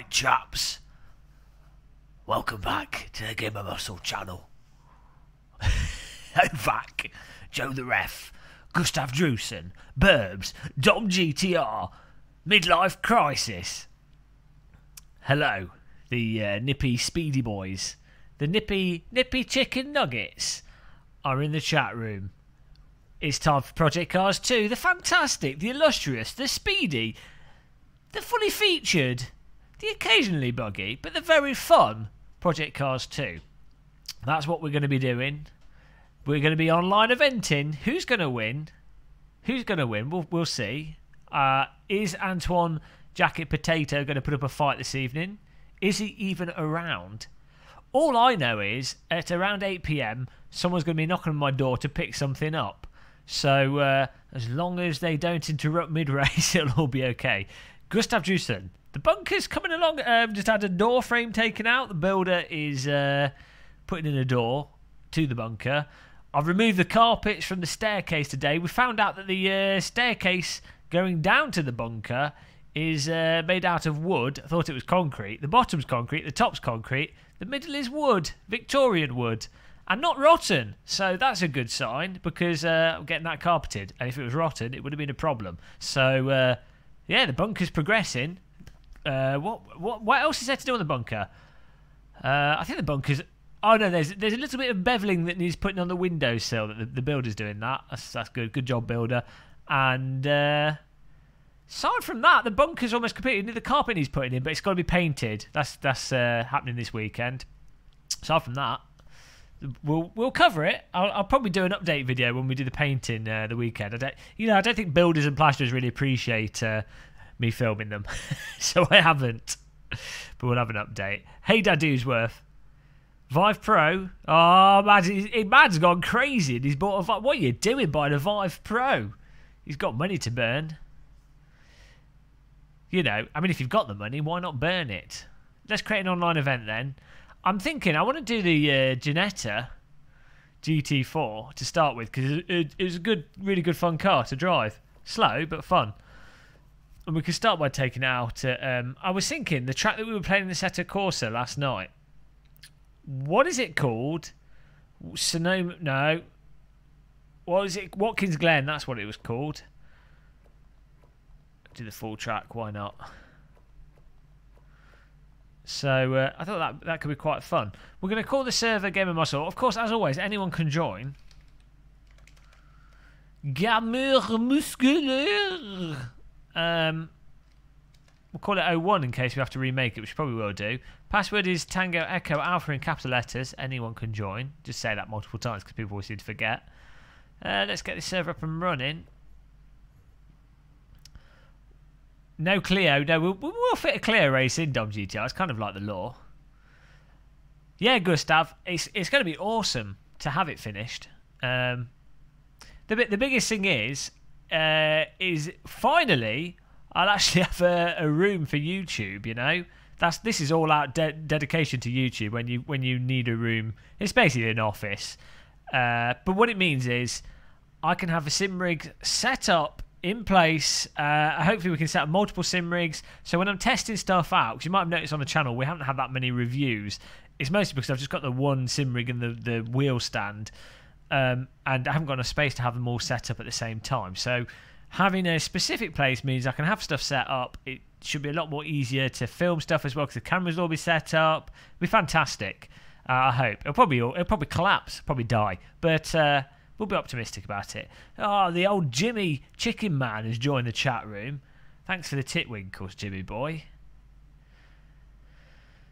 Right, chaps. Welcome back to the Game of Muscle channel. Novak, Joe the Ref, Gustav Drusen, Burbs, Dom GTR, Midlife Crisis. Hello, the nippy speedy boys. The nippy chicken nuggets are in the chat room. It's time for Project Cars 2, the fantastic, the illustrious, the speedy, the fully featured, the occasionally buggy, but the very fun Project Cars 2. That's what we're going to be doing. We're going to be online eventing. Who's going to win? Who's going to win? We'll see. Is Antoine Jacket Potato going to put up a fight this evening? Is he even around? All I know is at around 8 PM, someone's going to be knocking on my door to pick something up. So as long as they don't interrupt mid-race, it'll all be okay. Gustav Drusen, the bunker's coming along. Just had a door frame taken out. The builder is putting in a door to the bunker. I've removed the carpets from the staircase today. We found out that the staircase going down to the bunker is made out of wood. I thought it was concrete. The bottom's concrete, the top's concrete. The middle is wood, Victorian wood, and not rotten. So that's a good sign because I'm getting that carpeted. And if it was rotten, it would have been a problem. So yeah, the bunker's progressing. What else is there to do on the bunker? I think the bunker's... Oh no, there's a little bit of beveling that needs putting on the windowsill. That the builder's doing that. That's good. Good job, builder. And aside from that, the bunker's almost completed. The carpet needs putting in, but it's got to be painted. That's happening this weekend. Aside from that, we'll cover it. I'll probably do an update video when we do the painting the weekend. I don't think builders and plasterers really appreciate me filming them, so I haven't. But we'll have an update. Hey, Dadusworth. Vive Pro. Oh, Mad's gone crazy and he's bought a Vive. What are you doing buying a Vive Pro? He's got money to burn. You know, I mean, if you've got the money, why not burn it? Let's create an online event then. I'm thinking I want to do the Ginetta GT4 to start with because it was a good, really good fun car to drive. Slow, but fun. And we could start by taking it out. I was thinking the track that we were playing in the Assetto Corsa last night. What is it called? Sonoma? No. What was it? Watkins Glen. That's what it was called. Do the full track. Why not? So I thought that could be quite fun. We're going to call the server Game of Muscle. Of course, as always, anyone can join. Gamer Musculaire. We'll call it 01 in case we have to remake it, which we probably will do. Password is Tango Echo Alpha in capital letters. Anyone can join. Just say that multiple times because people always seem to forget. Let's get this server up and running. No Clio. No, we'll fit a Clio race in Dom GTR. It's kind of like the law. Yeah, Gustav. It's going to be awesome to have it finished. The biggest thing is finally I'll actually have a room for YouTube. You know, this is all out dedication to YouTube. When you need a room, it's basically an office. But what it means is I can have a sim rig set up in place. Hopefully we can set up multiple sim rigs. So when I'm testing stuff out, because you might have noticed on the channel we haven't had that many reviews. It's mostly because I've just got the one sim rig and the wheel stand, and I haven't got enough space to have them all set up at the same time. So having a specific place means I can have stuff set up. It should be a lot more easier to film stuff as well because the cameras will all be set up. It'll be fantastic. I hope it'll probably collapse, probably die, but we'll be optimistic about it. Oh, the old Jimmy Chicken Man has joined the chat room. Thanks for the titwinkles, Jimmy boy.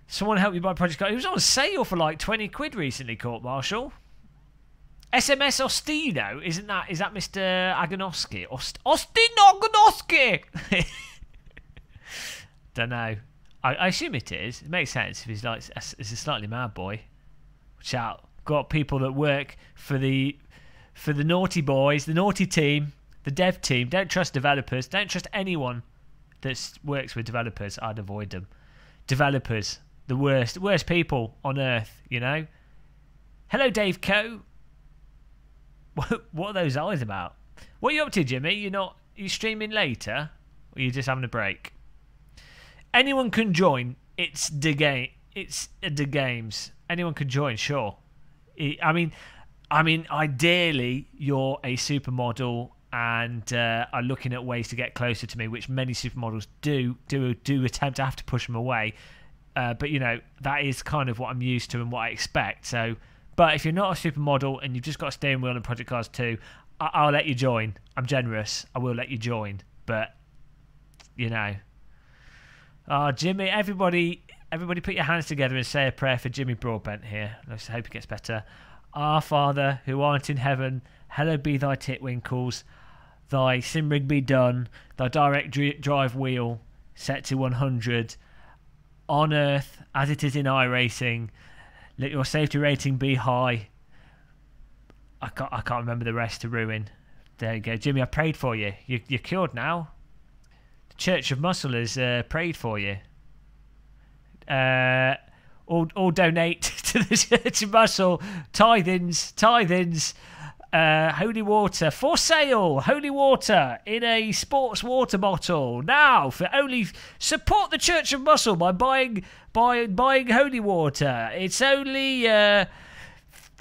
Someone help you buy Project Cars. It was on sale for like 20 quid recently, Court Marshal. SMS Ostino, is that Mr. Agonoski? Ostino Agonoski! Don't know. I assume it is. It makes sense if he's like it's a slightly mad boy. Watch out. Got people that work for the naughty boys, the naughty team, the dev team. Don't trust developers. Don't trust anyone that works with developers. I'd avoid them. Developers, the worst people on earth, you know? Hello, Dave Coe. What are those eyes about? What are you up to, Jimmy? You streaming later? Or are you just having a break? anyone can join. It's the game. It's the games. Anyone can join, sure. I mean, ideally, you're a supermodel and are looking at ways to get closer to me, which many supermodels do attempt to have to push them away. But, you know, that is kind of what I'm used to and what I expect. So, but if you're not a supermodel and you've just got a steering wheel in Project Cars 2, I'll let you join. I'm generous. I will let you join. But, you know. Oh, Jimmy, everybody put your hands together and say a prayer for Jimmy Broadbent here. Let's hope he gets better. Our Father, who art in heaven, hallowed be thy titwinkles. Thy sim rig be done. Thy direct drive wheel set to 100. On earth, as it is in iRacing. Let your safety rating be high. I can't remember the rest to ruin. There you go. Jimmy, I prayed for you. You're cured now. The Church of Muscle has prayed for you. All donate to the Church of Muscle. Tithings. Holy water for sale. Holy water in a sports water bottle now. For only support the Church of Muscle by buying holy water. It's only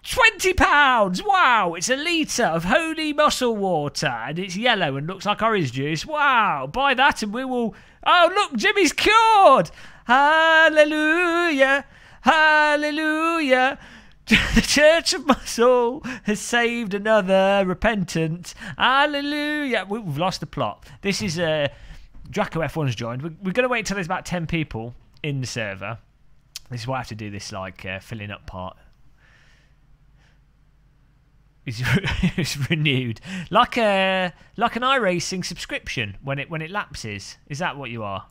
£20. Wow, it's a litre of holy muscle water and it's yellow and looks like orange juice. Wow, buy that and we will. Oh look, Jimmy's cured. Hallelujah, hallelujah. The Church of Muscle has saved another repentant. Hallelujah. We've lost the plot. This is Draco F1's joined. We're going to wait until there's about 10 people in the server. This is why I have to do this like filling up part. It's renewed. Like an iRacing subscription when it lapses. Is that what you are?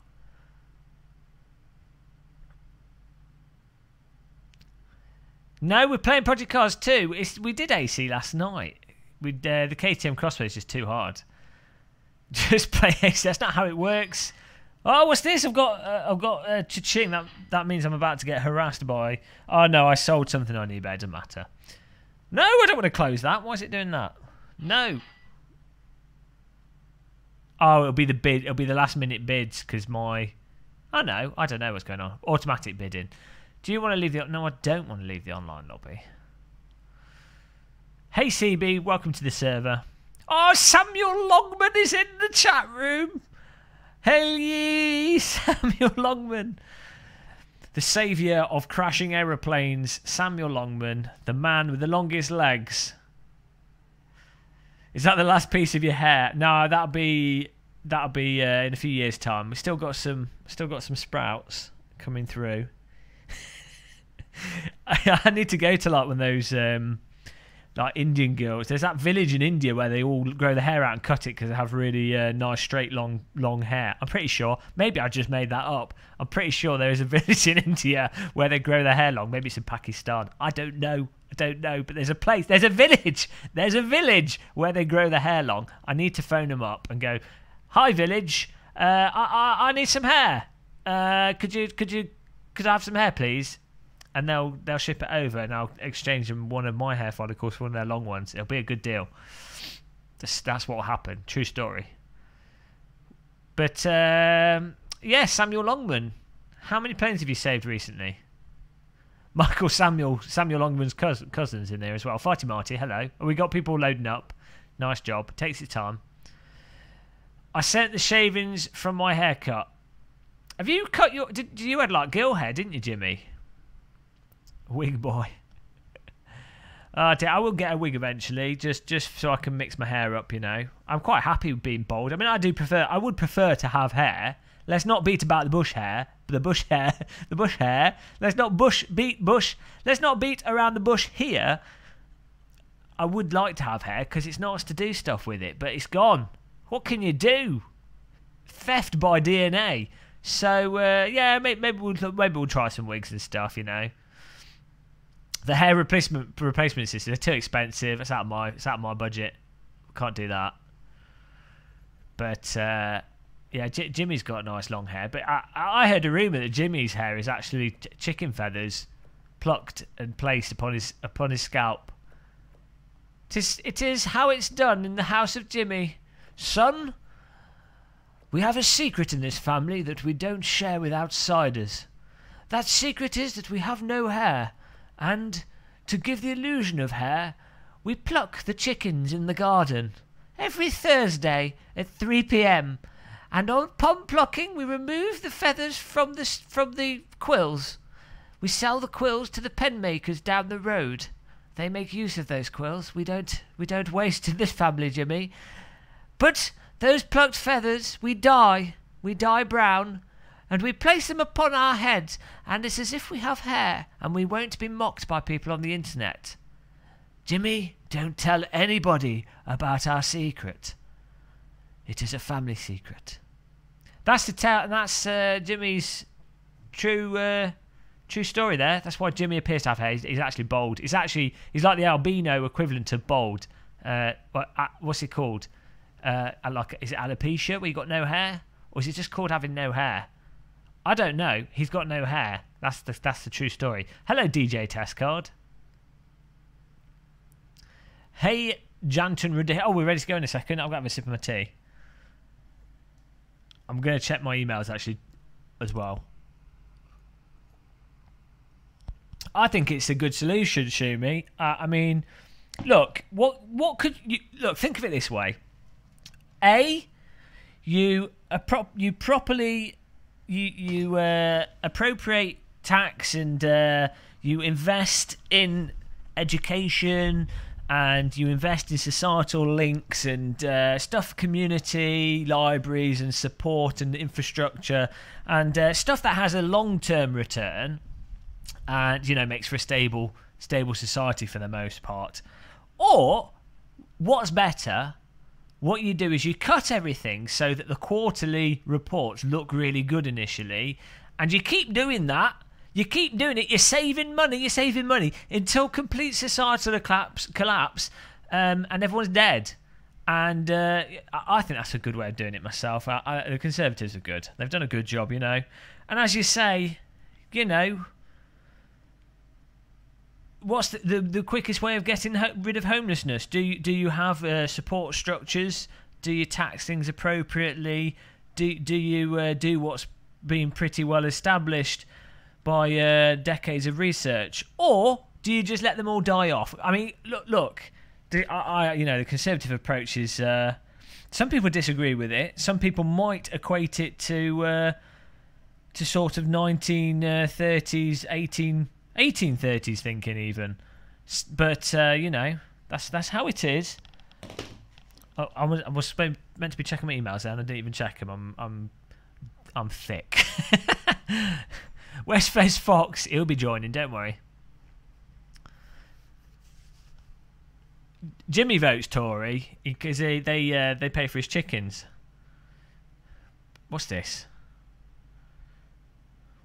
No, we're playing Project Cars 2. We did AC last night. The KTM Crossplay is just too hard. Just play AC. That's not how it works. Oh, what's this? I've got cha-ching. That means I'm about to get harassed by. Oh no, I sold something on eBay. It doesn't matter. No, I don't want to close that. Why is it doing that? No. Oh, it'll be the bid. It'll be the last minute bids because my. Oh no, I don't know what's going on. Automatic bidding. Do you want to leave the... No, I don't want to leave the online lobby. Hey, CB, welcome to the server. Oh, Samuel Longman is in the chat room. Hell yeah, Samuel Longman. The saviour of crashing aeroplanes, Samuel Longman, the man with the longest legs. Is that the last piece of your hair? No, that'll be in a few years' time. We still got some sprouts coming through. I need to go to like one of those like Indian girls. There's that village in India where they all grow the hair out and cut it because they have really nice straight long hair. I'm pretty sure. Maybe I just made that up. I'm pretty sure there is a village in India where they grow their hair long. Maybe it's in Pakistan. I don't know. But there's a place. There's a village. There's a village where they grow their hair long. I need to phone them up and go, "Hi village. I need some hair. Could I have some hair, please?" And they'll ship it over, and I'll exchange them one of my hair follicles for one of their long ones. It'll be a good deal. That's what will happen. True story. But yeah, Samuel Longman. How many planes have you saved recently? Michael Samuel Longman's cousins in there as well. Fighty Marty, hello. We got people loading up. Nice job. Takes its time. I sent the shavings from my haircut. Have you cut your? You had like girl hair, didn't you, Jimmy? Wig boy. I will get a wig eventually, just so I can mix my hair up, you know. I'm quite happy with being bald. I mean, I would prefer to have hair. Let's not beat about the bush hair. Let's not beat around the bush here. I would like to have hair because it's nice to do stuff with it, but it's gone. What can you do? Theft by DNA. So yeah, maybe we'll try some wigs and stuff, you know. The hair replacement system, they're too expensive. It's out of my budget. Can't do that. But yeah, Jimmy's got nice long hair. But I heard a rumour that Jimmy's hair is actually chicken feathers plucked and placed upon his scalp. It is how it's done in the house of Jimmy. Son, We have a secret in this family that we don't share with outsiders. That secret is that we have no hair, and, to give the illusion of hair, we pluck the chickens in the garden every Thursday at 3 p.m. And upon plucking, we remove the feathers from the quills. We sell the quills to the pen makers down the road. They make use of those quills. We don't waste in this family, Jimmy. But those plucked feathers, we dye brown, and we place them upon our heads, and it's as if we have hair, and we won't be mocked by people on the internet. Jimmy, don't tell anybody about our secret. It is a family secret. That's Jimmy's true story there. That's why Jimmy appears to have hair. He's actually bald. He's like the albino equivalent of bald. What's it called? Is it alopecia where you got no hair, or is it just called having no hair? I don't know. He's got no hair. That's the true story. Hello, DJ Test Card. Hey, Janton Rudy. Oh, we're ready to go in a second. I'm going to have a sip of my tea. I'm going to check my emails actually as well. I think it's a good solution, Shumi. I mean, look, what could you look? Think of it this way. You appropriate tax and you invest in education. And you invest in societal links and stuff, community, libraries and support and infrastructure and stuff that has a long-term return and, makes for a stable society for the most part. Or, what's better, what you do is you cut everything so that the quarterly reports look really good initially, and you keep doing that. You keep doing it. You're saving money until complete societal collapse, and everyone's dead. And I think that's a good way of doing it myself. The Conservatives are good. They've done a good job, And as you say, what's the quickest way of getting rid of homelessness? Do you have support structures? Do you tax things appropriately? Do you do what's been pretty well established by decades of research, or do you just let them all die off? I mean, look. The Conservative approach is. Some people disagree with it. Some people might equate it to sort of 1930s, 1830s thinking even. But that's how it is. Oh, I was meant to be checking my emails, and I didn't even check them. I'm thick. Westface Fox, he'll be joining, don't worry. Jimmy votes Tory because they pay for his chickens. What's this?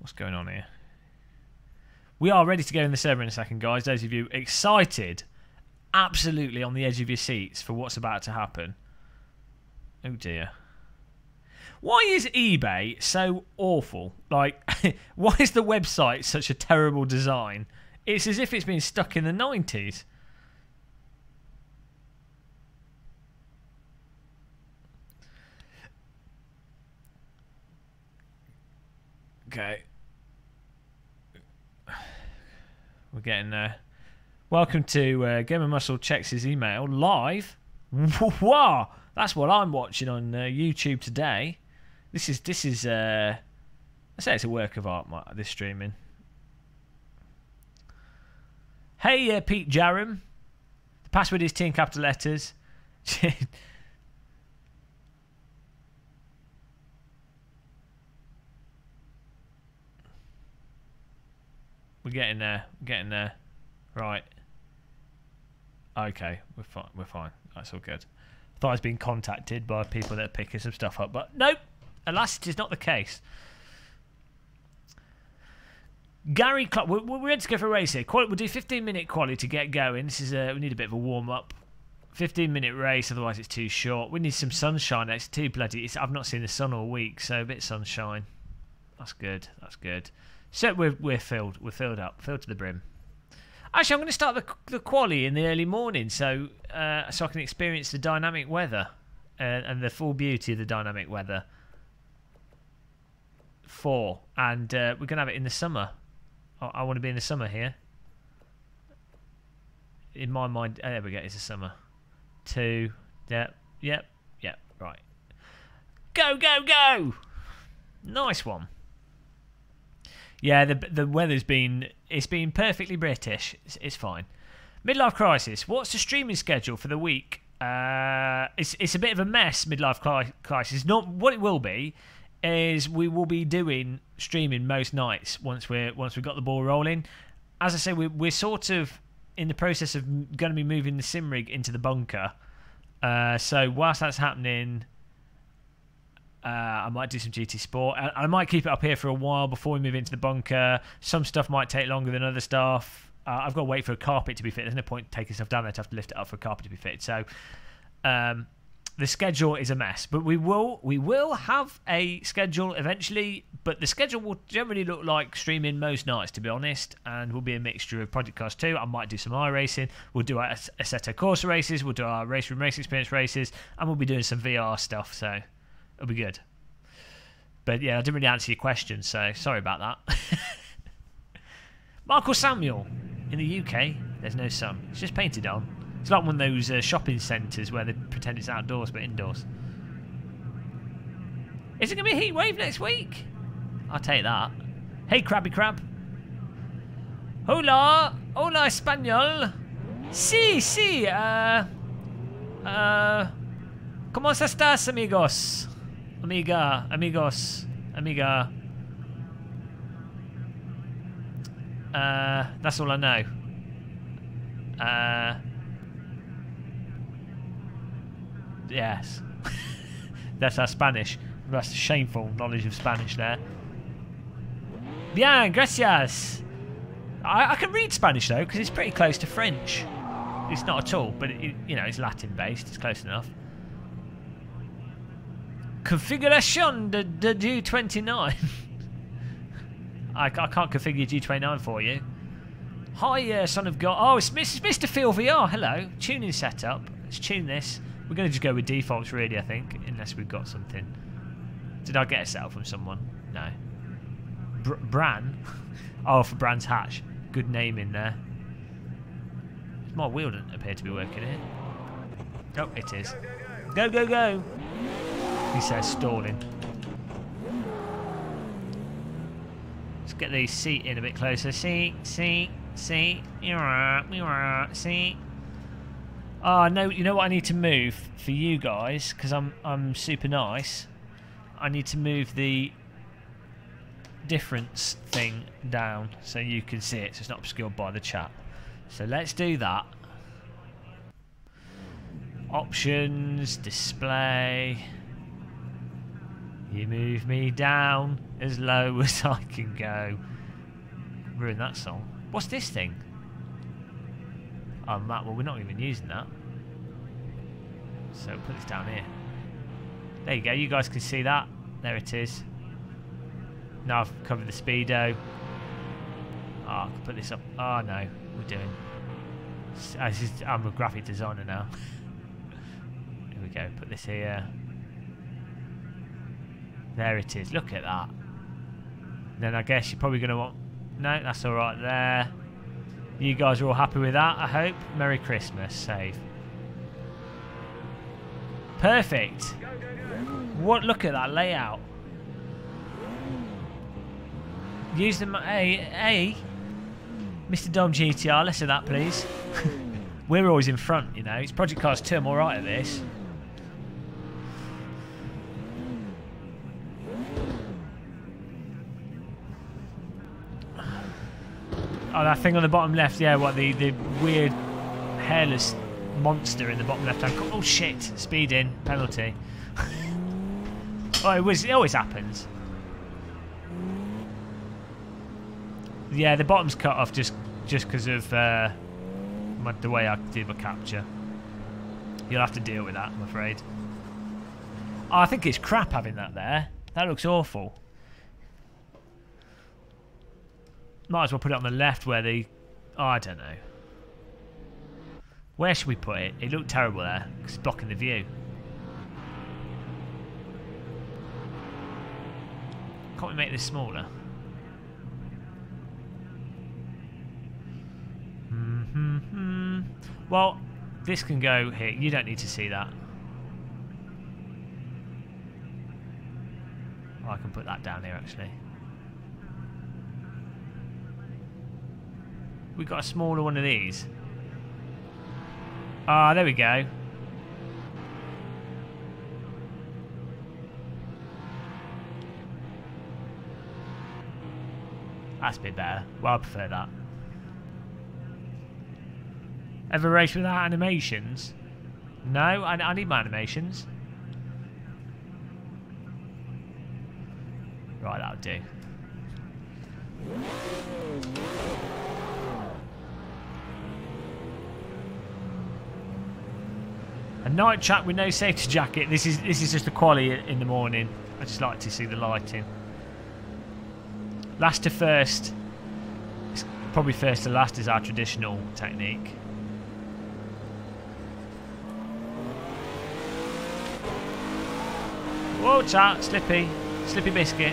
What's going on here? We are ready to go in the server in a second, guys. Those of you excited, absolutely on the edge of your seats for what's about to happen. Oh dear. Why is eBay so awful? Like, why is the website such a terrible design? It's as if it's been stuck in the 90s. Okay. We're getting there. Welcome to Gamer Muscle checks his email live. Wow, that's what I'm watching on YouTube today. This is I say it's a work of art, this streaming. Hey, Pete Jarram. The password is T in capital letters. We're getting there. We're getting there. Right. Okay, we're fine. That's all good. I thought I was being contacted by people that are picking some stuff up, but nope. Alas, it is not the case. Gary Clark, we're ready to go for a race here. We'll do 15-minute quali to get going. This is we need a bit of a warm-up. 15-minute race, otherwise it's too short. We need some sunshine. It's too bloody. I've not seen the sun all week, so a bit of sunshine. That's good. That's good. So we're filled. We're filled up, filled to the brim. Actually, I'm going to start the quali in the early morning, so I can experience the dynamic weather and the full beauty of the dynamic weather. 4, and we're going to have it in the summer. I want to be in the summer here. In my mind, there we go, it's the summer. 2, yep, right. Go, go, go! Nice one. Yeah, the weather's been, it's been perfectly British. It's fine. Midlife crisis. What's the streaming schedule for the week? It's a bit of a mess. Midlife crisis. Not what it will be is we will be doing streaming most nights once we've got the ball rolling. As I say, we're sort of in the process of going to be moving the sim rig into the bunker. So whilst that's happening, I might do some GT Sport. I might keep it up here for a while before we move into the bunker. Some stuff might take longer than other stuff. I've got to wait for a carpet to be fit. There's no point taking stuff down there to have to lift it up for a carpet to be fitted. So the schedule is a mess. But we will have a schedule eventually. But the schedule will generally look like streaming most nights, to be honest. And will be a mixture of Project Cars 2. I might do some iRacing. We'll do our Assetto Corsa races. We'll do our Race Room Race Experience races. And we'll be doing some VR stuff. So it'll be good. But yeah, I didn't really answer your question. So sorry about that. Michael Samuel. In the UK, there's no sun. It's just painted on. It's like one of those shopping centres where they pretend it's outdoors but indoors. Is it going to be a heat wave next week? I'll take that. Hey, Krabby Crab. Hola. Hola, Español. Sí, sí. ¿Cómo estás, amigos? Amiga, amigos, amiga. That's all I know. Yes. That's our Spanish. That's a shameful knowledge of Spanish there. Bien, gracias. I can read Spanish though, because it's pretty close to French. It's not at all, but you know, it's Latin based. It's close enough. Configuration de G29. I can't configure G29 for you. Hi, son of God. Oh, it's Mr. Phil VR. Hello. Tuning setup. Let's tune this. We're going to just go with defaults, really, I think, unless we've got something. Did I get a setup from someone? No. Bran? Oh, for Bran's Hatch. Good name in there. My wheel doesn't appear to be working here. Oh, it is. Go, go, go. He says stalling. Let's get the seat in a bit closer. Seat. See. Oh no! You know what I need to move for you guys, because I'm super nice. I need to move the difference thing down so you can see it, so it's not obscured by the chat. So let's do that. Options, display. You move me down as low as I can go. Ruin that song. What's this thing? Oh, Matt, well, we're not even using that. So put this down here. There you go. You guys can see that. There it is. Now I've covered the speedo. Oh, I can put this up. Oh, no. We're doing... I'm a graphic designer now. Here we go. Put this here. There it is. Look at that. Then I guess you're probably going to want... No, that's all right there. You guys are all happy with that, I hope. Merry Christmas. Save. Perfect. What? Look at that layout. Use the... Hey, Mr. Dom GTR, less of that, please. We're always in front, you know. It's Project Cars 2. I'm all right at this. Oh, that thing on the bottom left, yeah, what, the weird hairless monster in the bottom left-hand corner. Oh, shit. Speed in. Penalty. Oh, it always happens. Yeah, the bottom's cut off just because of the way I do my capture. You'll have to deal with that, I'm afraid. Oh, I think it's crap having that there. That looks awful. Might as well put it on the left where the... Oh, I don't know. Where should we put it? It looked terrible there, because it's blocking the view. can't we make this smaller? Well, this can go here. You don't need to see that. Oh, I can put that down here actually. We've got a smaller one of these. Ah, there we go. That's a bit better. Well, I prefer that. Ever race without animations? No, I need my animations. Right, that'll do. A night track with no safety jacket. This is just a quality in the morning. I just like to see the lighting. Last to first. It's probably first to last is our traditional technique. Whoa, chat, slippy biscuit.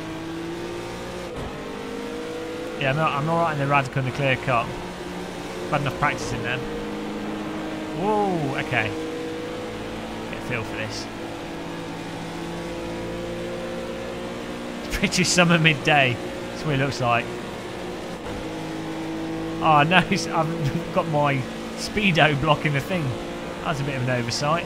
Yeah, I'm alright in the radical and the clear cut. I've had enough practice in them. Whoa, okay. Get a feel for this. British summer midday. That's what it looks like. Oh no, I've got my speedo blocking the thing. That's a bit of an oversight.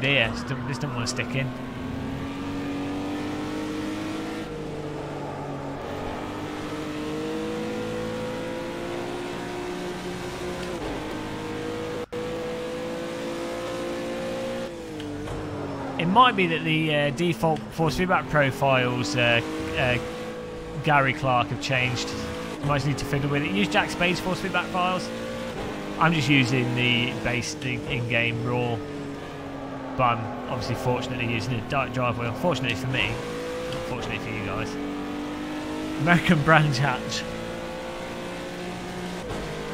Dear, this doesn't want to stick in. It might be that the default force feedback profiles Gary Clark have changed. You might need to fiddle with it. Use Jack Spade's force feedback files. I'm just using the base, the in-game raw. But I'm obviously fortunately using a direct drive wheel. Fortunately for me, not fortunately for you guys. American branch hatch.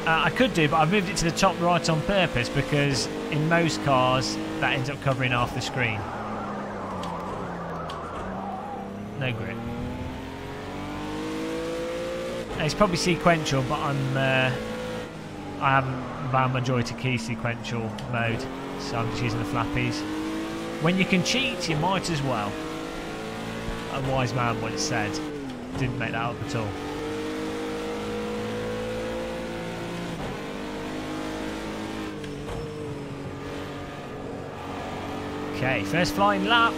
I could do, but I've moved it to the top right on purpose because in most cars that ends up covering half the screen. No grip. It's probably sequential, but I haven't bound my joy to key sequential mode. So I'm just using the flappies. When you can cheat, you might as well. A wise man once said. Didn't make that up at all. Okay, first flying lap.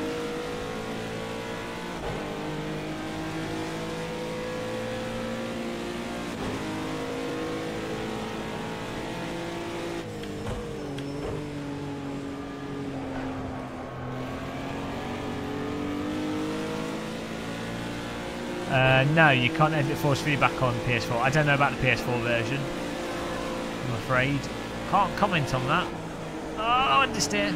No, you can't edit force feedback on PS4. I don't know about the PS4 version, I'm afraid. Can't comment on that. Oh, understeer.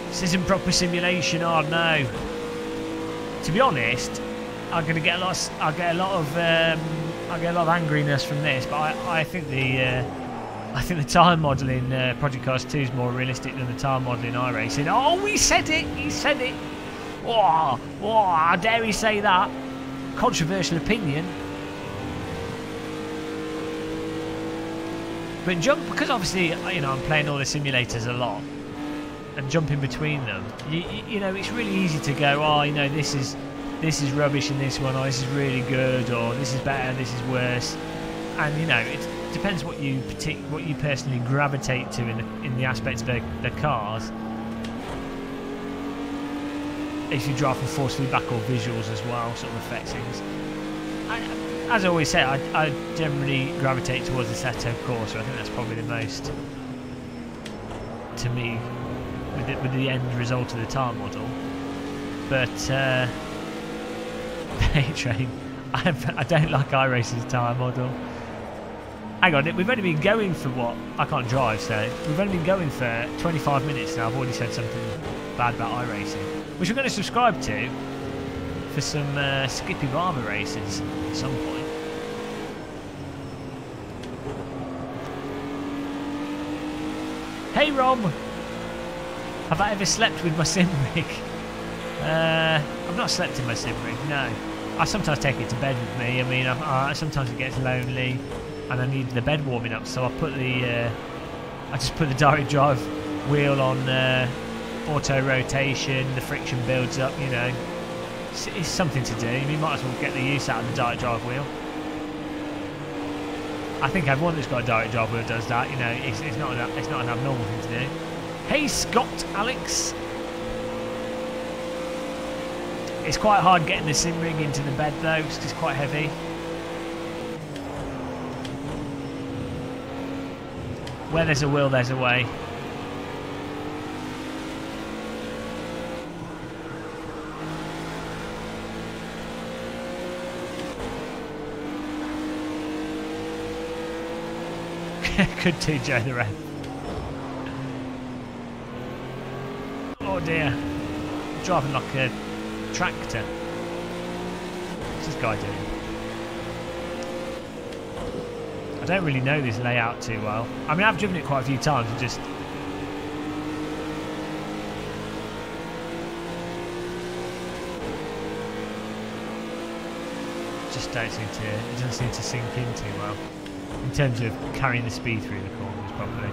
This isn't proper simulation. Oh no. To be honest, I'm gonna get a lot. I'll get a lot of angriness from this. But I think the time model in Project Cars 2 is more realistic than the time model in iRacing. Oh, he said it. He said it. Oh, how dare he say that? Controversial opinion. But because obviously, you know, I'm playing all the simulators a lot and jumping between them. You know, it's really easy to go, oh, you know, this is rubbish in this one, or this is really good, or this is better, this is worse. And you know, it depends what you personally gravitate to in the aspects of the cars. If you drive for force feedback or visuals as well, sort of affects things. As I always say, I generally gravitate towards the Assetto Corsa. I think that's probably the most, to me, with the end result of the time model. But A-Train, I don't like iRacing's time model. Hang on, we've only been going for what? I can't drive, so we've only been going for 25 minutes now. I've already said something bad about iRacing, which I'm going to subscribe to for some Skippy Barber races at some point. Hey Rob! Have I ever slept with my sim rig? I've not slept in my sim rig, no. I sometimes take it to bed with me. I mean, sometimes it gets lonely and I need the bed warming up, so I just put the direct drive wheel on auto rotation, the friction builds up, you know. It's something to do. You might as well get the use out of the direct drive wheel. I think everyone that's got a direct drive wheel does that, you know. It's not an abnormal thing to do. Hey Scott, Alex. It's quite hard getting the sim rig into the bed though, because it's quite heavy. Where there's a will, there's a way. Could do, Joe the Ref. Oh dear. I'm driving like a tractor. What's this guy doing? I don't really know this layout too well. I mean, I've driven it quite a few times and just... it doesn't seem to sink in too well. In terms of carrying the speed through the corners, probably.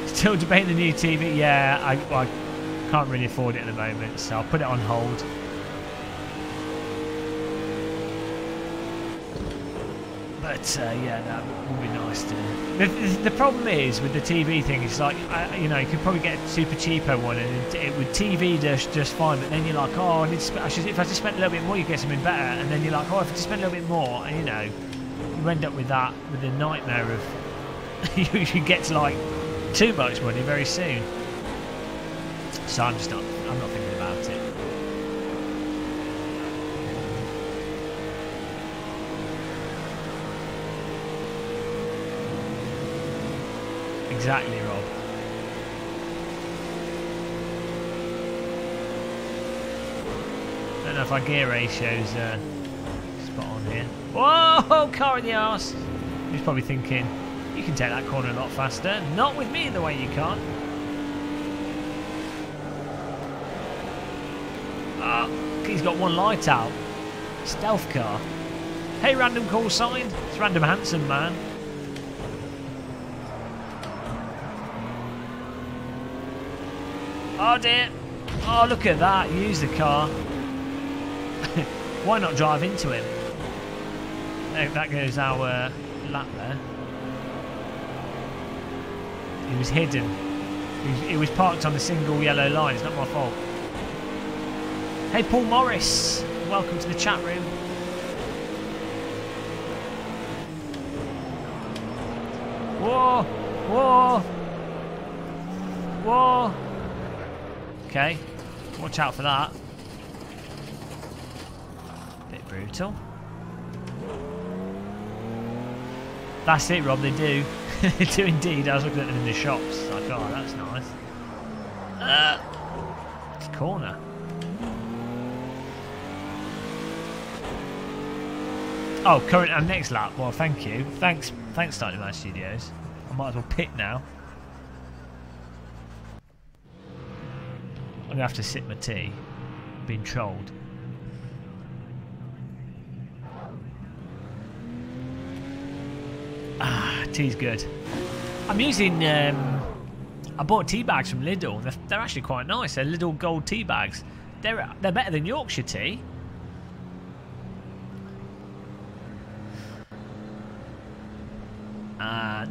Still debating the new TV? Yeah, I can't really afford it at the moment, so I'll put it on hold. But yeah, that would be nice to do. The problem is with the TV thing, it's like, you know, you could probably get a super cheapo one and it would TV just fine, but then you're like, oh, if I just spent a little bit more, you get something better, and then you're like, oh, if I just spent a little bit more, and you know, you end up with the nightmare of you get to like too much money very soon. So I'm not thinking about it. Exactly, Rob. Don't know if our gear ratio's spot on here. Whoa, car in the arse. He's probably thinking, you can take that corner a lot faster. Not with me the way you can't. Oh, he's got one light out. Stealth car. Hey, random call sign. It's random handsome man. Oh dear. Oh, look at that. Use the car. Why not drive into him? That goes our lap there. He was hidden. He was parked on a single yellow line. It's not my fault. Hey, Paul Morris. Welcome to the chat room. Whoa! Whoa! Whoa! Okay. Watch out for that. Bit brutal. That's it, Rob. They do. They do indeed. I was looking at them in the shops. Like, oh, that's nice. It's corner. Oh, current and next lap. Well, thank you. Thanks, Starting My Studios. I might as well pit now. I'm gonna have to sip my tea. Being trolled. Ah, tea's good. I'm using. I bought tea bags from Lidl. They're actually quite nice. They're Lidl gold tea bags. They're better than Yorkshire tea.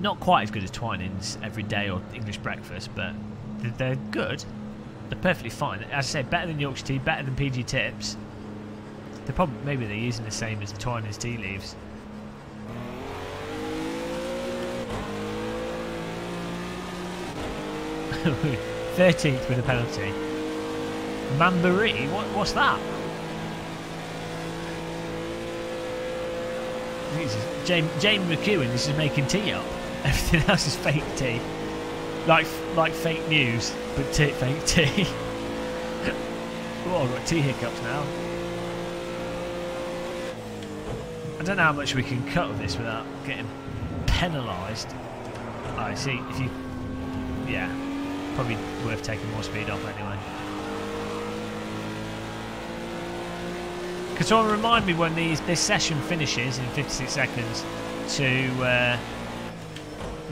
Not quite as good as Twinings every day or English breakfast, but they're good. They're perfectly fine. As I said, better than Yorkshire tea, better than PG Tips. Maybe they're using the same as the Twinings tea leaves. "13th with a penalty." Mamboree? What's that? James McEwen is just making tea up. Everything else is fake tea. Like fake news, but fake tea. Oh, I've got tea hiccups now. I don't know how much we can cut of this without getting penalised. Oh, I see. If you, yeah, probably worth taking more speed off anyway. Can someone remind me when this session finishes in 56 seconds to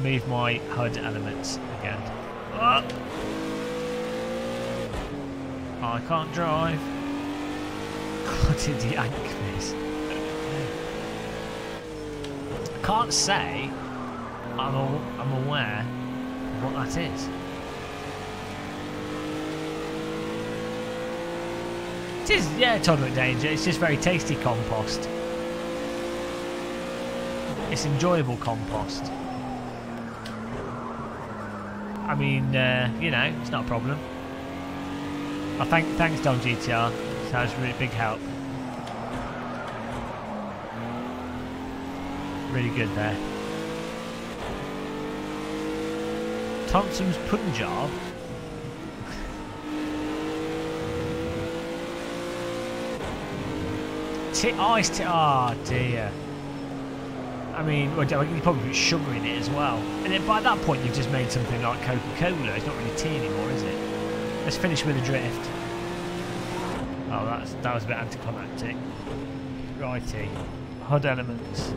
move my HUD elements again? Oh, I can't drive. What did the yank miss? I can't say I'm aware of what that is. It is, yeah, tolerant danger. It's just very tasty compost. It's enjoyable compost. I mean, you know, it's not a problem. Thanks, Dom GTR. That was a really big help. Really good there. Thompson's Punjab. Oh dear. I mean, well, you probably put sugar in it as well. And then by that point, you've just made something like Coca-Cola. It's not really tea anymore, is it? Let's finish with a drift. Oh, that was a bit anticlimactic. Righty. HUD elements.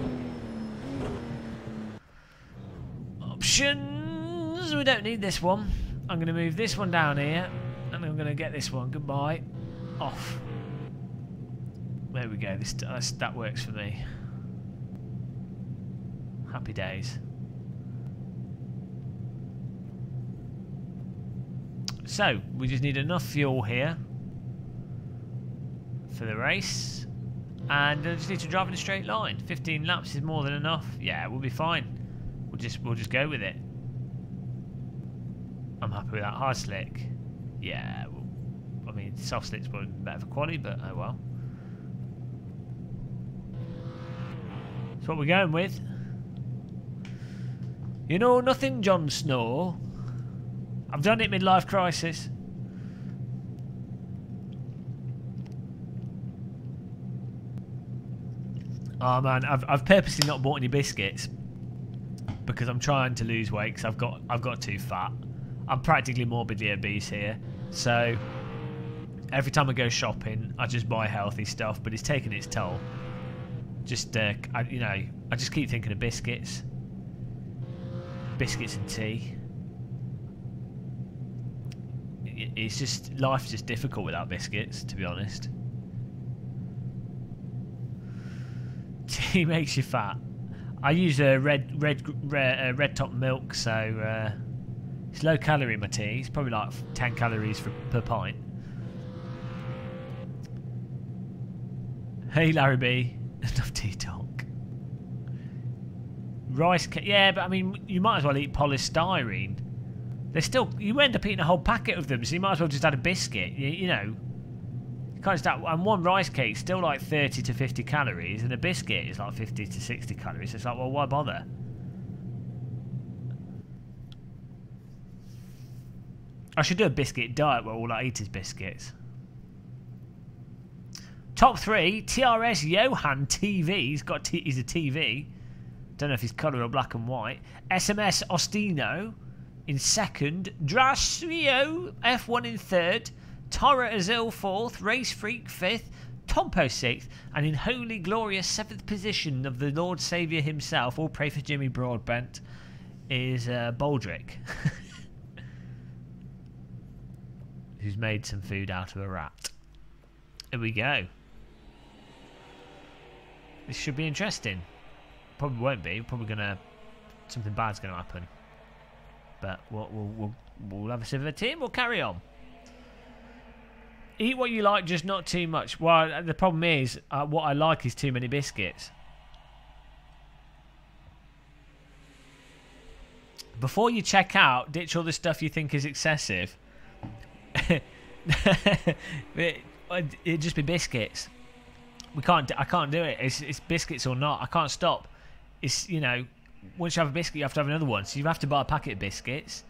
Options. We don't need this one. I'm going to move this one down here. And I'm going to get this one. Goodbye. Off. There we go. That works for me. Happy days. So, we just need enough fuel here for the race. And I just need to drive in a straight line. 15 laps is more than enough. Yeah, we'll be fine. We'll just go with it. I'm happy with that. Hard slick. Yeah, well, I mean, soft slick's probably better for quality, but oh well. That's what we're going with. You know nothing, Jon Snow. I've done it, midlife crisis. Oh man, I've purposely not bought any biscuits because I'm trying to lose weight because I've got too fat. I'm practically morbidly obese here, so every time I go shopping, I just buy healthy stuff, but it's taking its toll. Just you know, I just keep thinking of biscuits. Biscuits and tea. It's just, life's just difficult without biscuits, to be honest. Tea makes you fat. I use a red top milk, so it's low calorie. My tea. It's probably like 10 calories per pint. Hey Larry B, enough tea talk. Rice cake, yeah, but I mean, you might as well eat polystyrene. They're still, you end up eating a whole packet of them, so you might as well just add a biscuit. You know, you can't just add, and one rice cake's still like 30 to 50 calories, and a biscuit is like 50 to 60 calories. So it's like, well, why bother? I should do a biscuit diet where all I eat is biscuits. Top 3, TRS Johan TV. He's a TV. Don't know if he's colour or black and white. SMS Ostino in second. Drasio F1 in third. Torra Azil fourth. Race Freak fifth. Tompo sixth. And in holy glorious seventh position of the Lord Saviour himself, all pray for Jimmy Broadbent, is Baldrick. Who's made some food out of a rat. Here we go. This should be interesting. Probably won't be. Probably something bad's gonna happen. But we'll have a sip of a tea and we'll carry on. Eat what you like, just not too much. Well, the problem is, what I like is too many biscuits. Before you check out, ditch all the stuff you think is excessive. It'd just be biscuits. I can't do it. It's biscuits or not. I can't stop. It's, you know, once you have a biscuit, you have to have another one. So you have to buy a packet of biscuits.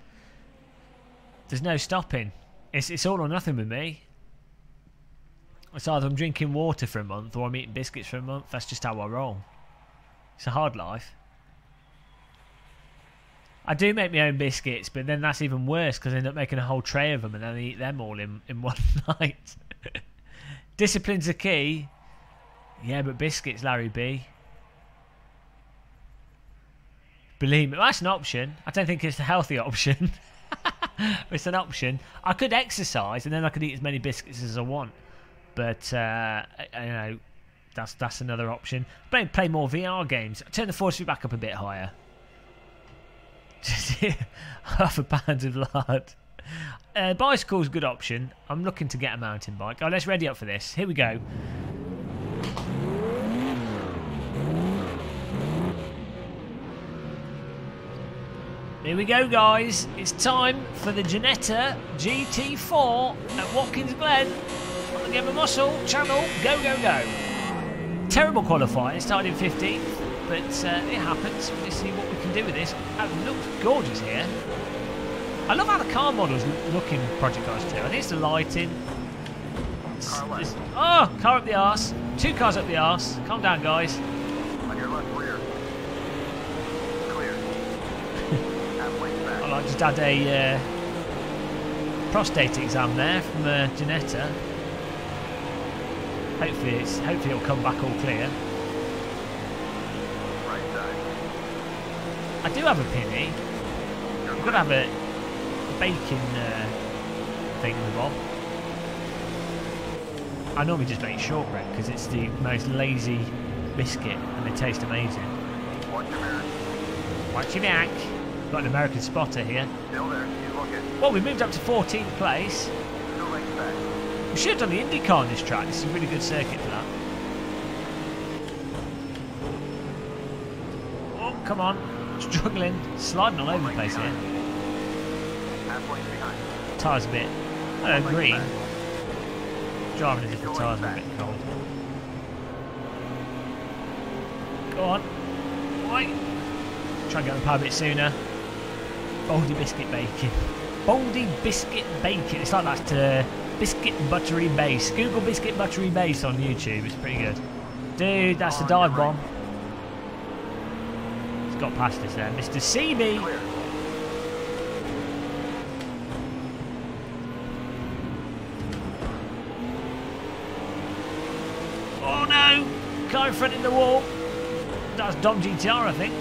There's no stopping. It's all or nothing with me. It's either I'm drinking water for a month or I'm eating biscuits for a month. That's just how I roll. It's a hard life. I do make my own biscuits, but then that's even worse because I end up making a whole tray of them and then I eat them all in one night. Discipline's the key. Yeah, but biscuits, Larry B. Believe me, well, that's an option. I don't think it's a healthy option. It's an option. I could exercise and then I could eat as many biscuits as I want. But, you know, that's another option. Play more VR games. Turn the force back up a bit higher. Just £0.5 of lard. Bicycle's a good option. I'm looking to get a mountain bike. Oh, let's ready up for this. Here we go. Here we go, guys. It's time for the Ginetta GT4 at Watkins Glen on the Game of Muscle channel. Go, go, go. Terrible qualifying. It started in 15th, but it happens. Let's see what we can do with this. It looks gorgeous here. I love how the car models look in Project Cars 2. I think it's the lighting. Oh, car up the arse. 2 cars up the arse. Calm down, guys. On your left rear. Clear. I just had a prostate exam there from Ginetta. Hopefully it'll come back all clear. Right side. I do have a penny. I've got to have a bacon thing in the bob. I normally just make shortbread because it's the most lazy biscuit and they taste amazing. Watch your mirror. Watch your back. Got an American spotter here. Still there. He's looking. Well, we moved up to 14th place. 2 lengths back. We should have done the IndyCar on this track. This is a really good circuit for that. Oh, come on. Struggling. Sliding all over the place here. Half length behind. Tyres a bit. Hello, green. Driving as if the tyres are a bit cold. Go on. Wait. Try and get on the power a bit sooner. Baldy biscuit bacon. Baldy biscuit bacon. It's like that biscuit buttery base. Google biscuit buttery base on YouTube. It's pretty good. Dude, that's the dive bomb. He's got past us there. Mr. CB. Clear. Oh no! Car in front in the wall. That's Dom GTR, I think.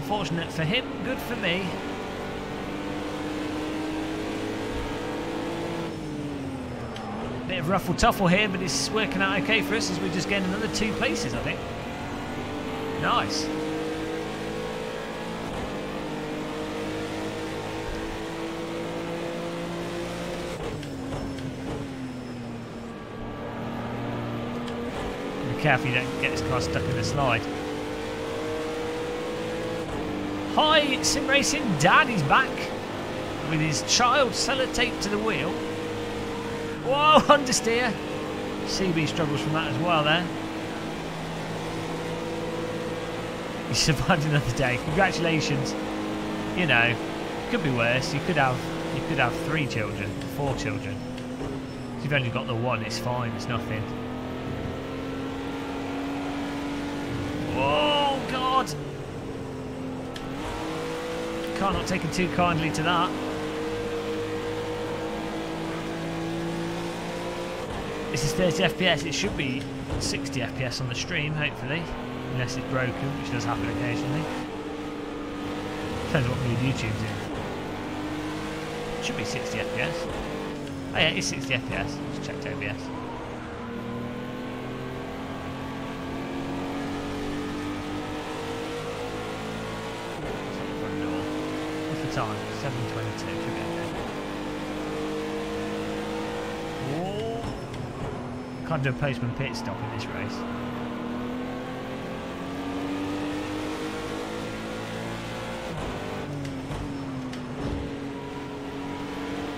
Fortunate for him, good for me. Bit of ruffle tuffle here, but it's working out okay for us as we're just getting another 2 places, I think. Nice. Be careful you don't get this car stuck in the slide. Hi, Sim Racing Dad, he's back with his child sellotaped to the wheel. Whoa, understeer. CB struggles from that as well there. He survived another day. Congratulations. You know, could be worse. You could have 3 children, 4 children. If you've only got the 1, it's fine. It's nothing. Whoa, God. Car not taking too kindly to that. This is 30 FPS. It should be 60 FPS on the stream, hopefully. Unless it's broken, which does happen occasionally. Depends what mood YouTube's in. It should be 60 FPS. Oh yeah, it's 60 FPS. Just checked OBS. What's the time? 7:22. Should be okay. Whoa. Can't do a postman pit stop in this race.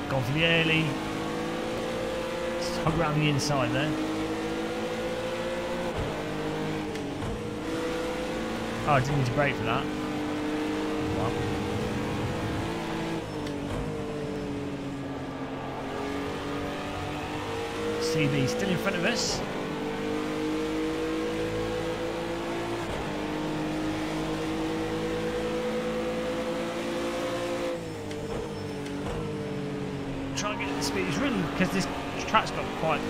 Gone for the early. Just hug around the inside there. Oh, I didn't need to brake for that. Wow. CB still in front of us. Try and get the speed. It's really, because this track's got quite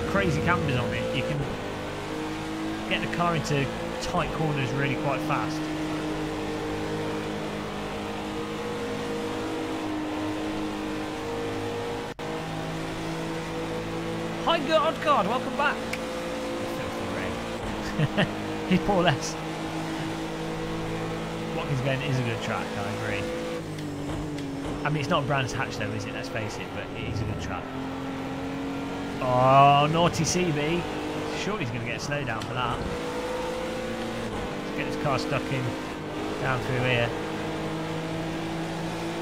crazy cambers on it, you can get the car into tight corners really quite fast. Hi God, welcome back. Filthy Ray. He's poor less. Watkins Glen is a good track, I agree. I mean, it's not Brands Hatch though, is it? Let's face it, but it is a good track. Oh, naughty CB. Sure he's going to get a slow down for that. Let's get his car stuck in down through here.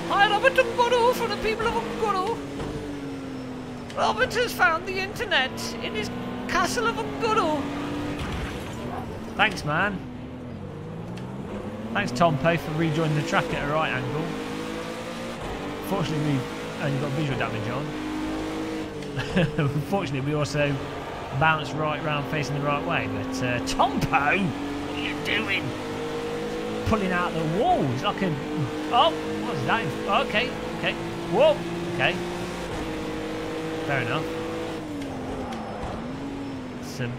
Hi Robert Ungoro from the people of Ungoro. Robert has found the internet in his castle of Ungoro. Thanks, man. Thanks, Tompo, for rejoining the track at a right angle. Fortunately, we've only got visual damage on. Unfortunately, we also bounced right round facing the right way. But Tompo, what are you doing? Pulling out the walls like a... Oh, what's that? Okay. Whoa. Okay. Fair enough.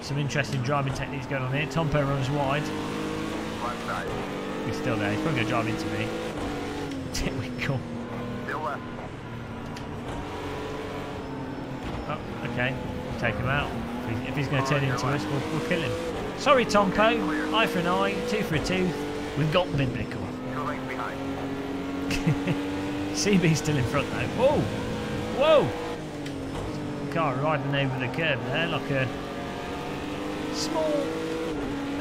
Some interesting driving techniques going on here. Tompo runs wide. Left side. He's still there. He's probably going to drive into me. Typical. Still left. Oh, okay. Take him out. If he's going to turn into us, we'll kill him. Sorry, Tompo. Eye for an eye, tooth for a tooth. We've got biblical. 2 lanes behind. CB's still in front though. Whoa! Whoa! Car riding over the curb there like a small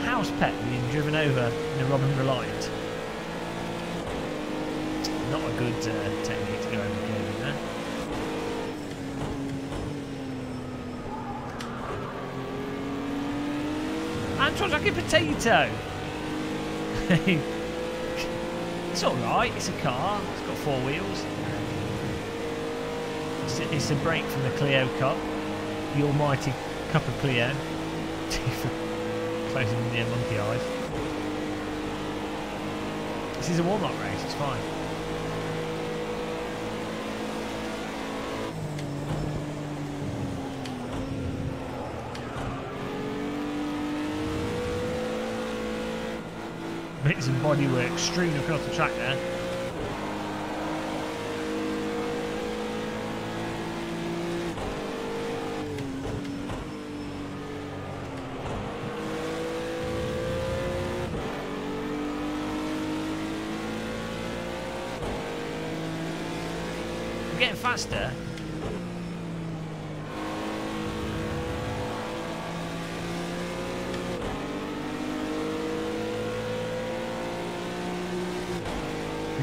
house pet being driven over in a Robin Reliant. Not a good technique to go over the curb in there. Antoine's like a potato! It's alright, it's a car, it's got 4 wheels. It's a break from the Clio Cup, the almighty Cup of Clio. Closing in the monkey eyes. This is a warm-up race, it's fine. Bits of bodywork strewn across the track there. We're getting faster.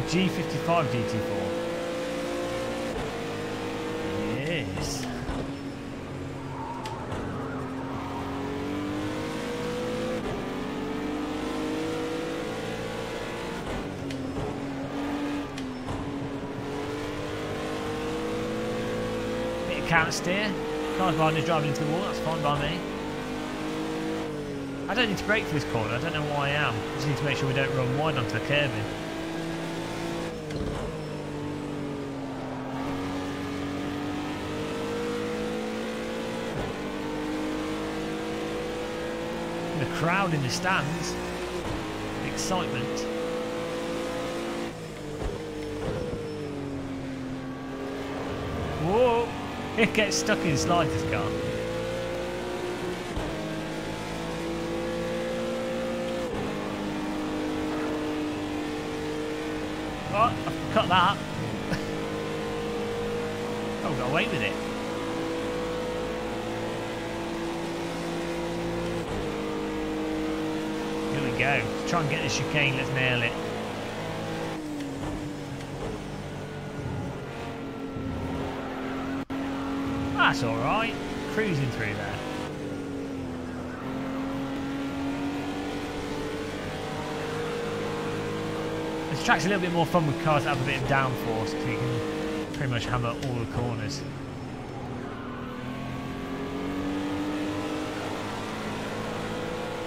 G55 GT4. Yes. Bit of counter steer. Car's behind us driving into the wall, that's fine by me. I don't need to brake for this corner, I don't know why I am. I just need to make sure we don't run wide onto the curbing. The crowd in the stands, the excitement. Whoa! It gets stuck in slides, this car. Oh, I've cut that. Oh, got away with it. Here we go. Let's try and get this chicane. Let's nail it. That's alright. Cruising through there. This track's a little bit more fun with cars that have a bit of downforce, because you can pretty much hammer all the corners.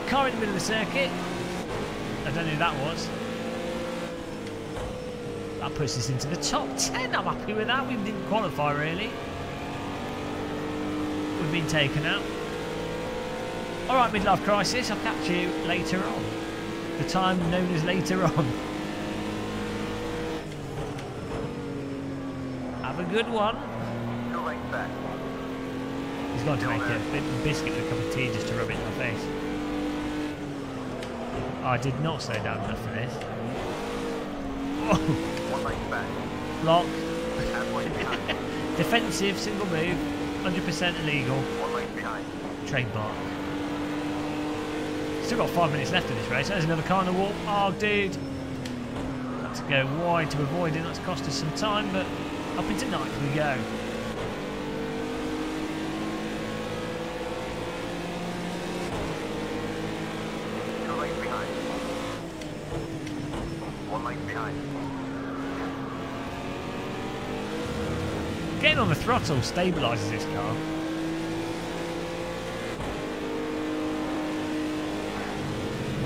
car in the middle of the circuit. I don't know who that was. That puts us into the top 10. I'm happy with that. We didn't qualify really. We've been taken out. Alright, midlife crisis. I'll catch you later on. The time known as later on. Have a good one. 2 lanes back. He's going to make a biscuit with a cup of tea just to rub it in my face. Oh, I did not slow down enough for this. Oh. 1 lane back. Block. Halfway behind. Defensive, single move. 100% illegal. 1 lane behind. Trademark. Still got 5 minutes left of this race. There's another car on the wall. Oh, dude. Had to go wide to avoid it. That's cost us some time, but up into ninth we go. Getting on the throttle stabilises this car.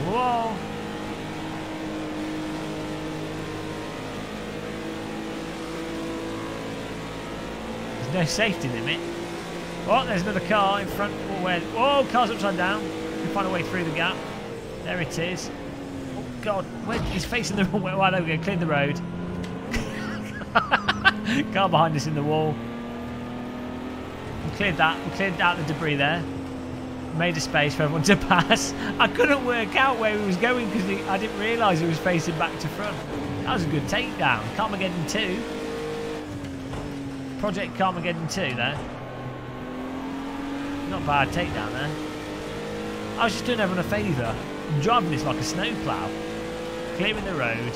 Whoa! There's no safety limit. Oh, there's another car in front. Oh, car's upside down. Can find a way through the gap. There it is. Oh God, he's facing the wrong way. Well, there we go. Cleared the road. Car behind us in the wall. We cleared that. We cleared out the debris there. Made a space for everyone to pass. I couldn't work out where he was going because I didn't realise he was facing back to front. That was a good takedown. Carmageddon 2. Project Carmageddon 2 there. Not bad takedown there. I was just doing everyone a favour. I'm driving this like a snowplow. Clearing the road.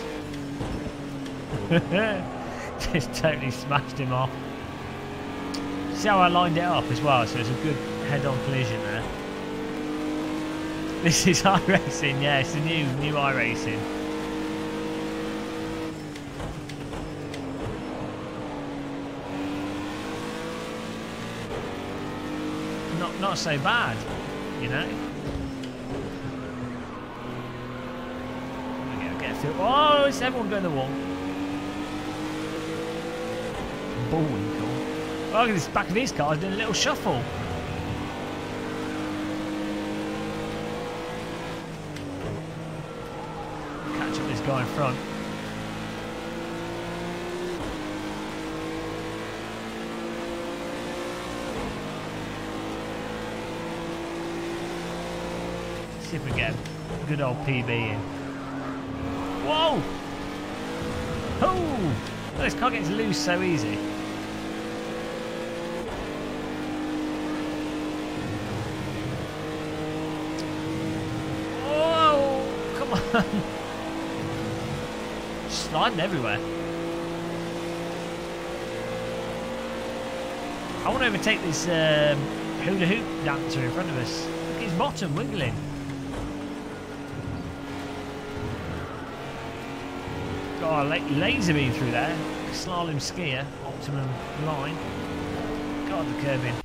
Just totally smashed him off. See how I lined it up as well, so it's a good head-on collision there. This is iRacing, yeah, it's the new iRacing. Not so bad, you know. There we go, get a feel. Oh, it's everyone going to the wall. Bullwinkle. Oh, look at this back of his car, he's doing a little shuffle. Catch up this guy in front. See if we get a good old PB in. Whoa! Oh! This car gets loose so easy. Whoa! Come on! Sliding everywhere. I want to overtake this hula hoop dancer in front of us. Look at his bottom wiggling. Oh, laser beam through there. Slalom skier, optimum line. God, the curbing.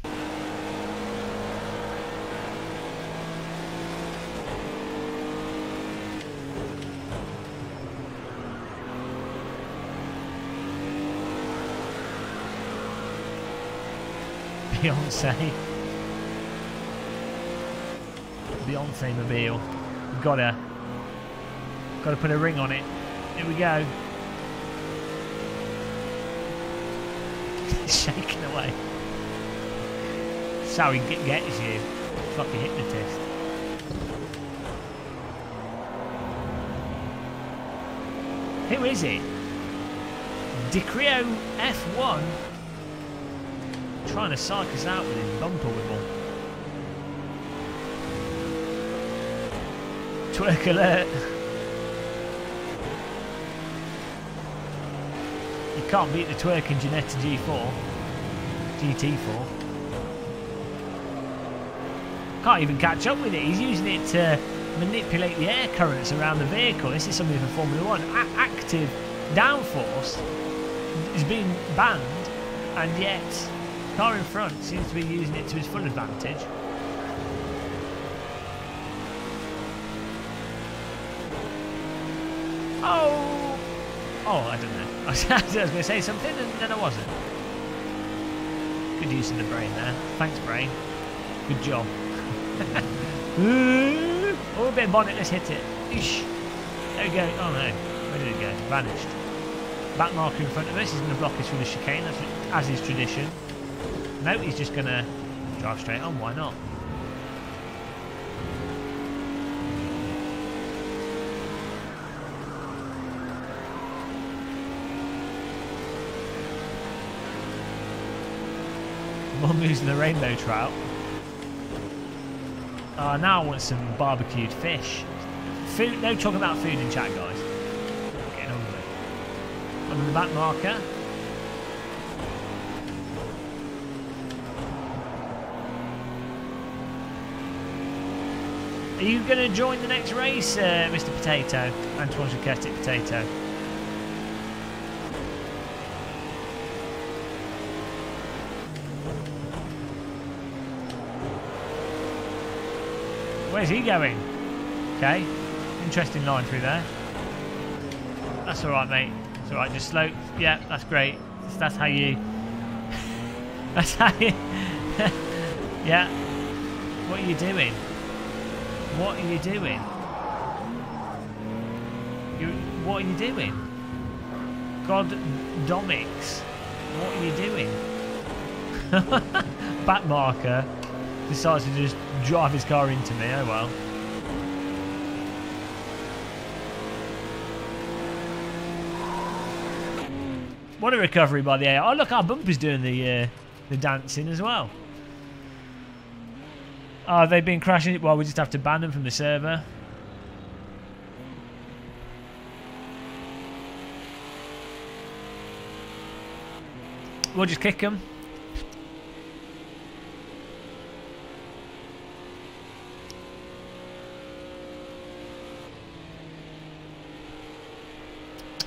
Beyonce mobile. We've gotta put a ring on it. Here we go. Shaking away. That's how he gets you. It's like a hypnotist. Who is it? Dicrio F1 trying to psych us out with his bumper wibble. Twerk alert. You can't beat the twerking Ginetta GT4. Can't even catch up with it. He's using it to manipulate the air currents around the vehicle. This is something for Formula 1. Active downforce is being banned, and yet car in front seems to be using it to his full advantage. Oh! Oh, I don't know. I was going to say something and then I wasn't. Good use of the brain there. Thanks, brain. Good job. Oh, a bit of bonnet. Let's hit it. Eesh. There we go. Oh, no. Where did it go? Vanished. Back marker in front of us. He's going to block us with a chicane, as is tradition. No, he's just going to drive straight on. Why not? Mum using the rainbow trout. Oh, now I want some barbecued fish. Food, no talking about food in chat, guys. Getting hungry. Under the back marker. Are you going to join the next race, Mr. Potato? Antoine Jaquetic Potato. Where's he going? Okay. Interesting line through there. That's alright, mate. It's alright, just slow. Yeah, that's great. That's how you... That's how you... Yeah. What are you doing? What are you doing? What are you doing? God Domix. What are you doing? Back marker decides to just drive his car into me. Oh well. What a recovery by the AI. Oh look, our bumper's doing the dancing as well. Oh, they've been crashing. Well, we just have to ban them from the server. We'll just kick them.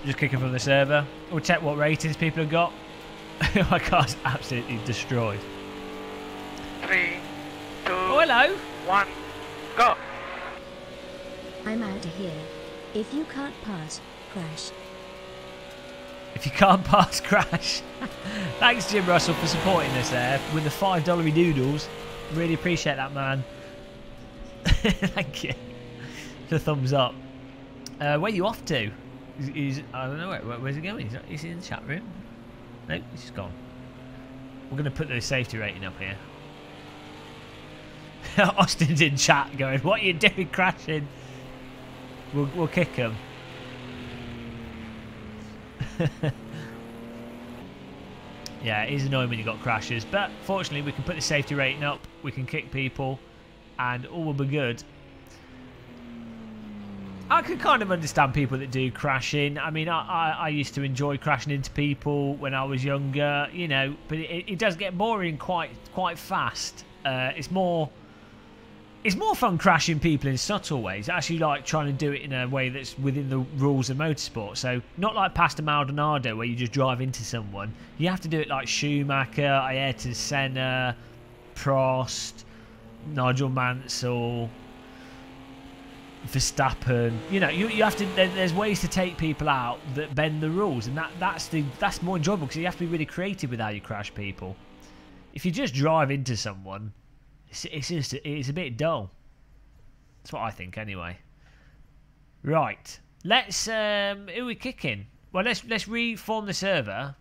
Just kick them from the server. We'll check what ratings people have got. My car's absolutely destroyed. 3, 2, oh, hello. 1, go! I'm out of here. If you can't pass, crash. If you can't pass, crash. Thanks, Jim Russell, for supporting us there with the $5 doodles. Really appreciate that, man. Thank you. The thumbs up. Where are you off to? I don't know where's he going. Is he in the chat room? No, he's just gone. We're going to put the safety rating up here. Austin's in chat going, "What are you doing, crashing?" We'll kick him. Yeah, it is annoying when you got crashes, but fortunately we can put the safety rating up. We can kick people, and all will be good. I can kind of understand people that do crashing. I mean, I used to enjoy crashing into people when I was younger, you know, but it does get boring quite fast. It's more fun crashing people in subtle ways. Actually, like trying to do it in a way that's within the rules of motorsport. So not like Pastor Maldonado where you just drive into someone. You have to do it like Schumacher, Ayrton Senna, Prost, Nigel Mansell, Verstappen. You know, you have to. There's ways to take people out that bend the rules, and that's more enjoyable because you have to be really creative with how you crash people. If you just drive into someone, it's a bit dull. That's what I think, anyway. Right, let's. Who are we kicking? Well, let's reform the server.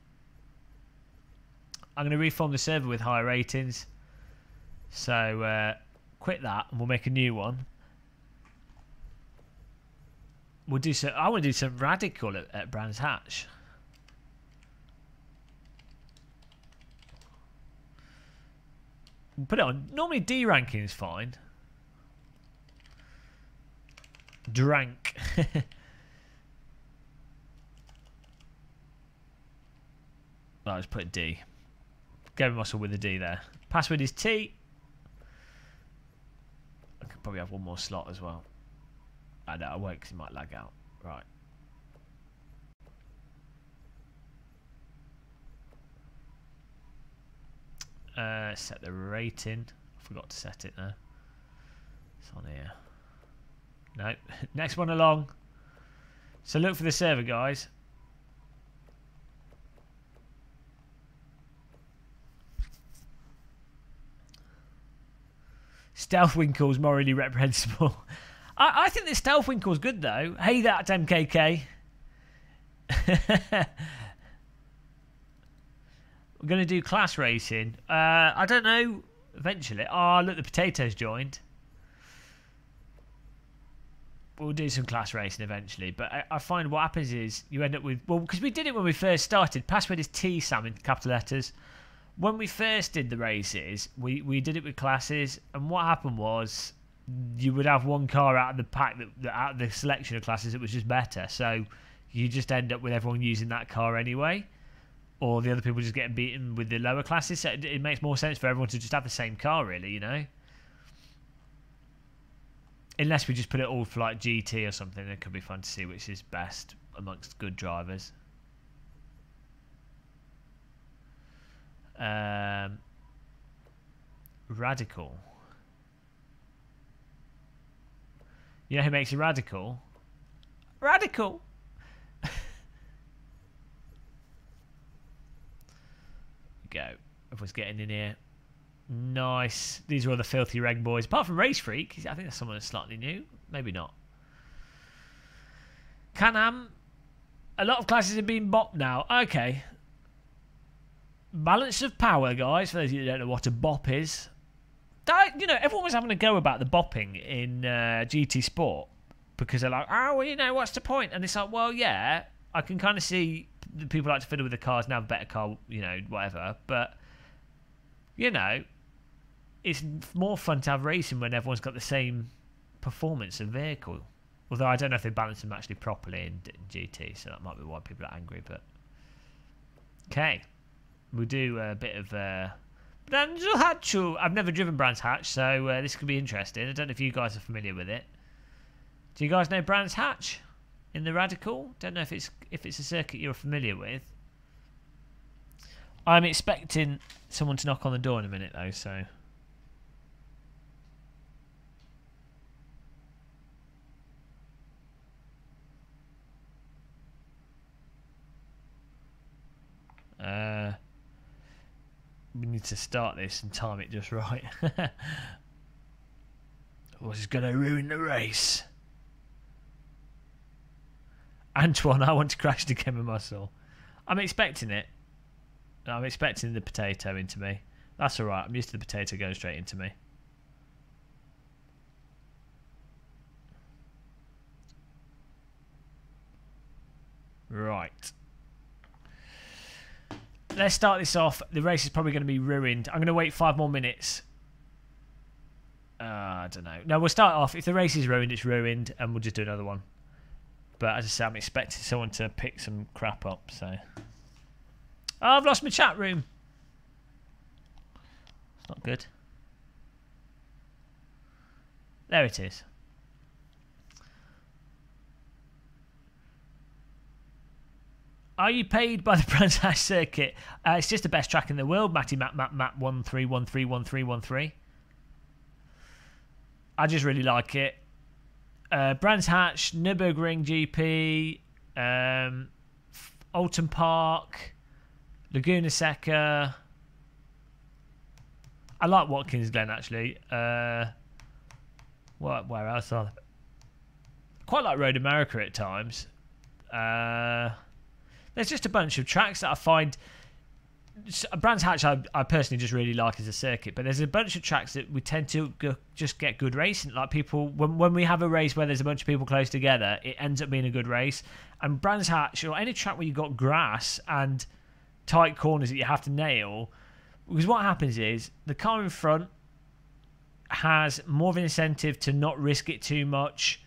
I'm going to reform the server with higher ratings. So quit that, and we'll make a new one. We'll do so. I want to do some radical at Brands Hatch. We'll put it on. Normally D ranking is fine. Drank. I'll just put D. Gavin Russell with a D there. Password is T. I could probably have one more slot as well. I know I won't because it might lag out. Right. Set the rating. I forgot to set it there. It's on here. No. Next one along. So look for the server, guys. Stealth Winkle's morally reprehensible. I think the Stealth Winkle's good though. Hey, that's MKK. We're going to do class racing. I don't know. Eventually. Oh, look, the potatoes joined. We'll do some class racing eventually. But I find what happens is you end up with... Well, because we did it when we first started. Password is T, Sam, in capital letters. When we first did the races, we did it with classes. And what happened was you would have one car out of the pack, out of the selection of classes that was just better. So you just end up with everyone using that car anyway. Or the other people just getting beaten with the lower classes. So it makes more sense for everyone to just have the same car, really, you know? Unless we just put it all for like GT or something, it could be fun to see which is best amongst good drivers. Radical. You know who makes a radical? Radical! Go. Everyone's getting in here. Nice. These are all the filthy reg boys. Apart from Race Freak, I think that's someone that's slightly new. Maybe not. Can-Am. A lot of classes have been bopped now. Okay. Balance of power, guys. For those of you who don't know what a bop is. You know, everyone was having a go about the bopping in GT Sport. Because they're like, oh, well, you know, what's the point? And it's like, well, yeah. I can kind of see people like to fiddle with the cars and have a better car, you know, whatever. But, you know, it's more fun to have racing when everyone's got the same performance of vehicle. Although I don't know if they balance them actually properly in GT, so that might be why people are angry. But okay, we'll do a bit of Brands Hatch. I've never driven Brands Hatch, so this could be interesting. I don't know if you guys are familiar with it. Do you guys know Brands Hatch in the Radical? Don't know if it's a circuit you're familiar with. I'm expecting someone to knock on the door in a minute, though, so. We need to start this and time it just right. Or it's going to ruin the race. Antoine, I want to crash the game of muscle. I'm expecting it. I'm expecting the potato into me. That's alright. I'm used to the potato going straight into me. Right. Let's start this off. The race is probably going to be ruined. I'm going to wait 5 more minutes. I don't know. No, we'll start off. If the race is ruined, it's ruined, and we'll just do another one. But as I say, I'm expecting someone to pick some crap up, so. Oh, I've lost my chat room. It's not good. There it is. Are you paid by the Brands Hatch circuit? It's just the best track in the world. Matty Map 13131313. I just really like it. Brands Hatch, Nürburgring GP, Alton Park, Laguna Seca. I like Watkins Glen actually. Where else are there? Quite like Road America at times. There's just a bunch of tracks that I find. Brands Hatch I personally just really like as a circuit, but there's a bunch of tracks that we tend to just get good racing. Like people, when we have a race where there's a bunch of people close together, it ends up being a good race. And Brands Hatch, or any track where you've got grass and tight corners that you have to nail, because what happens is the car in front has more of an incentive to not risk it too much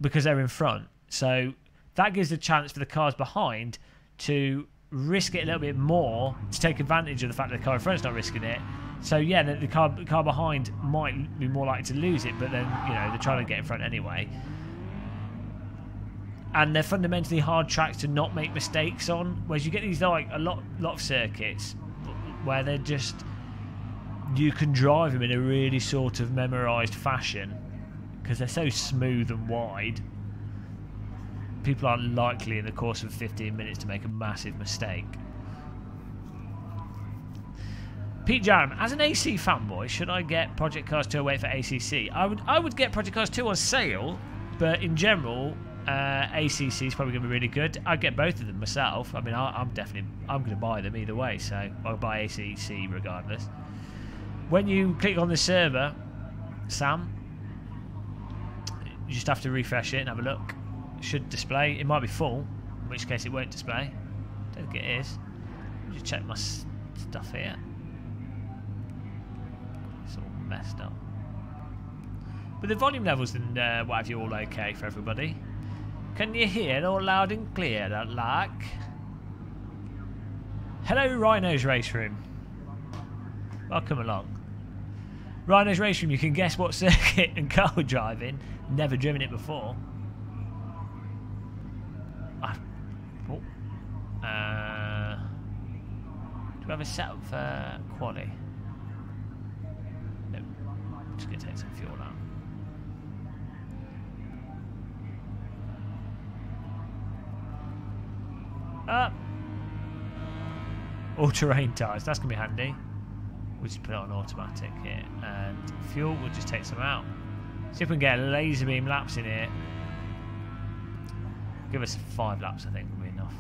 because they're in front. So that gives the chance for the cars behind to risk it a little bit more to take advantage of the fact that the car in front's not risking it. So yeah, the car behind might be more likely to lose it, but then, you know, they're trying to get in front anyway. And they're fundamentally hard tracks to not make mistakes on, whereas you get these like a lot of circuits where they're just, you can drive them in a really sort of memorised fashion because they're so smooth and wide. people aren't likely in the course of 15 minutes to make a massive mistake. Pete Jarham, as an AC fanboy, should I get Project Cars 2 away for ACC? I would get Project Cars 2 on sale, but in general, ACC is probably going to be really good. I'd get both of them myself. I mean, I'm going to buy them either way, so I'll buy ACC regardless. When you click on the server, Sam, you just have to refresh it and have a look. It should display. It might be full, in which case it won't display. I don't think it is. Let me just check my stuff here. It's all messed up. But the volume levels and what have you all okay for everybody? Can you hear all loud and clear, that like? Hello, Rhino's Race Room. Welcome along. Rhino's Race Room, you can guess what circuit and car we're driving. Never driven it before. Do we have a setup for quali? No. I'm just going to take some fuel out. All-terrain tyres, that's going to be handy. We'll just put it on automatic here. And fuel, we'll just take some out. See if we can get a laser beam laps in here. Give us 5 laps, I think, will be enough.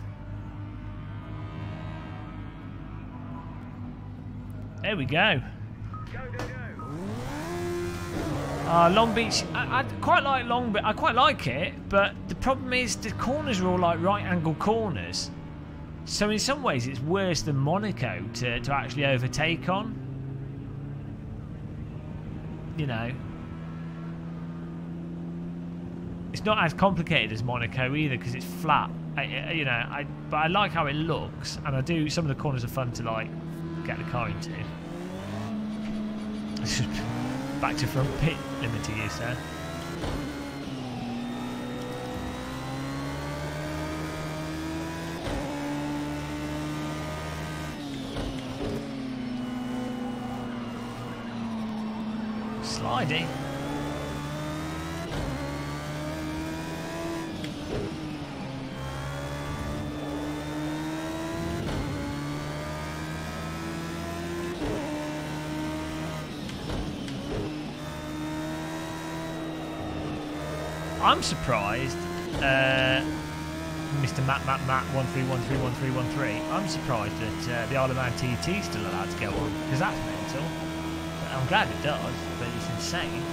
There we go. Long Beach. I quite like Long Beach. I quite like it, but the problem is the corners are all like right-angle corners. So in some ways, it's worse than Monaco to actually overtake on. You know, it's not as complicated as Monaco either because it's flat. But I like how it looks, and I do. Some of the corners are fun to like get the car into. Back to front pit limiter, you said. Sliding. I'm surprised, Mr. Matt 13131313. I'm surprised that the Isle of Man TT is still allowed to go on because that's mental. I'm glad it does, but it's insane.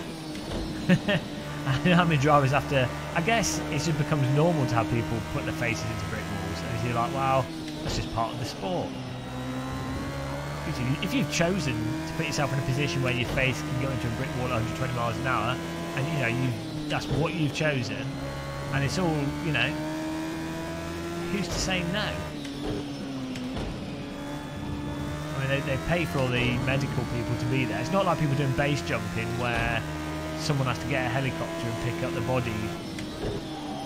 I don't know how many drivers have to. I guess it just becomes normal to have people put their faces into brick walls, and you're like, wow, that's just part of the sport. If you've chosen to put yourself in a position where your face can go into a brick wall at 120 miles an hour, and you know that's what you've chosen, and it's all, you know, who's to say no? I mean, they pay for all the medical people to be there. It's not like people doing base jumping where someone has to get a helicopter and pick up the body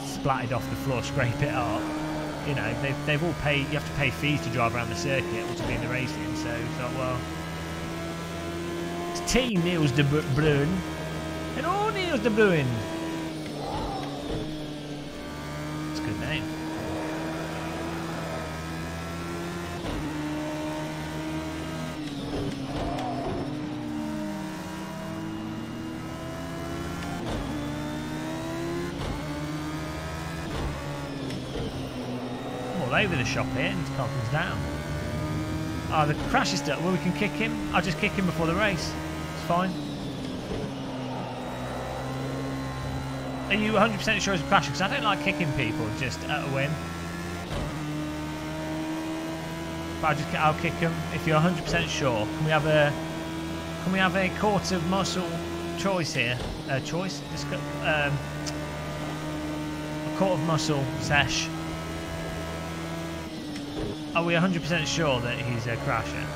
splattered off the floor, scrape it up. You know, they've all paid. You have to pay fees to drive around the circuit or to be in the racing. So it's like, well, it's T. Niels de Bruin. Hello, Niels de Bruin. It's a good name. Over the shop here and car comes down. Oh, the crash is done. Well, we can kick him. I'll just kick him before the race. It's fine. Are you 100% sure it's a crash? Because I don't like kicking people just at a win. But I'll kick him if you're 100% sure. Can we have a quart of muscle choice here? Choice? A quart of muscle sesh. Are we 100% sure that he's a crasher?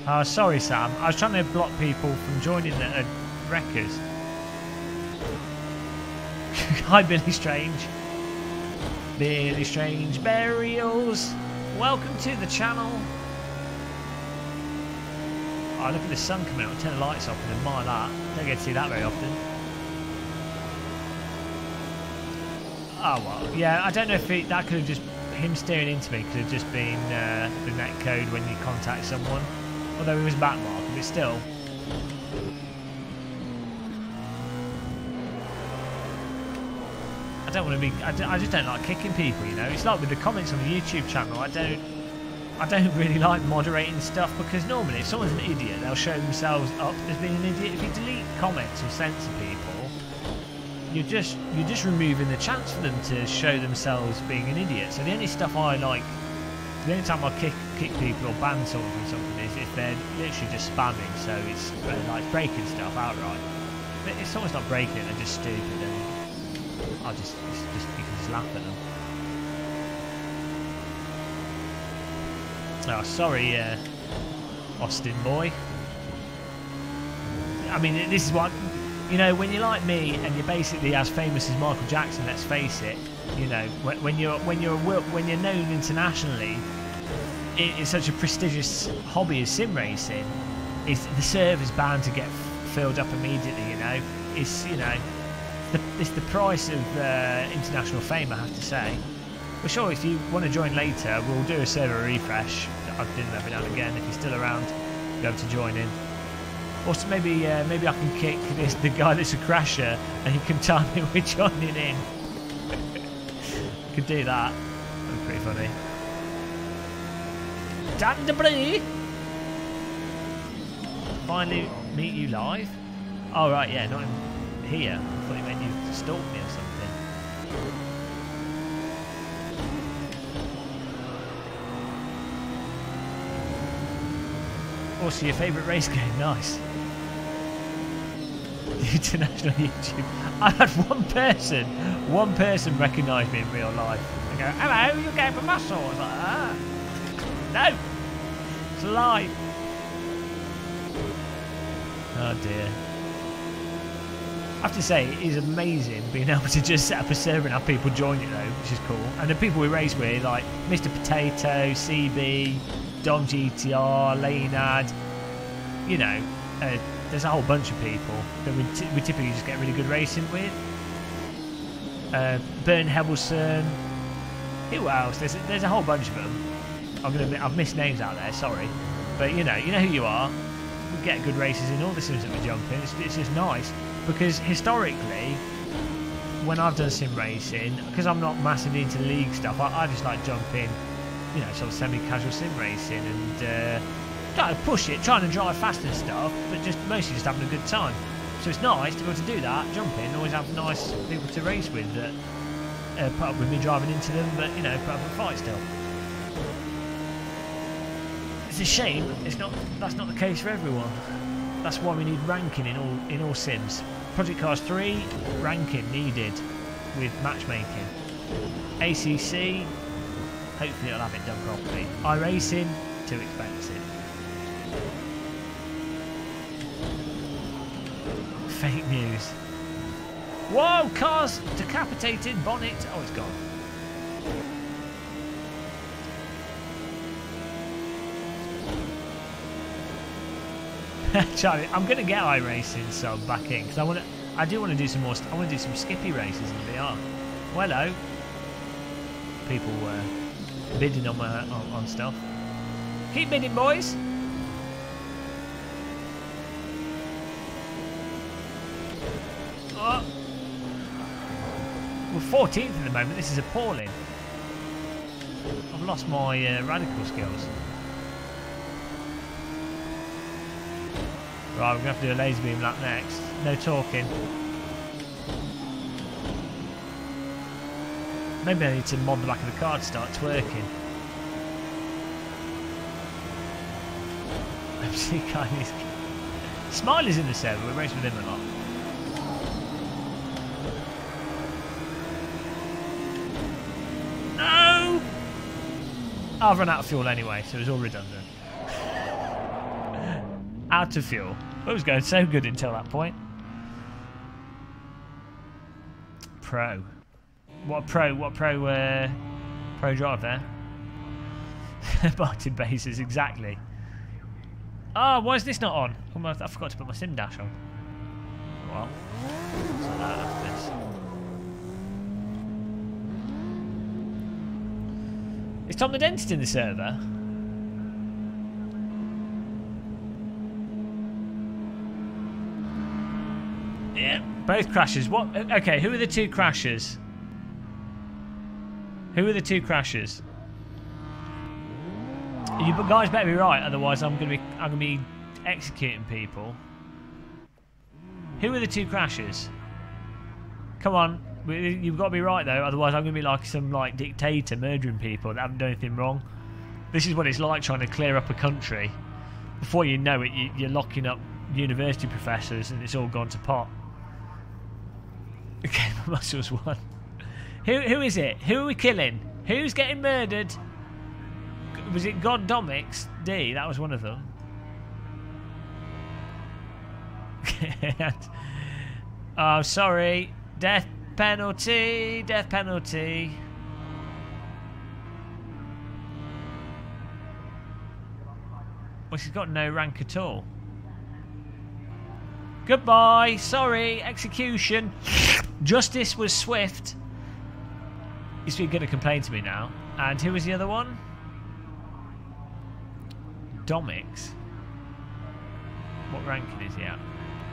Oh, sorry, Sam. I was trying to block people from joining the wreckers. Hi, Billy Strange. Billy Strange burials. welcome to the channel. Oh, look at the sun coming out. Turn the lights off and admire that. Don't get to see that very often. Oh well, yeah. I don't know if that could have just him steering into me could have just been the net code when you contact someone. Although it was backmark, but still. I don't want to be. I just don't like kicking people. You know, it's like with the comments on the YouTube channel. I don't really like moderating stuff because normally if someone's an idiot, they'll show themselves up as being an idiot. If you delete comments or censor people, you're just removing the chance for them to show themselves being an idiot. So the only stuff I like, the only time I kick people or ban someone from something is if they're literally just spamming. So it's like breaking stuff outright. But if someone's not breaking it, they're just stupid, then you can just laugh at them. Oh, sorry, Austin boy. I mean, this is what, you know, when you're like me and you're basically as famous as Michael Jackson. Let's face it. You know, when you're known internationally, it's such a prestigious hobby as sim racing. The server's bound to get filled up immediately. You know, it's the price of international fame, I have to say. But sure, if you want to join later, we'll do a server refresh. I've done that every now and again. If you're still around, you'll be able to join in. Also, maybe I can kick the guy that's a crasher, and he can time me we're joining in. Could do that. That'd be pretty funny. Dan Debris! Finally meet you live? Oh right, yeah, not in here. I thought you meant you stalked me or something. Also, your favourite race game, nice. International YouTube. I had one person recognise me in real life. They go, hello, you going for muscle? I was like, ah. No! It's a lie. Oh dear. I have to say, it is amazing being able to just set up a server and have people join it though, which is cool. And the people we race with, like Mr. Potato, CB, Dom GTR, Lanead, you know, there's a whole bunch of people that we typically just get really good racing with. Bern Hebelson, who else? There's a whole bunch of them. I've missed names out there, sorry, but you know who you are. We get good races in all the sims that we jump in. It's just nice because historically, when I've done sim racing, because I'm not massively into league stuff, I just like jumping, you know, sort of semi-casual sim racing and trying to push it, trying to drive fast and stuff, but just mostly just having a good time. So it's nice to be able to do that, jump in, always have nice people to race with that put up with me driving into them, but you know, put up a fight still. It's a shame that's not the case for everyone. That's why we need ranking in all sims. Project Cars 3 ranking needed with matchmaking. ACC, hopefully it'll have it done properly. iRacing, too expensive. Fake news. Whoa, cars decapitated bonnet. Oh, it's gone. Charlie, I'm gonna get iRacing sub back in because I do want to do some more. I want to do some Skippy races in VR. Well, hello. People bidding on stuff. Keep bidding, boys. Oh. We're 14th at the moment. This is appalling. I've lost my radical skills. Right, we're going to have to do a laser beam lap next. No talking. Maybe I need to mod the back of the car to start twerking. MC Kylie's... Smiley's in the server, we race with him a lot. No! I've run out of fuel anyway, so it was all redundant. Out of fuel. It was going so good until that point. Pro. What pro drive there? Martin bases, exactly. Oh, why is this not on? Oh, I forgot to put my sim dash on. Well, so that's this. Is Tom the Dentist in the server? Yeah, both crashes. What? Okay, who are the two crashes? Who are the two crashes? You guys better be right, otherwise I'm gonna be executing people. Who are the two crashes? Come on, you've got to be right though, otherwise I'm gonna be like some dictator murdering people that haven't done anything wrong. This is what it's like trying to clear up a country. Before you know it, you're locking up university professors and it's all gone to pot. Okay, my muscles won. Who is it? Who are we killing? Who's getting murdered? Was it God Domix D? That was one of them. Oh, sorry. Death penalty. Death penalty. Well, she's got no rank at all. Goodbye. Sorry. Execution. Justice was swift. He's going to complain to me now. And who was the other one? Domix. What ranking is he at?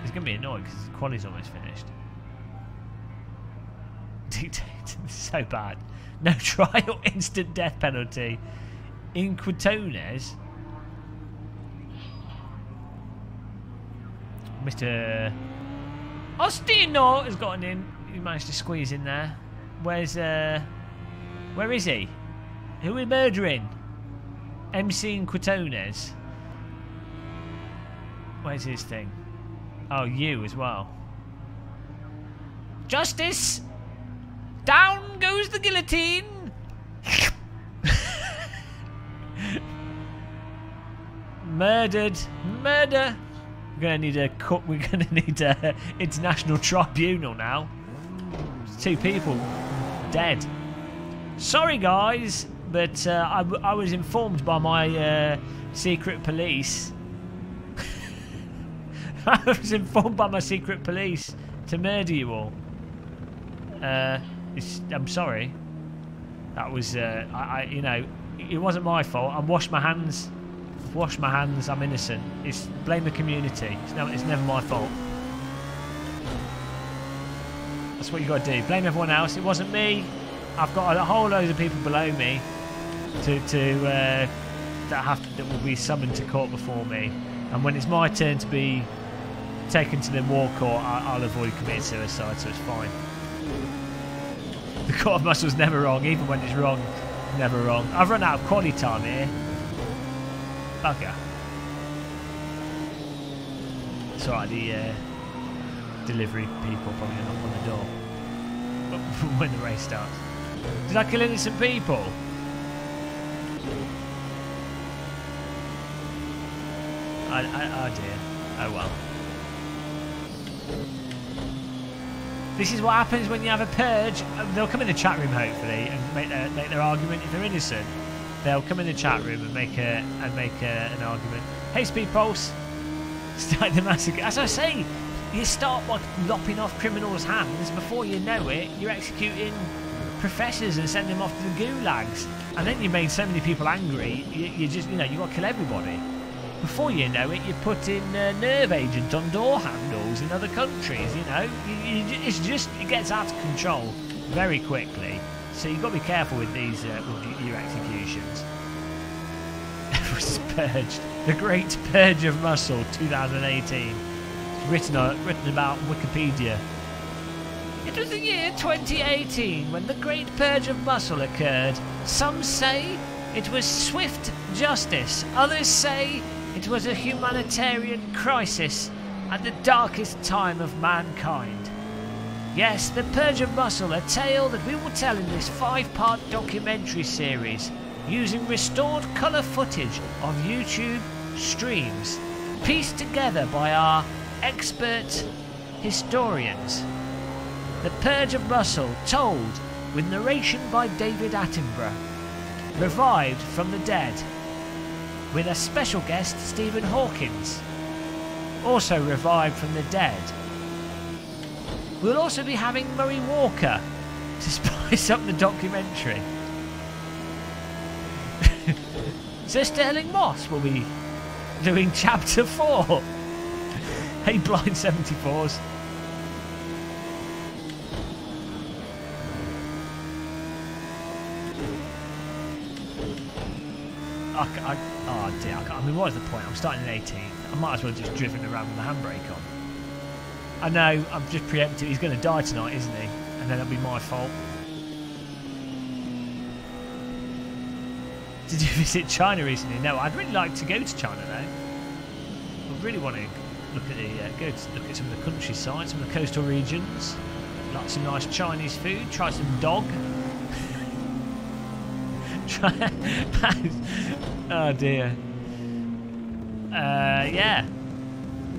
He's going to be annoyed because his quality's almost finished. Dictator. So bad. No trial, instant death penalty. Inquitones. Mr. Ostino has gotten in. He managed to squeeze in there. Where is he? Who are we murdering? MC Inquitones. Where's his thing? Oh, you as well. Justice! Down goes the guillotine! Murdered. Murder! We're gonna need a international tribunal now. There's 2 people dead. Sorry guys, but I was informed by my secret police. I was informed by my secret police to murder you all. I'm sorry. That was, you know, it wasn't my fault. I washed my hands. Wash my hands. I'm innocent. Blame the community. It's never my fault. That's what you got to do. Blame everyone else. It wasn't me. I've got a whole load of people below me that will be summoned to court before me. And when it's my turn to be taken to the war court, I'll avoid committing suicide, so it's fine. The court of muscle's never wrong, even when it's wrong, never wrong. I've run out of quality time here. Bugger. It's alright, the delivery people probably knock on the door when the race starts. Did I kill innocent people? Oh dear. Oh well. This is what happens when you have a purge. They'll come in the chat room hopefully and make their argument. If they're innocent, they'll come in the chat room and make an argument. Hey, Speed Pulse, start the massacre. As I say, you start by lopping off criminals' hands. Before you know it, you're executing professors and sending them off to the gulags. And then you made so many people angry. You just, you know, you got to kill everybody. Before you know it, you're putting nerve agents on door handles in other countries. You know, it gets out of control very quickly. So you've got to be careful with these with your executions. It was purged. The Great Purge of Muscle, 2018. It's written about Wikipedia. It was the year 2018 when the Great Purge of Muscle occurred. Some say it was swift justice. Others say it was a humanitarian crisis at the darkest time of mankind. Yes, the Purge of Muscle, a tale that we will tell in this 5-part documentary series, using restored colour footage of YouTube streams, pieced together by our expert historians. The Purge of Muscle, told with narration by David Attenborough. revived from the dead, with a special guest, Stephen Hawkins, also revived from the dead. We'll also be having Murray Walker to spice up the documentary. So Sterling Moss will be doing chapter 4. Hey, Blind 74s. Oh dear, I mean, what is the point? I'm starting in 18th. I might as well have just driven around with the handbrake on. I know, I'm just preempting. He's going to die tonight, isn't he? And then it'll be my fault. Did you visit China recently? No, I'd really like to go to China though. I really want to look at look at some of the countryside, some of the coastal regions. Like some nice Chinese food. Try some dog. Oh dear. Yeah.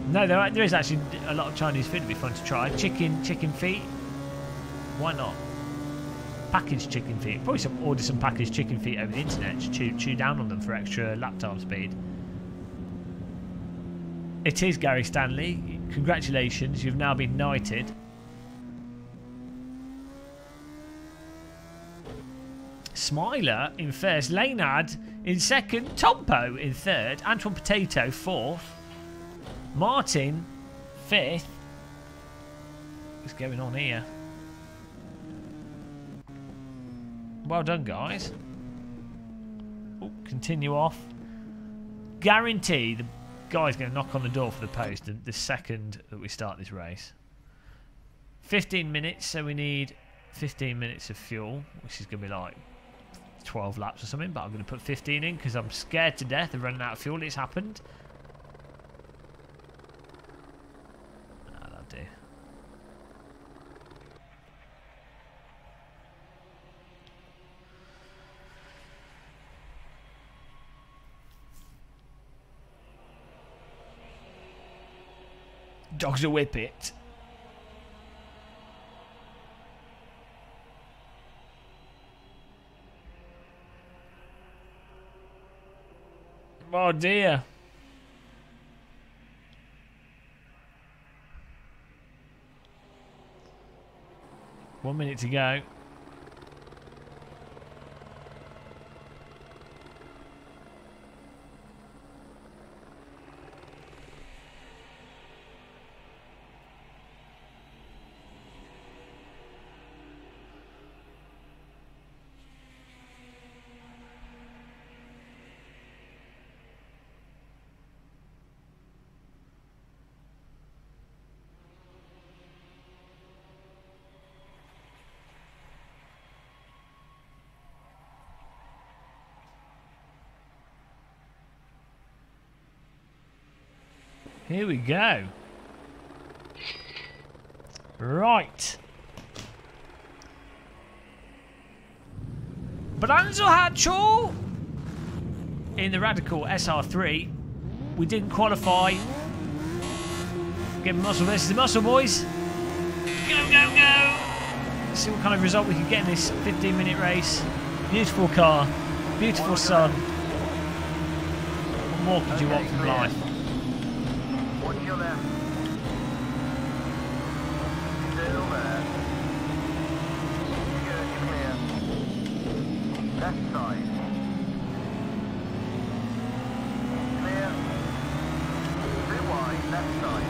No, there is actually a lot of Chinese food to be fun to try. Chicken feet. Why not? Packaged chicken feet. Probably order some packaged chicken feet over the internet. Chew down on them for extra laptop speed. It is Gary Stanley. Congratulations, you've now been knighted. Smiler in first, Laynard in second, Tompo in third, Antoine Potato fourth, Martin fifth. What's going on here? Well done, guys. Oh, continue off. Guarantee the guy's going to knock on the door for the post the second that we start this race. 15 minutes, so we need 15 minutes of fuel, which is going to be like 12 laps or something, but I'm going to put 15 in because I'm scared to death of running out of fuel. It's happened. Ah, that'll do. Dogs a whip it. Oh dear. 1 minute to go. Here we go. Right. Bonanza Hatchel in the Radical SR3. We didn't qualify. Get muscle versus the muscle, boys. Go, go, go. Let's see what kind of result we can get in this 15-minute race. Beautiful car. Beautiful sun. What more could you want from life? Watch your left. Still there. Good, you're clear. Left side. Clear. Too wide, left side.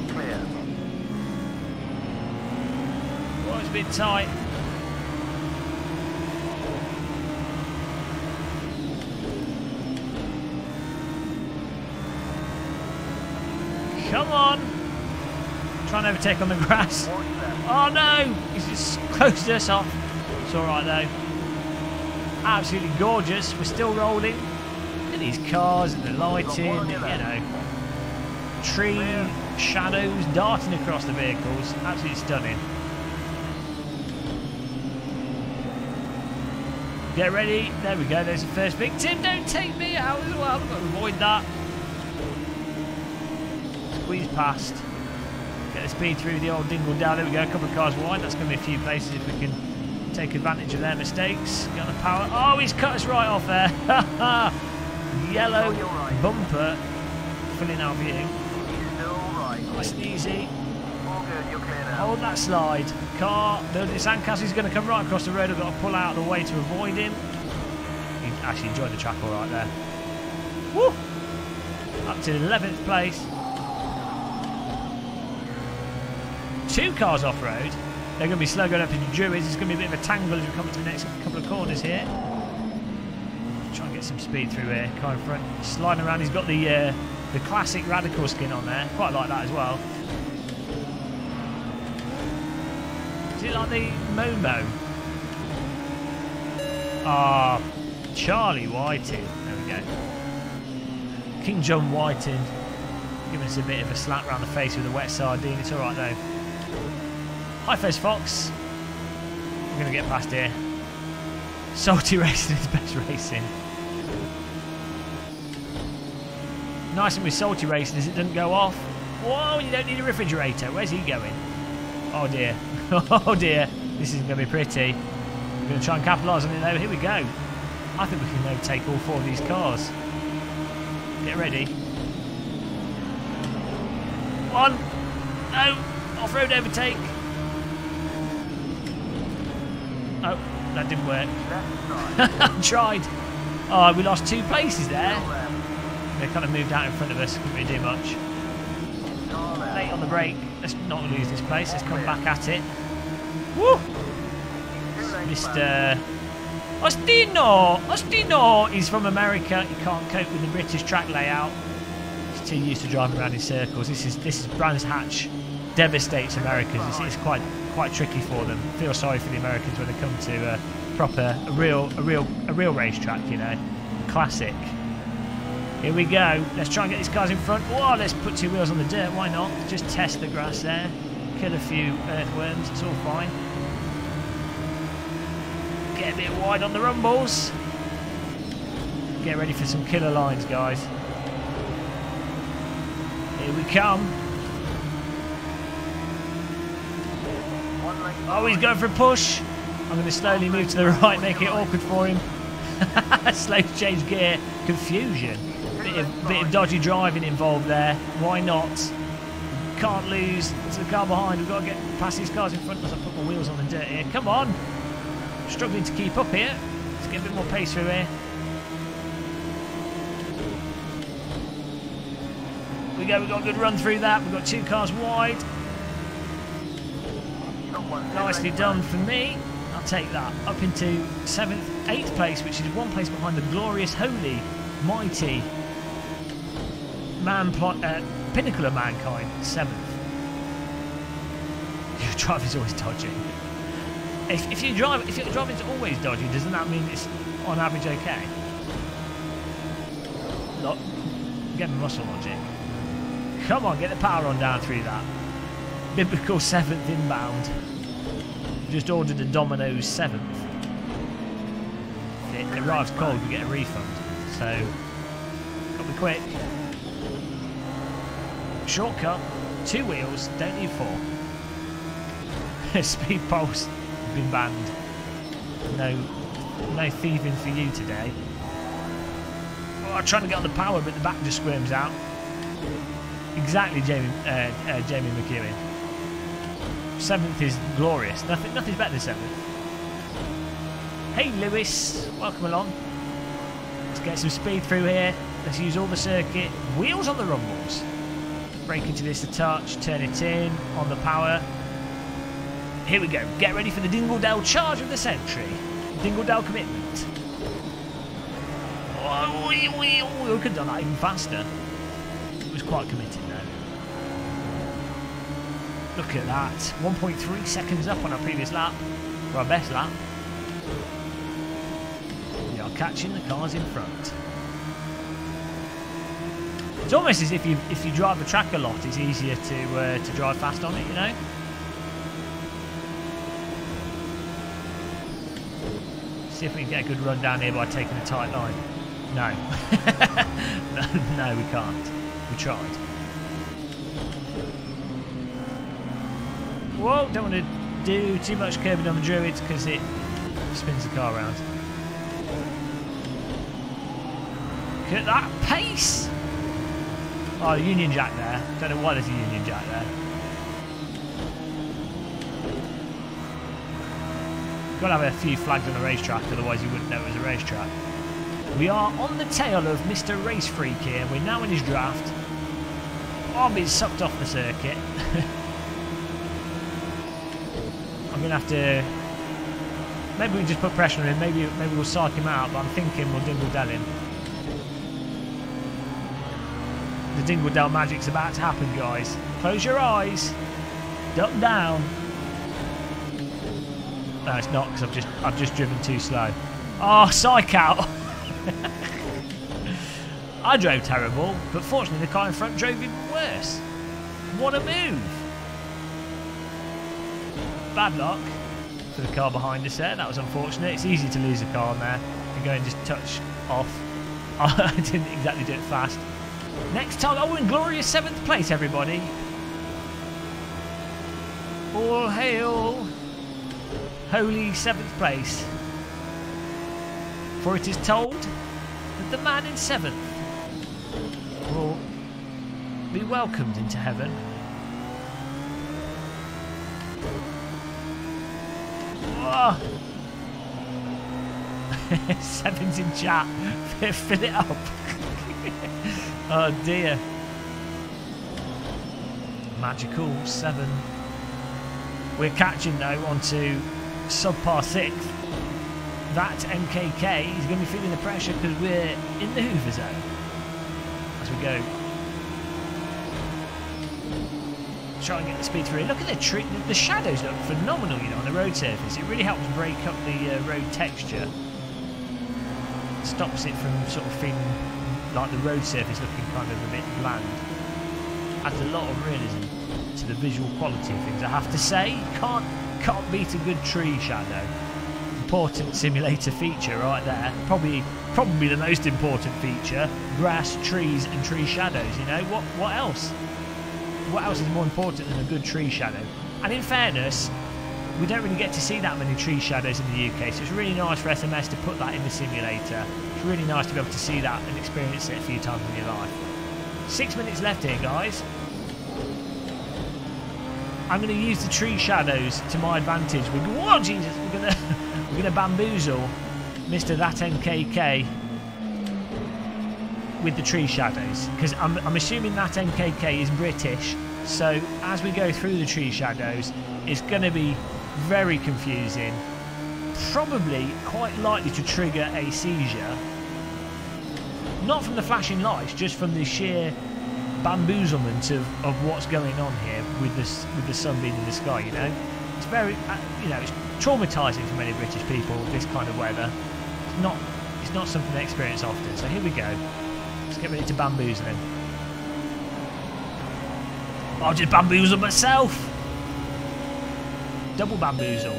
Clear. Oh, it's a bit tight. Come on! Try and overtake on the grass. Oh no! He's just closed us off. It's alright though. Absolutely gorgeous. We're still rolling. Look at these cars and the lighting, you know. Tree shadows darting across the vehicles. Absolutely stunning. Get ready. There we go. There's the first victim. Don't take me out as well. I've got to avoid that. Squeeze past. Get the speed through the old dingle down. There we go. A couple of cars wide. That's going to be a few places if we can take advantage of their mistakes. Get on the power. Oh, he's cut us right off there. Yellow bumper filling our view. Nice and easy. Hold that slide. Car, the sandcastle's going to come right across the road. I've got to pull out of the way to avoid him. He actually enjoyed the track all right there. Woo! Up to 11th place. 2 cars off-road. They're going to be slow going up into Druids. It's going to be a bit of a tangle as we come to the next couple of corners here. Try and get some speed through here. Car in front, sliding around. He's got the classic Radical skin on there. Quite like that as well. Is it like the Momo? Ah, Charlie Whiting. There we go. King John Whiting giving us a bit of a slap round the face with a wet sardine. It's alright though. Hi Fez Fox. I'm going to get past here. Salty racing is best racing. Nice thing with salty racing is it doesn't go off. Whoa, you don't need a refrigerator. Where's he going? Oh dear. Oh dear. This isn't going to be pretty. We're going to try and capitalise on it though. Here we go. I think we can overtake all 4 of these cars. Get ready. 1. No. Off-road overtake. Oh, that didn't work. I tried. Oh, we lost 2 places there. They kind of moved out in front of us. Couldn't really do much. Late on the brake. Let's not lose this place. Let's come back at it. Woo! Mr. Ostino! He's from America. He can't cope with the British track layout. He's too used to driving around in circles. This is Brands Hatch. Devastates Americans. It's quite tricky for them. I feel sorry for the Americans when they come to a real racetrack, you know. Classic. Here we go. Let's try and get these cars in front. Whoa, let's put 2 wheels on the dirt. Why not? Just test the grass there. Kill a few earthworms. It's all fine. Get a bit wide on the rumbles. Get ready for some killer lines, guys. Here we come. Oh, he's going for a push. I'm going to slowly move to the right, make it awkward for him. Slow to change gear. Confusion. Bit of dodgy driving involved there. Why not? Can't lose to the car behind. We've got to get past these cars in front as I put my wheels on the dirt here. Come on. Struggling to keep up here. Let's get a bit more pace through here. We go. We've got a good run through that. We've got 2 cars wide. Nicely done for me. I'll take that. Up into 7th, 8th place, which is 1 place behind the glorious, holy, mighty pinnacle of mankind. 7th. Your driving's always dodgy. If your driving's always dodgy, doesn't that mean it's on average okay? Look, get the muscle logic. Come on, get the power on down through that. Biblical 7th inbound. Just ordered a Domino's 7th. If it arrives cold, we get a refund. So, got to be quick. Shortcut, 2 wheels, don't need 4. Speed pulse has been banned. No thieving for you today. Oh, I'm trying to get on the power, but the back just squirms out. Exactly, Jamie McEwen. 7th is glorious. Nothing's better than 7th. Hey Lewis, welcome along. Let's get some speed through here. Let's use all the circuit. Wheels on the rumbles. Brake into this a touch, turn it in, on the power. Here we go. Get ready for the Dingledale charge of the century. Dingledale commitment. Oh, we could have done that even faster. It was quite committed though. Look at that. 1.3 seconds up on our previous lap. For our best lap. We are catching the cars in front. It's almost as if you drive the track a lot, it's easier to drive fast on it, you know? See if we can get a good run down here by taking a tight line. No. No, we can't. We tried. Whoa, don't want to do too much curbing on the Druids because it spins the car around. Look at that pace! Oh, Union Jack there. Don't know why there's a Union Jack there. Got to have a few flags on the racetrack, otherwise you wouldn't know it was a racetrack. We are on the tail of Mr. Race Freak here. We're now in his draft. Oh, I'm being sucked off the circuit. I'm going to have to... Maybe we just put pressure on him. Maybe we'll psych him out, but I'm thinking we'll dingle-dell him. The dingle-dell magic's about to happen, guys. Close your eyes. Duck down. No, it's not, because I've just driven too slow. Oh, psych out. I drove terrible, but fortunately the car in front drove even worse. What a move. Bad luck for the car behind us there. That was unfortunate. It's easy to lose a car on there and go and just touch off. I didn't exactly do it fast. Next time, oh, we're in glorious 7th place, everybody. All hail, holy 7th place. For it is told that the man in 7th will be welcomed into heaven. Oh. 7's in chat. Fill it up. Oh dear. Magical 7. We're catching though onto subpar 6th. That MKK is going to be feeling the pressure because we're in the Hoover zone as we go. Try and get the speed through. Look at the tree. The shadows look phenomenal, you know, on the road surface. It really helps break up the road texture. Stops it from sort of feeling like the road surface looking kind of a bit bland. Adds a lot of realism to the visual quality of things, I have to say. Can't beat a good tree shadow. Important simulator feature right there. Probably the most important feature. Grass, trees and tree shadows, you know. What else? What else is more important than a good tree shadow? And in fairness, we don't really get to see that many tree shadows in the UK, so it's really nice for SMS to put that in the simulator. It's really nice to be able to see that and experience it a few times in your life. 6 minutes left here, guys. I'm going to use the tree shadows to my advantage. Whoa, Jesus! We're gonna bamboozle Mr. That NKK with the tree shadows, because I'm assuming that NKK is British. So as we go through the tree shadows, it's going to be very confusing. Probably quite likely to trigger a seizure. Not from the flashing lights, just from the sheer bamboozlement of what's going on here with the sun being in the sky. You know, it's very you know, it's traumatising for many British people. This kind of weather, it's not something they experience often. So here we go. Let's get ready to bamboozle him. I'll just bamboozle myself. Double bamboozle.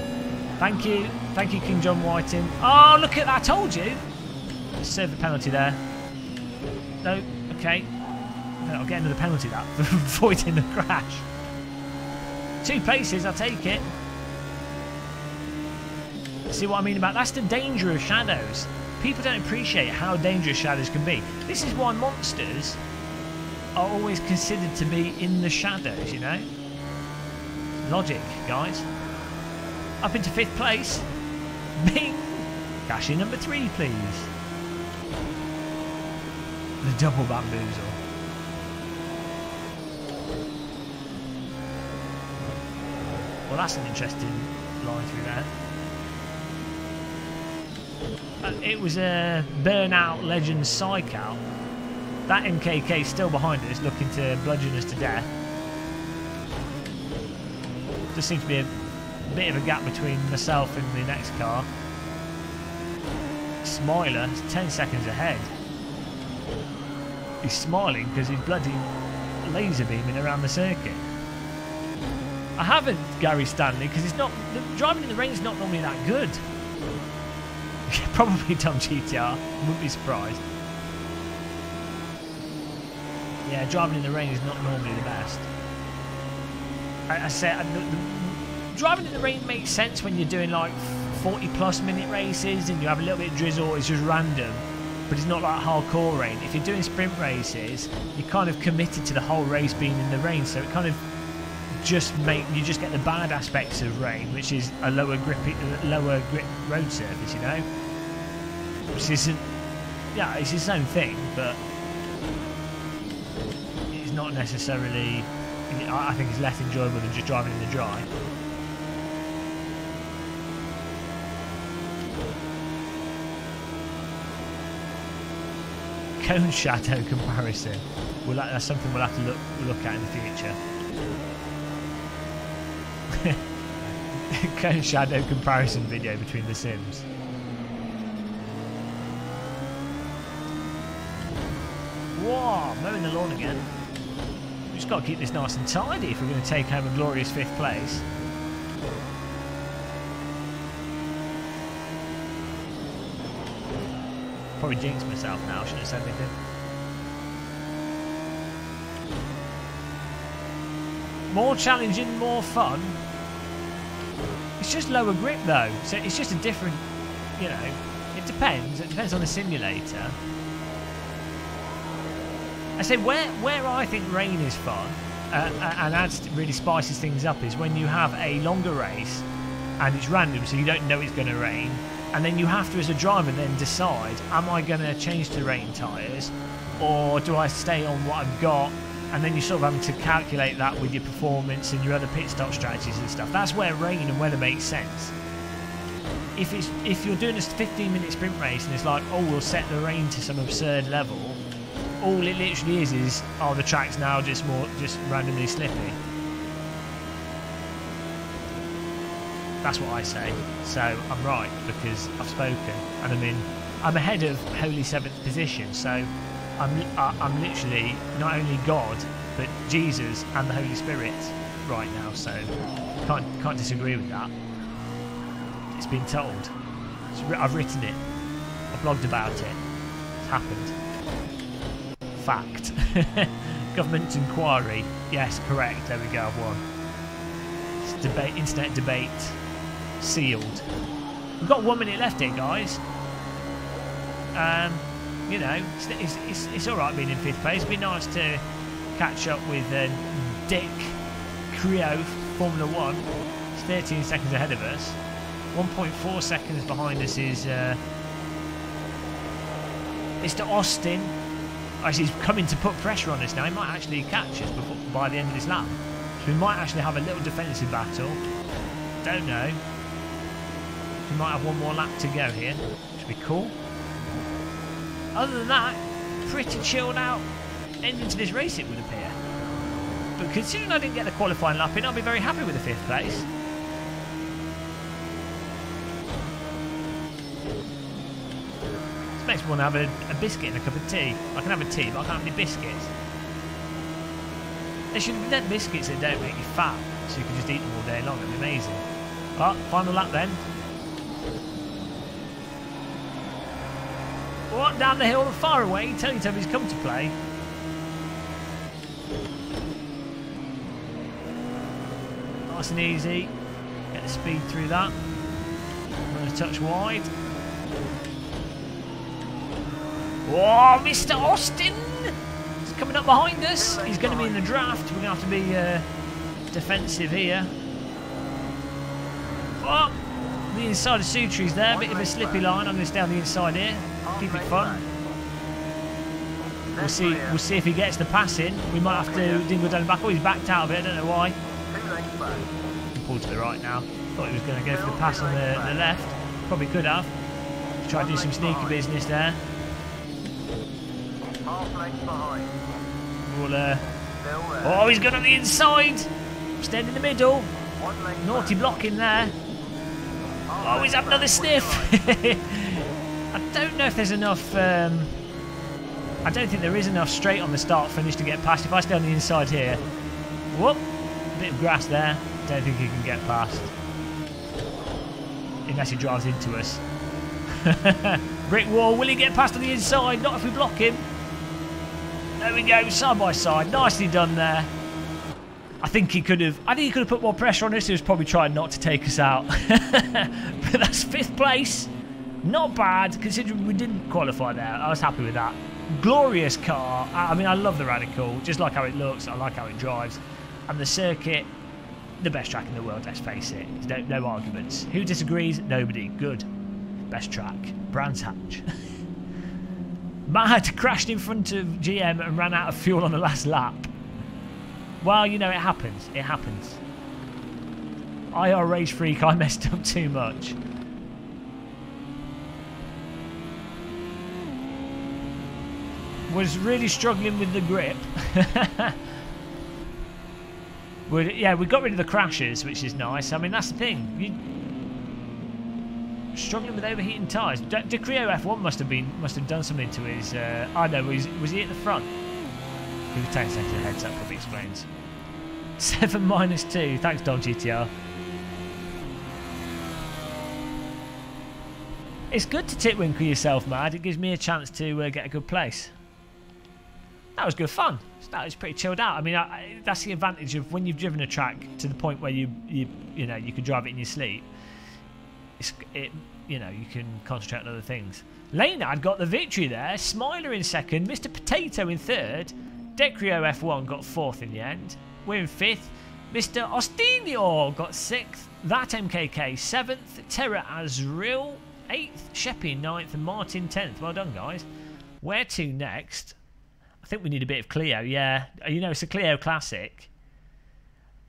Thank you, King John Whiting. Oh, look at that! I told you. Let's serve the penalty there. No, okay. No, I'll get another penalty that for avoiding the crash. 2 places, I'll take it. See what I mean about that's the danger of shadows. People don't appreciate how dangerous shadows can be. This is why monsters are always considered to be in the shadows, you know? Logic, guys. Up into 5th place. Bing! Cash in number 3, please. The double bamboozle. Well, that's an interesting line through there. It was a burnout legend psych out. That MKK is still behind us, looking to bludgeon us to death. There seems to be a bit of a gap between myself and the next car. Smiler is 10 seconds ahead. He's smiling because he's bloody laser beaming around the circuit. I haven't, Gary Stanley, because driving in the rain is not normally that good. Probably Tom GTR, wouldn't be surprised. Yeah, driving in the rain is not normally the best. I said driving in the rain makes sense when you're doing like 40+ minute races and you have a little bit of drizzle, it's just random, but it's not like hardcore rain. If you're doing sprint races, you're kind of committed to the whole race being in the rain, so it kind of you just get the bad aspects of rain, which is a lower grip road surface, you know, which isn't, yeah, it's its own thing, but it's not necessarily, I think it's less enjoyable than just driving in the dry. Cone shadow comparison. That's something we'll have to look at in the future. Cone shadow comparison video between the Sims. Whoa, mowing the lawn again. We've just got to keep this nice and tidy if we're going to take home a glorious 5th place. Probably jinxed myself now, I shouldn't have said anything. More challenging, more fun. It's just lower grip though, so it's just a different, you know, it depends on the simulator. I say where I think rain is fun and really spices things up is when you have a longer race and it's random, so you don't know it's going to rain, and then you have to, as a driver, then decide, am I going to change to rain tyres or do I stay on what I've got? And then you're sort of having to calculate that with your performance and your other pit stop strategies and stuff. That's where rain and weather makes sense. If you're doing a 15-minute sprint race and it's like, oh, we'll set the rain to some absurd level, all it literally is, oh, the track's now just randomly slippy. That's what I say. So I'm right because I've spoken, and I'm ahead of Holy 7th position. So I'm literally not only God but Jesus and the Holy Spirit right now. So can't disagree with that. It's been told. I've written it. I've blogged about it. It's happened. Fact. Government inquiry. Yes, correct. There we go. I've won. It's debate. Internet debate. Sealed. We've got 1 minute left here, guys. You know, it's all right being in 5th place. It'd be nice to catch up with Dick Creo Formula 1. It's 13 seconds ahead of us. 1.4 seconds behind us is Mr. Austin. Actually, he's coming to put pressure on us now. He might actually catch us by the end of this lap. So we might actually have a little defensive battle. Don't know. We might have one more lap to go here. Should be cool. Other than that, pretty chilled out ending to this race, it would appear. But considering I didn't get the qualifying lap in, I'll be very happy with the 5th place. This makes me want to have a biscuit and a cup of tea. I can have a tea, but I can't have any biscuits. There should be dead biscuits that don't make you fat, so you can just eat them all day long. It'd be amazing. Well, final lap then. What, down the hill far away? Teletubbies come to play. Nice and easy. Get the speed through that. Run a touch wide. Whoa, Mr. Austin! He's coming up behind us. He's going to be in the draft. We're going to have to be defensive here. Oh, the inside of Sutri's there. Bit of a slippy line. I'm going to stay on the inside here. Keep it fun. We'll see if he gets the pass in. We might have to dingle down the back. Oh, he's backed out of it. I don't know why. Pull to the right now. Thought he was going to go for the pass on the left. Probably could have. Try to do some sneaky business there. We'll, oh, he's gone on the inside. Staying in the middle. Naughty blocking there. Oh, he's had another sniff. I don't know if there's enough. I don't think there is enough straight on the start finish to get past. If I stay on the inside here, whoop, a bit of grass there. Don't think he can get past unless he drives into us. Brick wall. Will he get past on the inside? Not if we block him. There we go, side by side. Nicely done there. I think he could have put more pressure on us. He was probably trying not to take us out. But that's 5th place. Not bad, considering we didn't qualify there. I was happy with that. Glorious car. I mean, I love the Radical. Just like how it looks. I like how it drives. And the circuit, the best track in the world, let's face it. No arguments. Who disagrees? Nobody. Good. Best track. Brands Hatch. Mad crashed in front of GM and ran out of fuel on the last lap. Well, you know, it happens. It happens. IR Race Freak, I messed up too much. Was really struggling with the grip. Yeah, we got rid of the crashes, which is nice. I mean, that's the thing. Struggling with overheating tyres. DeCrio F1 must have done something to his. I know. Was he at the front? He was 10 seconds ahead, so that probably explains. 7 minus 2. Thanks, Dom GTR. It's good to titwinkle yourself, Mad. It gives me a chance to get a good place. That was good fun. That was pretty chilled out. I mean, that's the advantage of when you've driven a track to the point where you know you can drive it in your sleep. You know, you can concentrate on other things. Laynard got the victory there. Smiler in 2nd. Mr. Potato in 3rd. Decrio F1 got 4th in the end. We're in 5th. Mr. Ostinio got 6th. That MKK 7th. Terra Azril 8th. Sheppy 9th. And Martin 10th. Well done, guys. Where to next? I think we need a bit of Clio. Yeah, you know, it's a Clio Classic.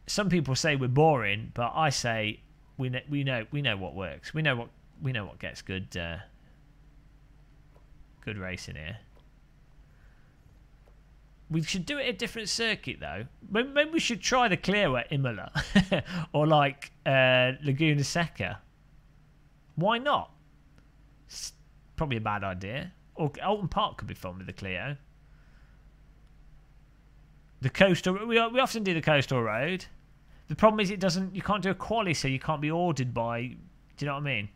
Some people say we're boring, but I say we know what works. We know what gets good good racing here. We should do it at a different circuit though. Maybe we should try the Clio at Imola or like Laguna Seca. Why not? It's probably a bad idea. Or Alton Park could be fun with the Clio. The coastal, we often do the coastal road. The problem is you can't do a quali, so you can't be ordered by, do you know what I mean?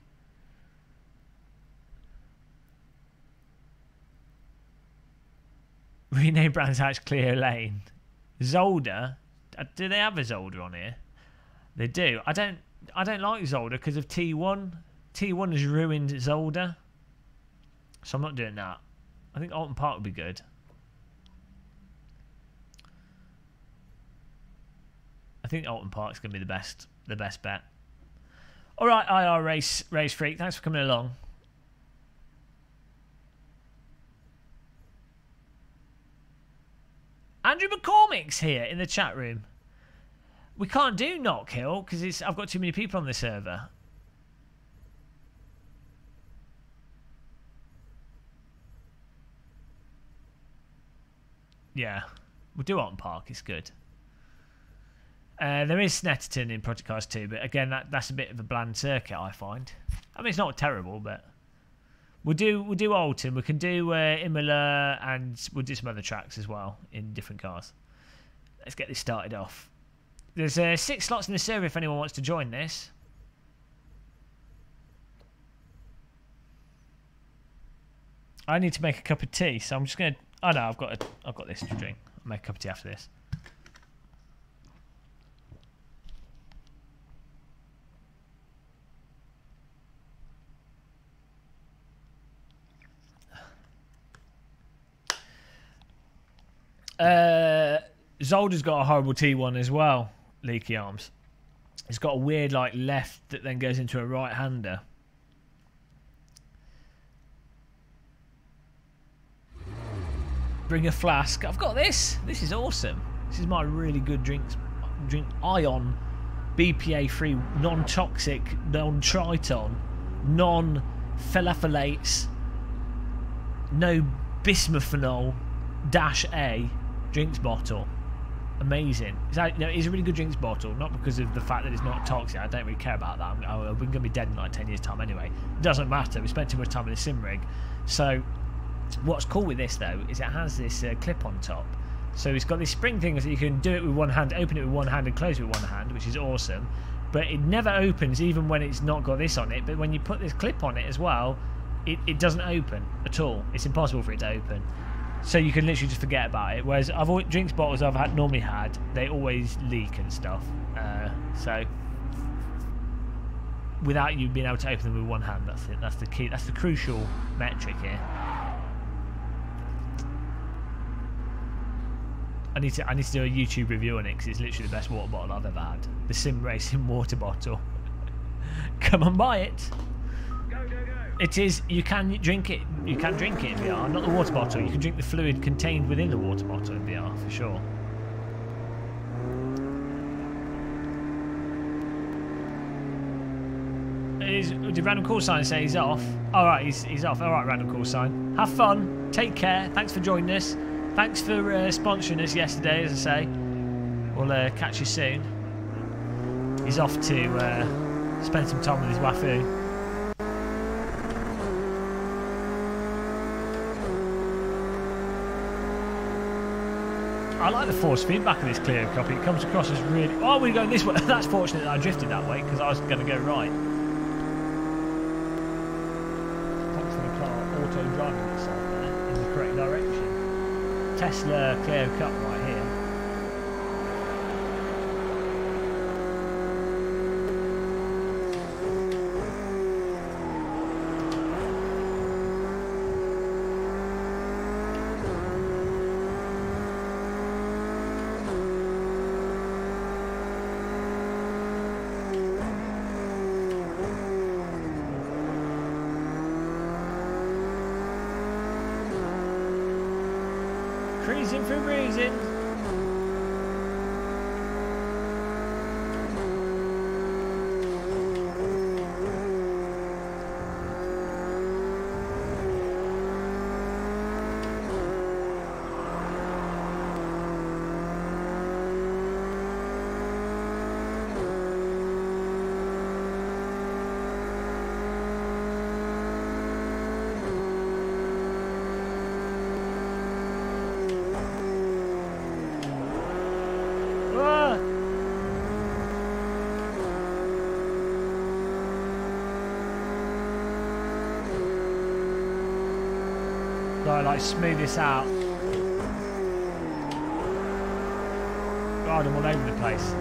Rename Brands Hatch Clio Lane. Zolder, do they have a Zolder on here? They do. I don't like Zolder because of T1. T1 has ruined Zolder, so I'm not doing that. I think Alton Park would be good. I think Alton Park's going to be the best bet. All right, IR Race Freak, thanks for coming along. Andrew McCormick's here in the chat room. We can't do Knock Hill because I've got too many people on the server. Yeah, we'll do Alton Park. It's good. There is Snetterton in Project Cars 2, but again, that's a bit of a bland circuit, I find. I mean, it's not terrible, but we'll do Alton. We can do Imola, and we'll do some other tracks as well in different cars. Let's get this started off. There's 6 slots in the server if anyone wants to join this. I need to make a cup of tea, so I'm just gonna. Oh no, I've got this to drink. I'll make a cup of tea after this. Zolder's got a horrible T1 as well, Leaky Arms. It's got a weird like left that then goes into a right-hander. Bring a flask. I've got this. This is awesome. This is my really good drink Ion BPA-free, non-toxic, non-triton, non-phthalates, no bismuthanol -A drinks bottle. Amazing. It's a really good drinks bottle, not because of the fact that it's not toxic. I don't really care about that. We're going to be dead in like 10 years' time anyway. It doesn't matter. We spent too much time in the sim rig. So what's cool with this though is it has this clip on top. So it's got this spring thing so you can do it with one hand, open it with one hand and close it with one hand, which is awesome. But it never opens even when it's not got this on it. But when you put this clip on it as well, it doesn't open at all. It's impossible for it to open. So you can literally just forget about it. Whereas drinks bottles I've normally had, they always leak and stuff. So without you being able to open them with one hand. That's it. That's the key. That's the crucial metric here. I need to do a YouTube review on it because it's literally the best water bottle I've ever had. The Sim Racing water bottle. Come and buy it. Go, go, go. It is. You can drink it. You can drink it in VR. Not the water bottle. You can drink the fluid contained within the water bottle in VR for sure. Did Random Call Sign say he's off? Alright, he's off. Alright, Random Call Sign. Have fun. Take care. Thanks for joining us. Thanks for sponsoring us yesterday, as I say. We'll catch you soon. He's off to spend some time with his waifu. I like the force feedback of this clear copy. It comes across as really... Oh, we're going this way. That's fortunate that I drifted that way because I was going to go right. Thanks for the car auto-driving itself there in the correct direction. Tesla clear cut right here. Cruising for breezing. Like smooth this out. God, I'm all over the place.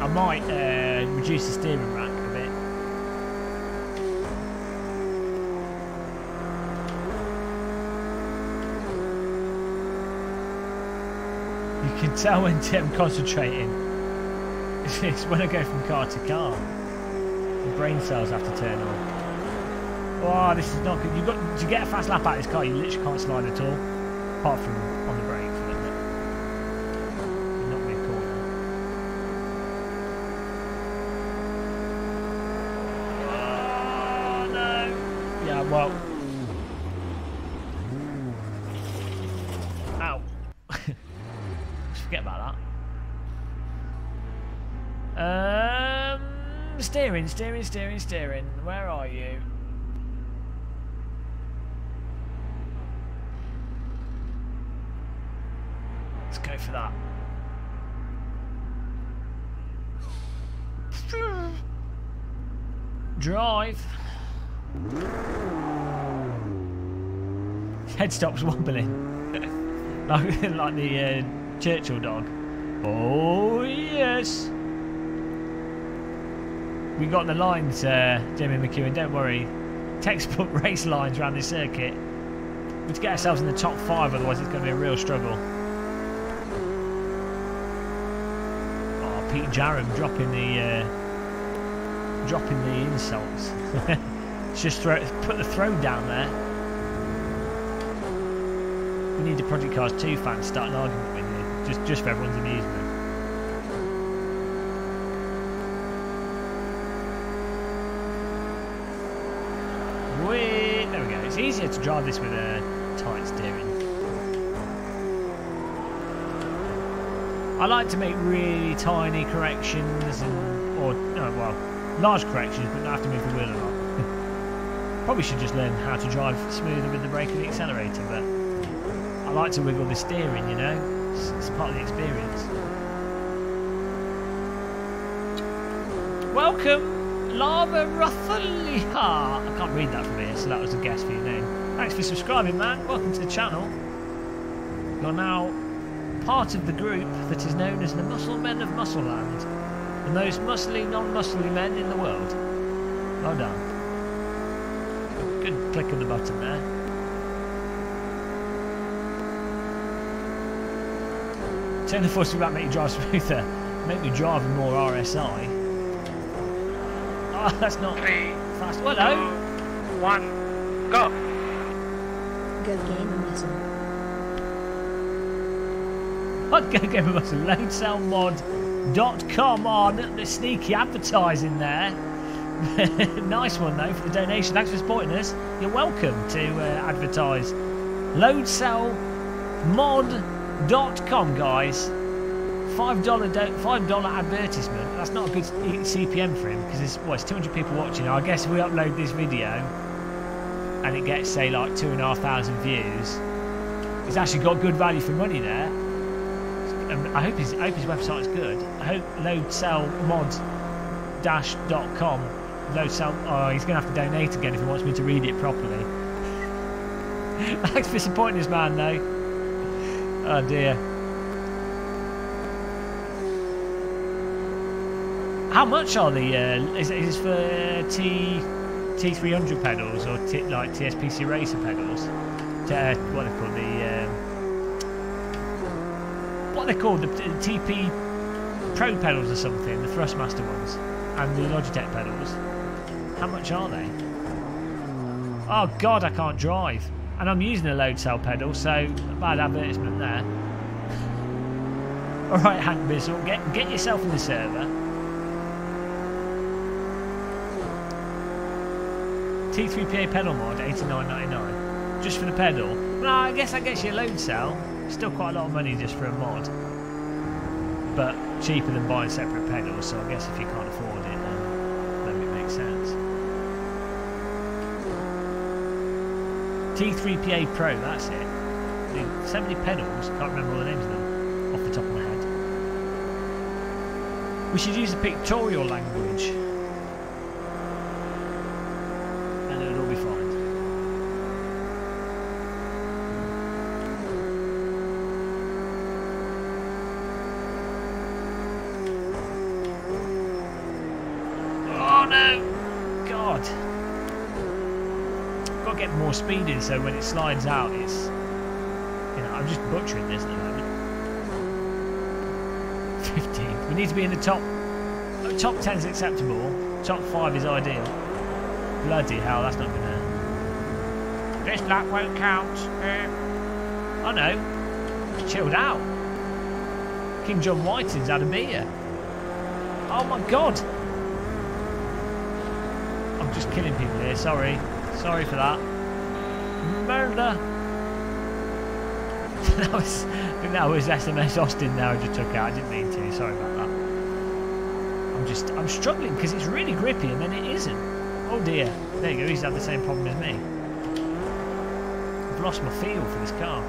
I might reduce the steering rack a bit. You can tell when I'm concentrating. It's when I go from car to car. The brain cells have to turn on. Oh, this is not good. You've got to get a fast lap out of this car. You literally can't slide at all, apart from on the brake for a little bit. You knock me a corner. Oh no! Yeah, well. Ow! Forget about that. Steering. Where are you? Let's go for that. Drive. Head stops wobbling. like the Churchill dog. Oh yes. We got the lines, Jimmy McEwen, don't worry. Textbook race lines around this circuit. We have to get ourselves in the top 5, otherwise it's going to be a real struggle. Oh, Pete Jarham dropping the insults. Just put the throw down there. We need the Project Cars 2 fans to start an argument with you, just for everyone's amusement. There we go. It's easier to drive this with a tight steering. I like to make really tiny corrections large corrections, but not have to move the wheel a lot. Probably should just learn how to drive smoother with the brake and the accelerator, but I like to wiggle the steering, you know. It's part of the experience. Welcome! Lava Ruffaliha. I can't read that from here, so that was a guess for your name. Thanks for subscribing, man. Welcome to the channel. You're now part of the group that is known as the Muscle Men of Muscleland, the most muscly, non-muscly men in the world. Well done. Good click of the button there. Turn the force back, make you drive smoother. Make me drive with more RSI. Oh, that's not 3, fast. Well, no. 2, 1, go! Go gain a muscle. I'd go get my loadsellmod.com on the sneaky advertising there. Nice one though for the donation. Thanks for supporting us. You're welcome to advertise. Loadsellmod.com, guys. $5 advertisement. That's not a good CPM for him because it's 200 people watching. I guess if we upload this video and it gets say like 2,500 views, it's actually got good value for money there. I hope his website is good. I hope loadsellmod-.com. Oh, he's going to have to donate again if he wants me to read it properly. Thanks for supporting this man though. Oh dear. How much are the is this for T300 pedals or like TSPC Racer pedals? What are they called? The TP Pro pedals or something, the Thrustmaster ones, and the Logitech pedals. How much are they? Oh god, I can't drive, and I'm using a load cell pedal, so bad advertisement there. All right, Hank Bissell, get yourself in the server. T3PA pedal mod, $89.99, just for the pedal. Well, I guess that gets you a load cell. Still quite a lot of money just for a mod, but cheaper than buying separate pedals. So I guess if you can't afford it, then maybe it makes sense. T3PA Pro, that's it. So many pedals, can't remember all the names of them off the top of my head. We should use the pictorial language. More speed in so when it slides out it's, I'm just butchering this at the moment. 15. We need to be in the top 10 is acceptable, top 5 is ideal. Bloody hell, that's not gonna, this lap won't count. Oh no, it's chilled out. King John Whiting's had a beer. Oh my god, I'm just killing people here, sorry for that. Murder. I think that was SMS Austin there I just took out. I didn't mean to. Sorry about that. I'm struggling because it's really grippy and then it isn't. Oh dear. There you go. He's had the same problem as me. I've lost my feel for this car.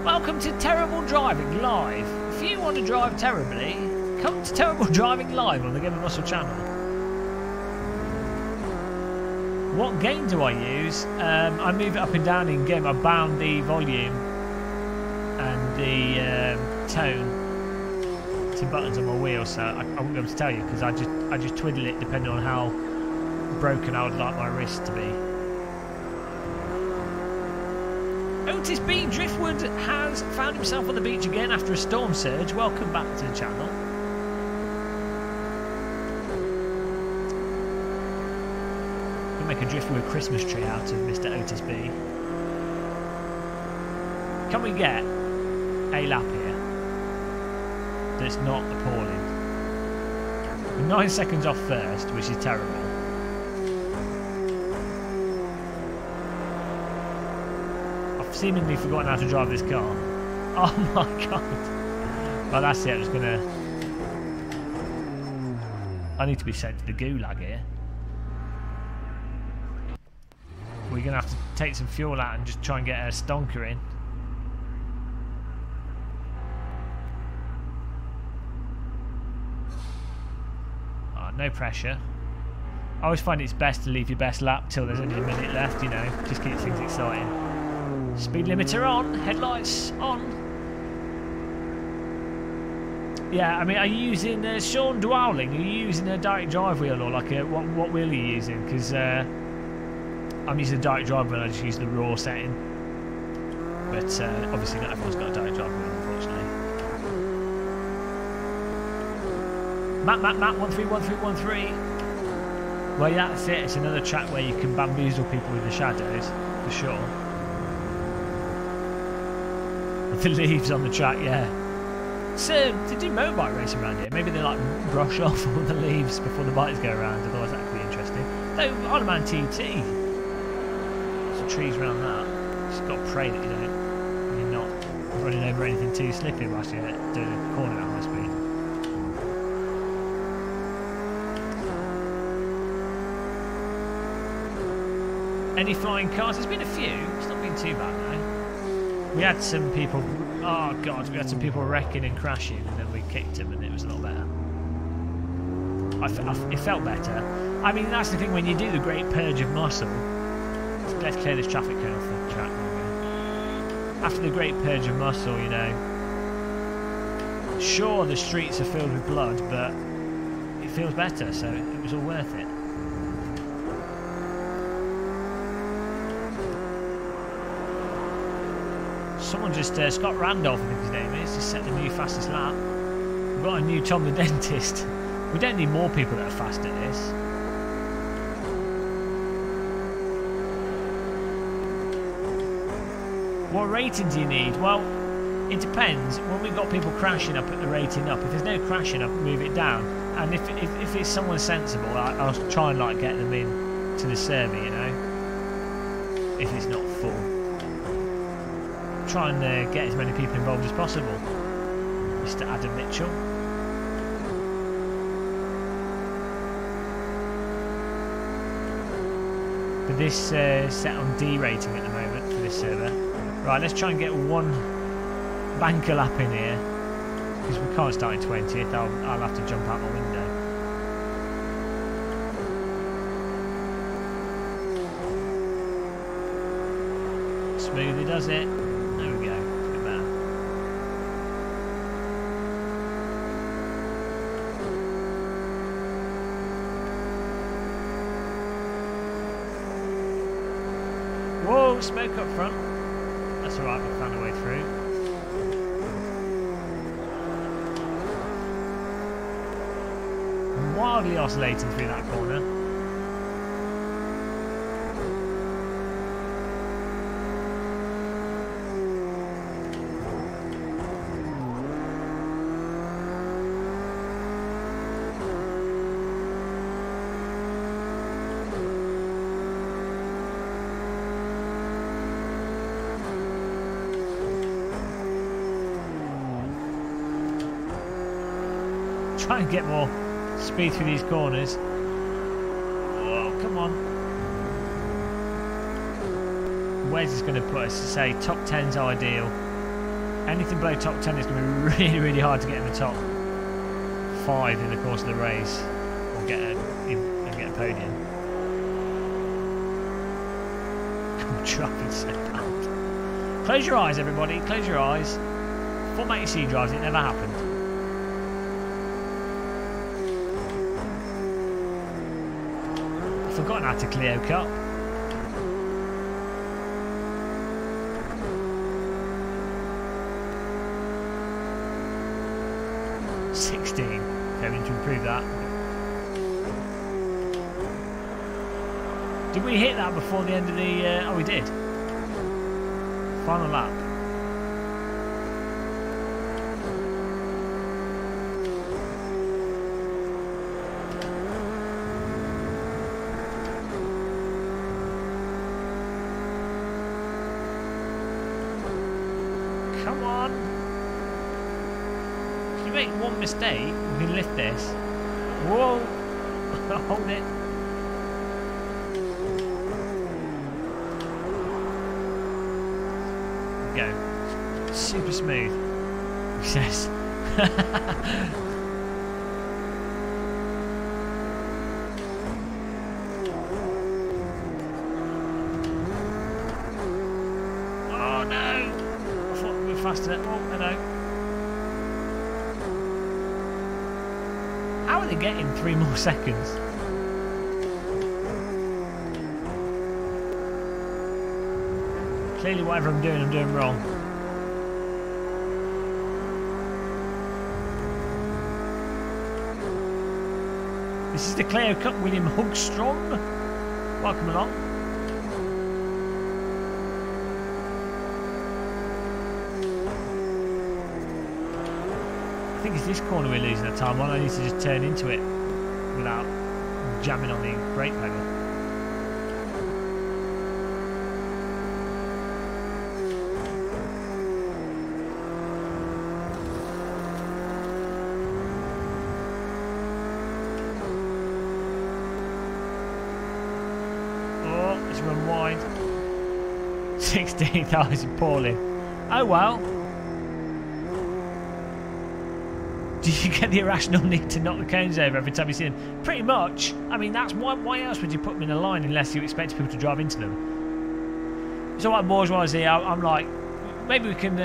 Welcome to Terrible Driving Live. If you want to drive terribly, come to Terrible Driving Live on the Game of Muscle channel. What gain do I use? I move it up and down in game. I bound the volume and the tone to buttons on my wheel, so I won't be able to tell you because I just twiddle it depending on how broken I would like my wrist to be. Otis B. Driftwood has found himself on the beach again after a storm surge. Welcome back to the channel. Make a Driftwood Christmas tree out of Mr. Otis B. Can we get a lap here that's not appalling? We're 9 seconds off first, which is terrible. I've seemingly forgotten how to drive this car. Oh my god. Well, that's it. I'm just gonna... I need to be sent to the gulag here. We're going to have to take some fuel out and just try and get a stonker in. Oh, no pressure. I always find it's best to leave your best lap till there's only a minute left, you know, just keep things exciting. Speed limiter on, headlights on. Yeah, I mean, are you using Sean Dowling? Are you using a direct drive wheel or like a what wheel are you using? Because I'm using a direct drive wheel. I just use the raw setting. But obviously not everyone's got a direct drive wheel, unfortunately. Matt, 131313. Well, yeah, that's it. It's another track where you can bamboozle people with the shadows, for sure. The leaves on the track, yeah. So, they do motorbike racing around here. Maybe they like brush off all the leaves before the bikes go around, otherwise that could be interesting. Though, Isle of Man TT. Some trees around that. Just got to pray that you're not running over anything too slippy whilst you're doing a corner at high speed. Any flying cars? There's been a few. It's not been too bad now. We had some people. Oh god, we had some people wrecking and crashing, and then we kicked them, and it was a lot better. It felt better. I mean, that's the thing when you do the great purge of muscle. Let's clear this traffic cone off the track. After the great purge of muscle, you know, sure the streets are filled with blood, but it feels better, so it was all worth it. Someone just, Scott Randolph, I think his name is, just set the new fastest lap. We've got a new Tom the Dentist. We don't need more people that are fast at this. What rating do you need? Well, it depends. When we've got people crashing, I put the rating up. If there's no crashing, I move it down. And if it's someone sensible, I'll try and like get them in to the survey, you know, if it's not full. Try and get as many people involved as possible. Mr. Adam Mitchell. But this set on D rating at the moment for this server. Right, let's try and get one banker lap in here. Because we can't start in 20th, I'll have to jump out my window. Smoothly does it. There we go. It's a bit better. Whoa, smoke up front. That's alright, we found a way through. Wildly oscillating through that corner. Try and get more speed through these corners. Oh, come on. Where's this going to put us? To say top 10's ideal. Anything below top 10 is going to be really, really hard to get in the top 5 in the course of the race, or get a podium. Traffic's so bad. Close your eyes, everybody. Close your eyes. Format your C drives. It never happened. Forgotten how to Clio Cup. $16. Hoping to improve that. Did we hit that before the end of the? Oh, we did. Final lap. Come on. If you make one mistake, we can lift this. Whoa. Hold it. Go. Super smooth. He says. faster. Oh, hello. How are they getting 3 more seconds? Clearly whatever I'm doing wrong. This is the Clio Cup, William Hugstrong. Welcome along. I think it's this corner we're losing the time on. I need to just turn into it without jamming on the brake pedal. Run wide. 16th, that was appalling. Oh well. Do you get the irrational need to knock the cones over every time you see them? Pretty much. I mean, that's why else would you put them in a line unless you expect people to drive into them? So what bourgeoisie, I'm like, maybe we can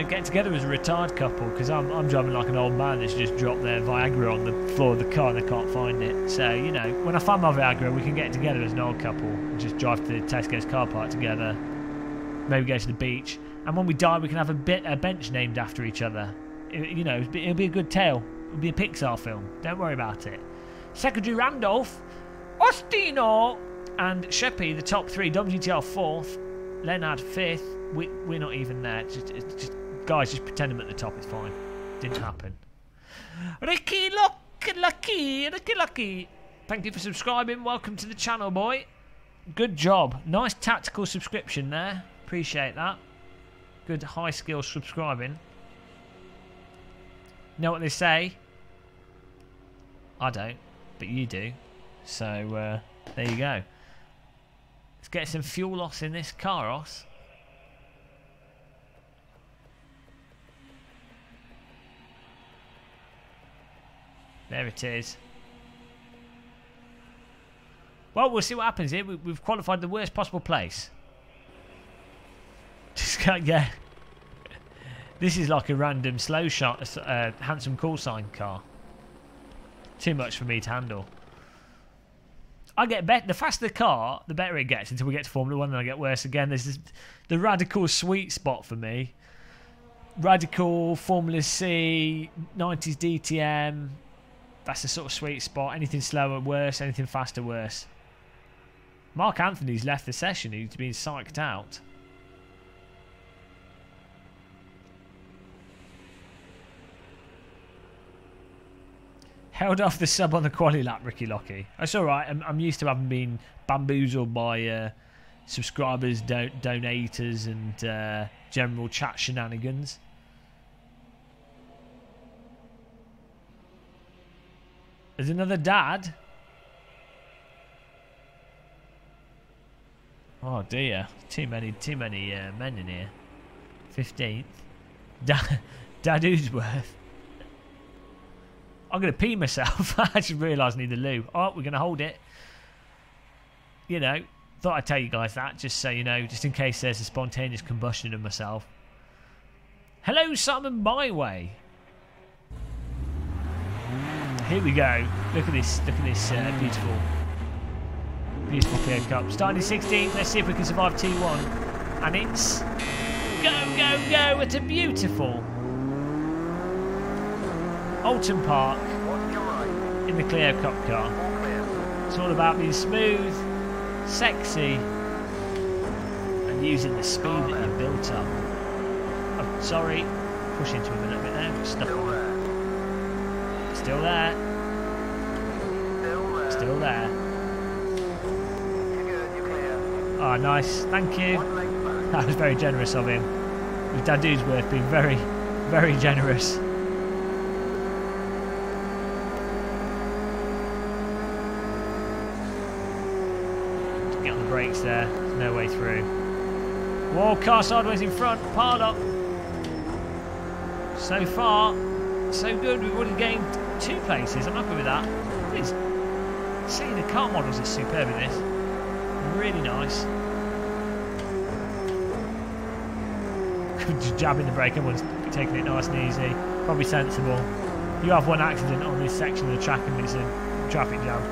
get together as a retired couple, because I'm driving like an old man that's just dropped their Viagra on the floor of the car and they can't find it. So, you know, when I find my Viagra, we can get together as an old couple and just drive to the Tesco's car park together, maybe go to the beach, and when we die we can have a bench named after each other. You know, it'll be a good tale. It'll be a Pixar film. Don't worry about it. Secretary Randolph, Ostino, and Sheppy, the top 3, WGTR 4th, Leonard 5th. We're not even there. Just guys, just pretend I'm at the top. It's fine. Didn't happen. Ricky Lucky. Thank you for subscribing. Welcome to the channel, boy. Good job. Nice tactical subscription there. Appreciate that. Good high skill subscribing. Know what they say? I don't, but you do. So there you go. Let's get some fuel loss in this car, Ross. There it is. Well, we'll see what happens here. We've qualified the worst possible place. Just can't get. This is like a random slow shot, handsome call sign car. Too much for me to handle. I get better. The faster the car, the better it gets until we get to Formula 1, then I get worse again. There's this, the radical sweet spot for me. Radical, Formula C, 90s DTM. That's the sort of sweet spot. Anything slower, worse. Anything faster, worse. Mark Anthony's left the session. He's been psyched out. Held off the sub on the quali lap, Ricky Locky. That's alright. I'm used to having been bamboozled by subscribers, donators, and general chat shenanigans. There's another dad. Oh dear, too many men in here. 15th, Dad Udsworth. I'm gonna pee myself. I just realised I need the loo. Oh, we're gonna hold it. You know, thought I'd tell you guys that, just so you know, just in case there's a spontaneous combustion of myself. Hello, Simon Byway. Here we go. Look at this beautiful Clio Cup. Starting in 16th. Let's see if we can survive T1. And it's go. It's a beautiful Alton Park in the Clio Cup car. It's all about being smooth, sexy, and using the speed that you've built up. Oh, sorry, push into him a little bit there. Stuck on. Still there. Still there. Oh, nice. Thank you. That was very generous of him. With Dad Udsworth being very, very generous. Get on the brakes there. There's no way through. Whoa, car sideways in front. Piled up. So far, so good. We've already gained 2 places. I'm happy with that. Seeing the car models is superb in this. Really nice. Just jabbing the brake, everyone's taking it nice and easy. Probably sensible. You have one accident on this section of the track and it's a traffic jam.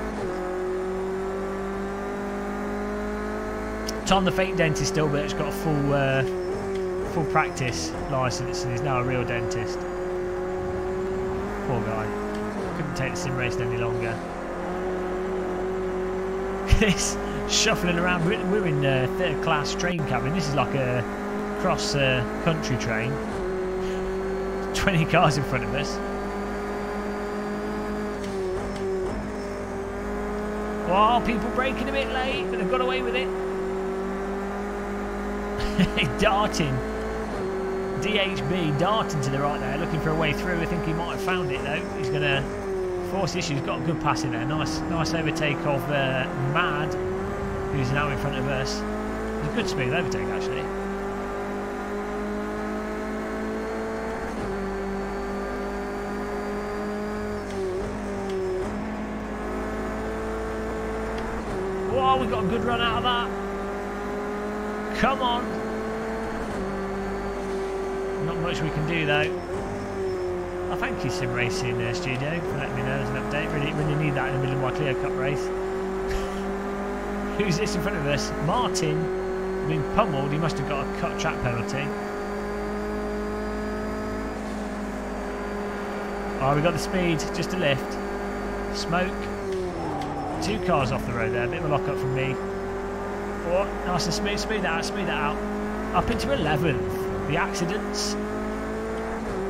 Tom the fake dentist still, but he's got a full practice licence and he's now a real dentist. Poor guy. Couldn't take the sim race any longer. This shuffling around. We're in third class train cabin. This is like a cross country train. 20 cars in front of us. Oh, people braking a bit late, but they've got away with it. Darting. DHB darting to the right there, looking for a way through. I think he might have found it though. He's going to force the issue. He's got a good pass in there. Nice overtake of Mad, who's now in front of us. It's a good smooth overtake actually. Whoa, we got a good run out of that. Come on. Not much we can do though. Oh, thank you Sim Racing Studio for letting me know there's an update. Really need that in the middle of my Clear Cup race. Who's this in front of us? Martin. Being pummeled. He must have got a cut track penalty. Oh, we got the speed. Just a lift. Smoke. 2 cars off the road there. A bit of a lock up from me. Oh, nice and smooth that out. Up into 11th. The accidents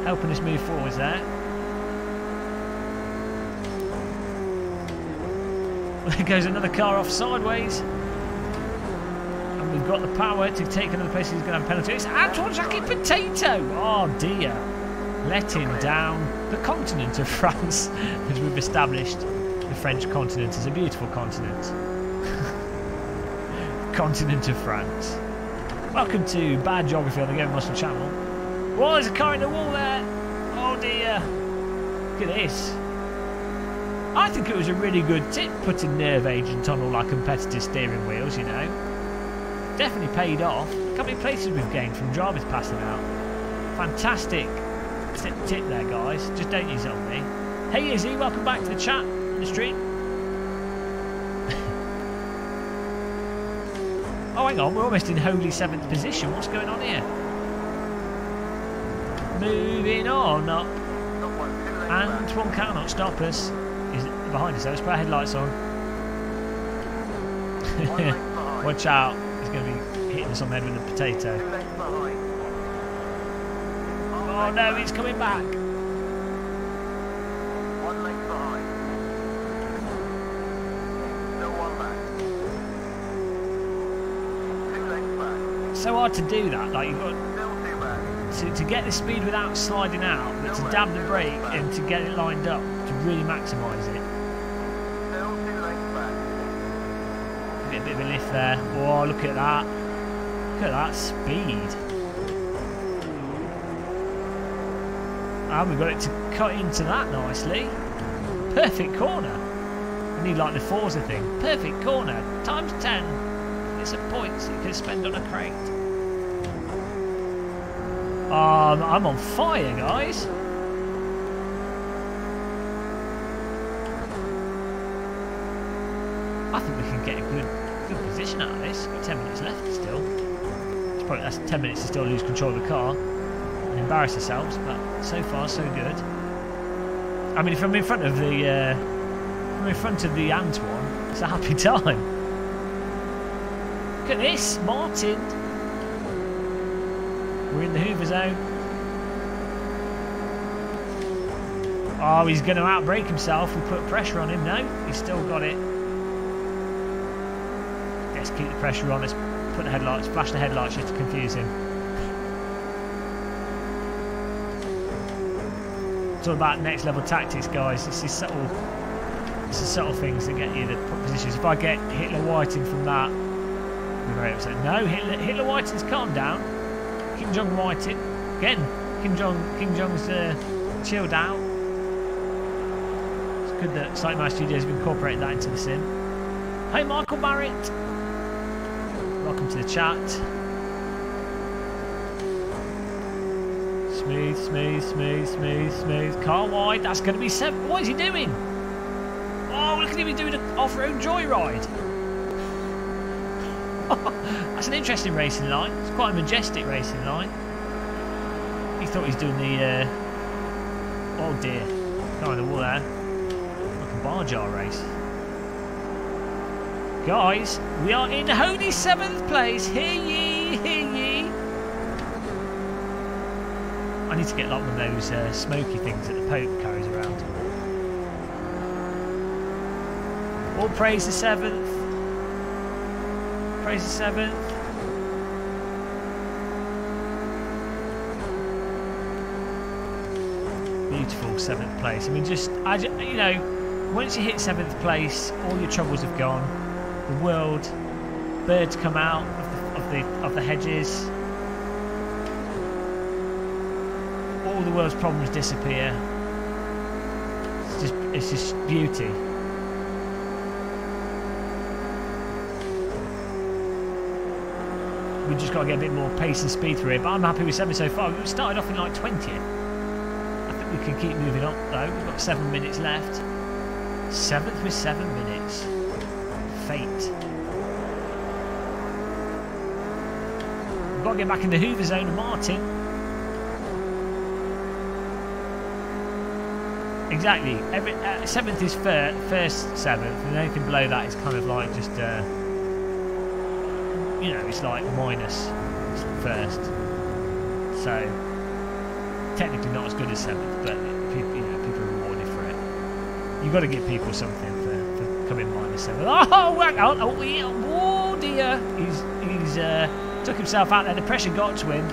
helping us move forwards there. There goes another car off sideways. And we've got the power to take another place. He's going to have a penalty. It's Antoine Jackie Potato. Oh dear. Letting down the continent of France. As we've established, the French continent is a beautiful continent. Continent of France. Welcome to Bad Geography on the Game Muscle channel. Whoa, there's a car in the wall there. Oh dear. Look at this. I think it was a really good tip putting nerve agent on all our competitors' steering wheels, you know. Definitely paid off. Look how many places we've gained from drivers passing out. Fantastic tip there, guys. Just don't use it on me. Hey Izzy, welcome back to the chat on the stream. Oh, hang on, we're almost in holy 7th position. What's going on here? Moving on up. And one cannot stop us. He's behind us, though. Let's put our headlights on. Watch out. He's going to be hitting us on the head with a potato. Oh, no, he's coming back. 1 length behind. Still 1 back. So hard to do that, like you've got to get the speed without sliding out, but to dab the brake and to get it lined up to really maximise it. Get a bit of a lift there. Oh, look at that! Look at that speed! And we've got it to cut into that nicely. Perfect corner. We need like the Forza thing. Perfect corner times 10. Get some points you can spend on a crate. I'm on fire, guys. I think we can get a good position out of this. Got 10 minutes left still. That's 10 minutes to still lose control of the car and embarrass ourselves, but so far so good. I mean, if I'm in front of the Antoine, it's a happy time. Look at this, Martin. We're in the Hoover zone. Oh, he's going to outbrake himself. We put pressure on him. No, he's still got it. Let's keep the pressure on. Let's put the headlights, flash the headlights just to confuse him. It's all about next level tactics, guys. It's the subtle things that get you the positions. If I get Hitler Whiting from that, I'm very upset. No, Hitler Whiting's calmed down. Kim Jong Whiting again. Kim Jong's chilled out. It's good that Site My Studios have incorporated that into the sim. Hey, Michael Barrett. Welcome to the chat. Smooth, smooth, smooth, smooth, smooth. Car wide. That's going to be 7. What is he doing? Oh, look at him. He's doing an off-road joyride. That's an interesting racing line. It's quite a majestic racing line. He thought he was doing the... oh dear. Behind the wall there. Like a bar jar race. Guys, we are in holy 7th place. Hear ye, hear ye. I need to get like one of those smoky things that the Pope carries around. All praise the 7th. Praise the 7th. Beautiful 7th place. I mean, just, you know, once you hit 7th place, all your troubles have gone. The world, birds come out of the hedges. All the world's problems disappear. It's just beauty. We've just got to get a bit more pace and speed through it, but I'm happy with 7 so far. We started off in like 20th. I think we can keep moving up though. We've got 7 minutes left. 7th with 7 minutes. Fate. We've got to get back in the Hoover zone of Martin. Exactly. Every 7th is first 7th, and anything below that is kind of like just you know, it's like minus first. So technically not as good as 7th, but people, you know, people are rewarded for it. You've got to give people something for coming minus 7th. Oh, oh dear! He's took himself out there. The pressure got to him.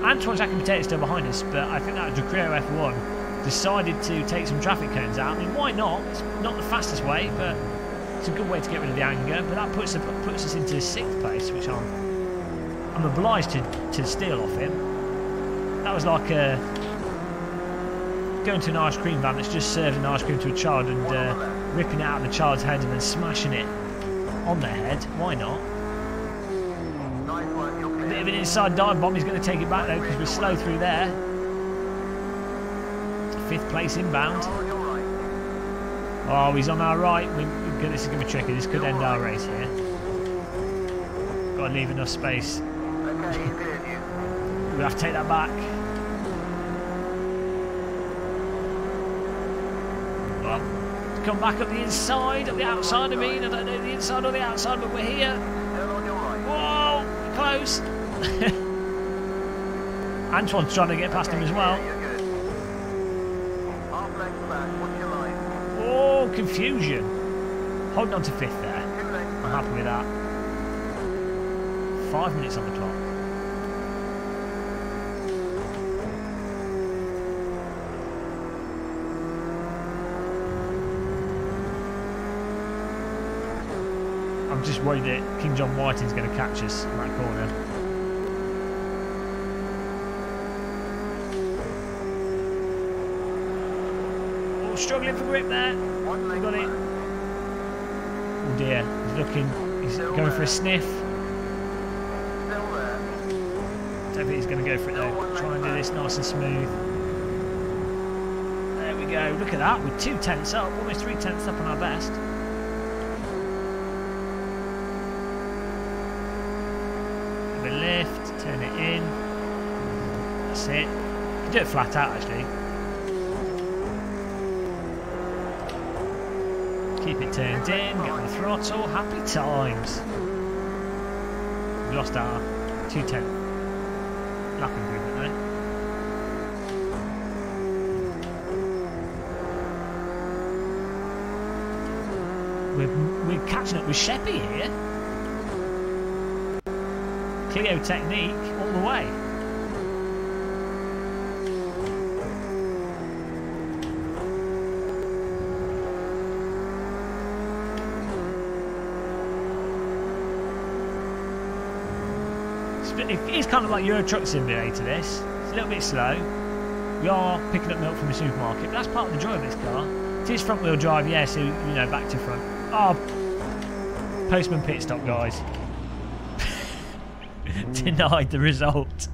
Antoine's Jack and Potato still behind us, but I think that Recreo F1 decided to take some traffic cones out. I mean, why not? It's not the fastest way, but it's a good way to get rid of the anger. But that puts us into 6th place, which I'm obliged to steal off him. That was like going to an ice cream van that's just served an ice cream to a child and ripping it out of the child's head and then smashing it on their head. Why not? A bit of an inside dive bomb. He's going to take it back though because we're slow through there. 5th place inbound. Oh, he's on our right. This is going to be tricky. This could end our race here. Got to leave enough space. We'll have to take that back. Well, come back up the inside, up the outside. I mean, I don't know the inside or the outside, but we're here. Whoa, close. Antoine's trying to get past him as well. Oh, confusion. Holding on to 5th there. I'm happy with that. 5 minutes on the clock. I'm just worried that King John Whiting's going to catch us in that corner. Oh, struggling for grip there. We got it. Oh dear, he's going for a sniff. Don't think he's going to go for it though. Try and do this nice and smooth. There we go. Look at that. We're 2 tenths up, almost 3 tenths up on our best. Give it a lift, turn it in. That's it. You can do it flat out actually. Keep it turned in, get on the throttle, happy times. We lost our 210 lap improvement there. We're catching up with Sheppy here. Clio technique all the way. It's kind of like Euro Truck Simulator this. It's a little bit slow. We are picking up milk from the supermarket, but that's part of the joy of this car. It is front wheel drive, yeah, so, you know, back to front. Oh, postman pit stop, guys. Denied the result.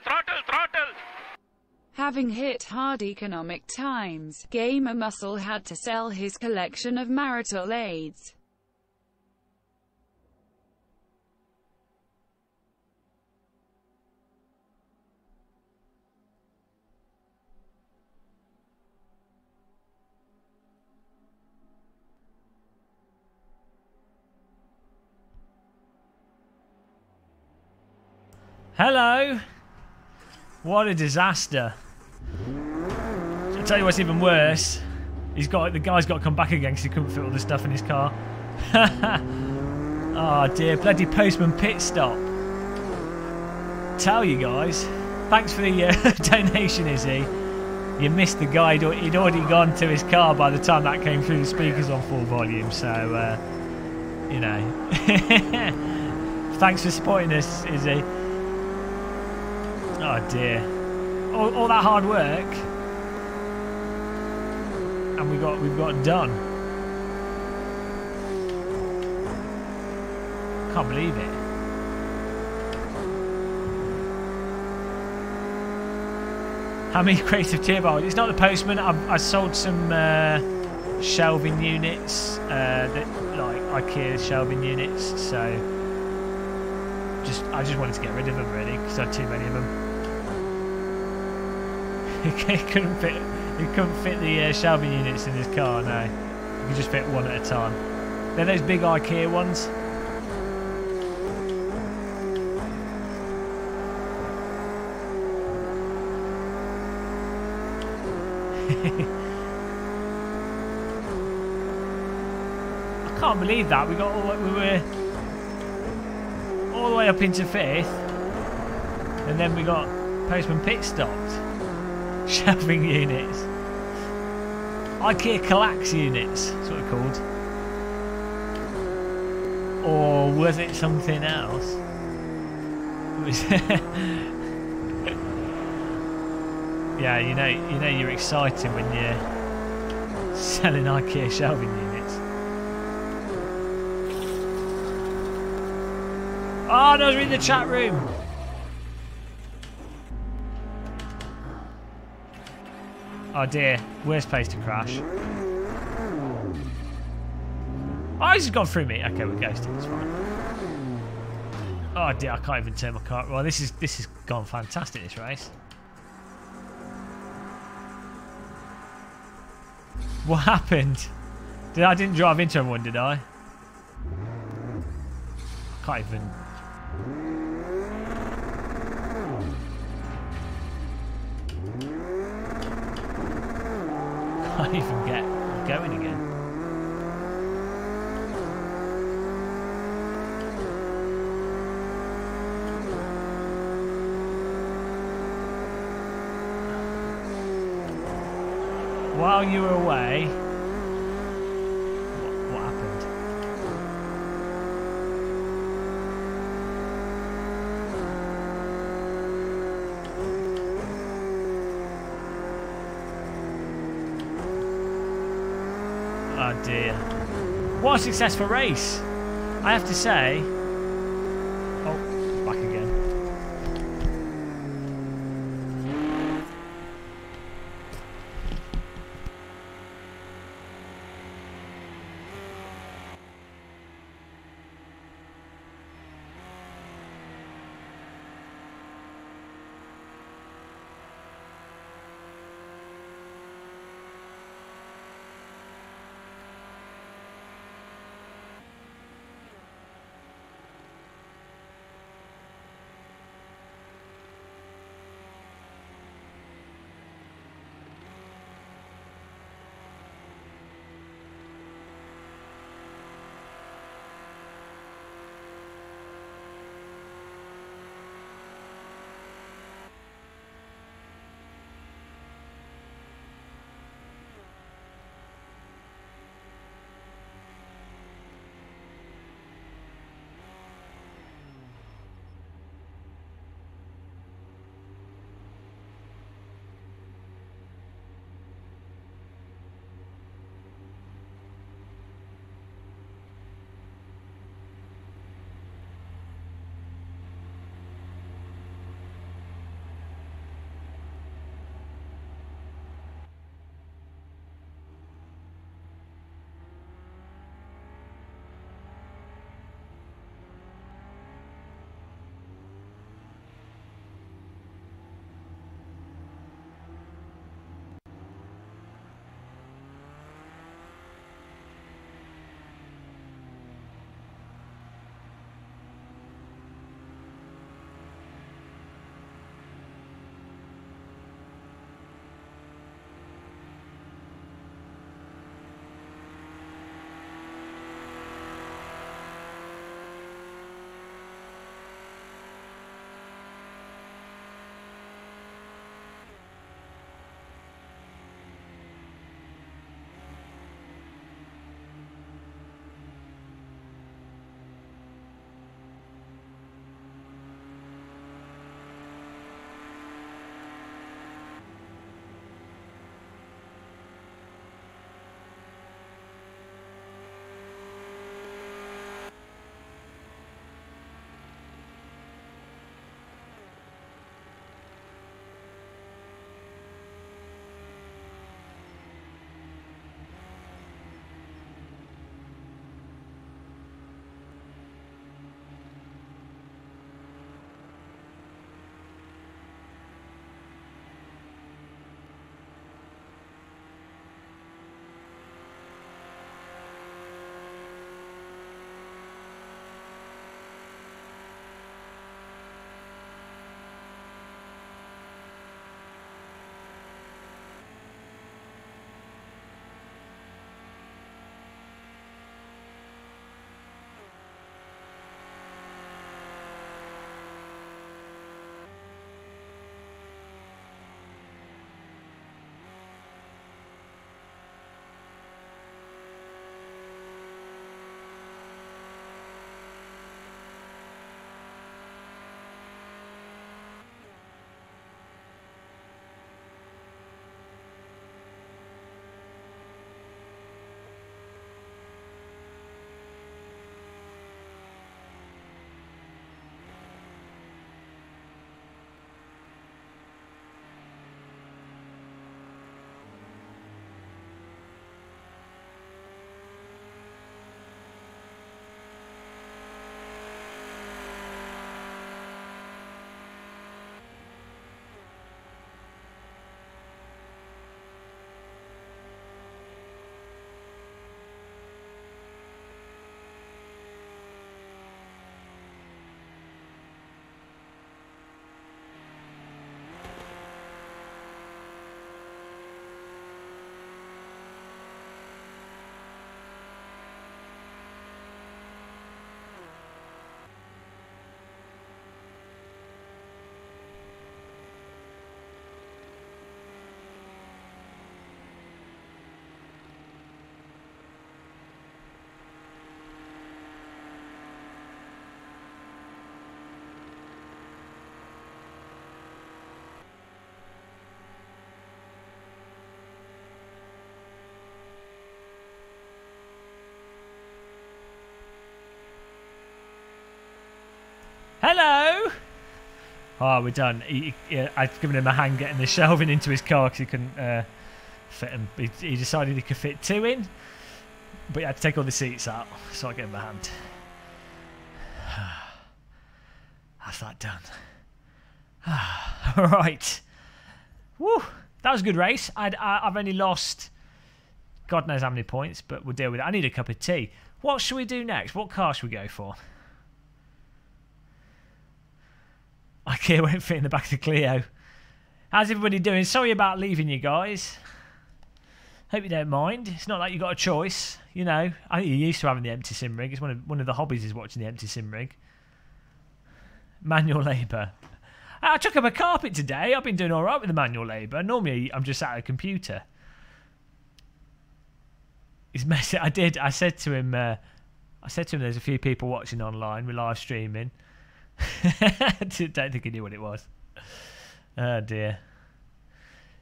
throttle, throttle! Having hit hard economic times, Gamer Muscle had to sell his collection of marital aids. Hello! What a disaster. I'll tell you what's even worse. The guy's got to come back again because he couldn't fit all the stuff in his car. Oh dear, bloody postman pit stop. Tell you guys, thanks for the donation, Izzy. You missed the guy. He'd already gone to his car by the time that came through the speakers on full volume, so, you know. Thanks for supporting us, Izzy. Oh dear. All that hard work. And we've got done. Can't believe it. How many creative tier bars? It's not the postman. I sold some shelving units, like IKEA shelving units. So I just wanted to get rid of them really because I had too many of them. He couldn't fit the shelving units in his car. No, you could just fit one at a time. They're those big IKEA ones. I can't believe that we were all the way up into 5th, and then we got postman pit stopped. Shelving units, IKEA Kallax units. That's what they're called. Or was it something else? It was yeah, you know you're excited when you're selling IKEA shelving units. Oh, no, we're in the chat room. Oh dear, worst place to crash. Oh, he's just gone through me. Okay, we're ghosting, it's fine. Oh dear, I can't even turn my car. Well, this has gone fantastic, this race. What happened? I didn't drive into everyone, did I? Can't even. Can't even get going again. While you were away, what happened? Oh dear. What a successful race, I have to say. Oh, back again. Hello. Oh, we're done. I'd given him a hand getting the shelving into his car because he couldn't fit him. He decided he could fit 2 in, but he had to take all the seats out, so I gave him a hand. That's that done. All right. Woo. That was a good race. I've only lost God knows how many points, but we'll deal with it. I need a cup of tea. What should we do next? What car should we go for? IKEA won't fit in the back of the Clio. How's everybody doing? Sorry about leaving you guys. Hope you don't mind. It's not like you got a choice. You know, I think you're used to having the empty sim rig. It's one of the hobbies is watching the empty sim rig. Manual labour. I took up a carpet today. I've been doing all right with the manual labour. Normally, I'm just at a computer. He's messing. I said to him. There's a few people watching online. We're live streaming. Don't think he knew what it was. Oh dear.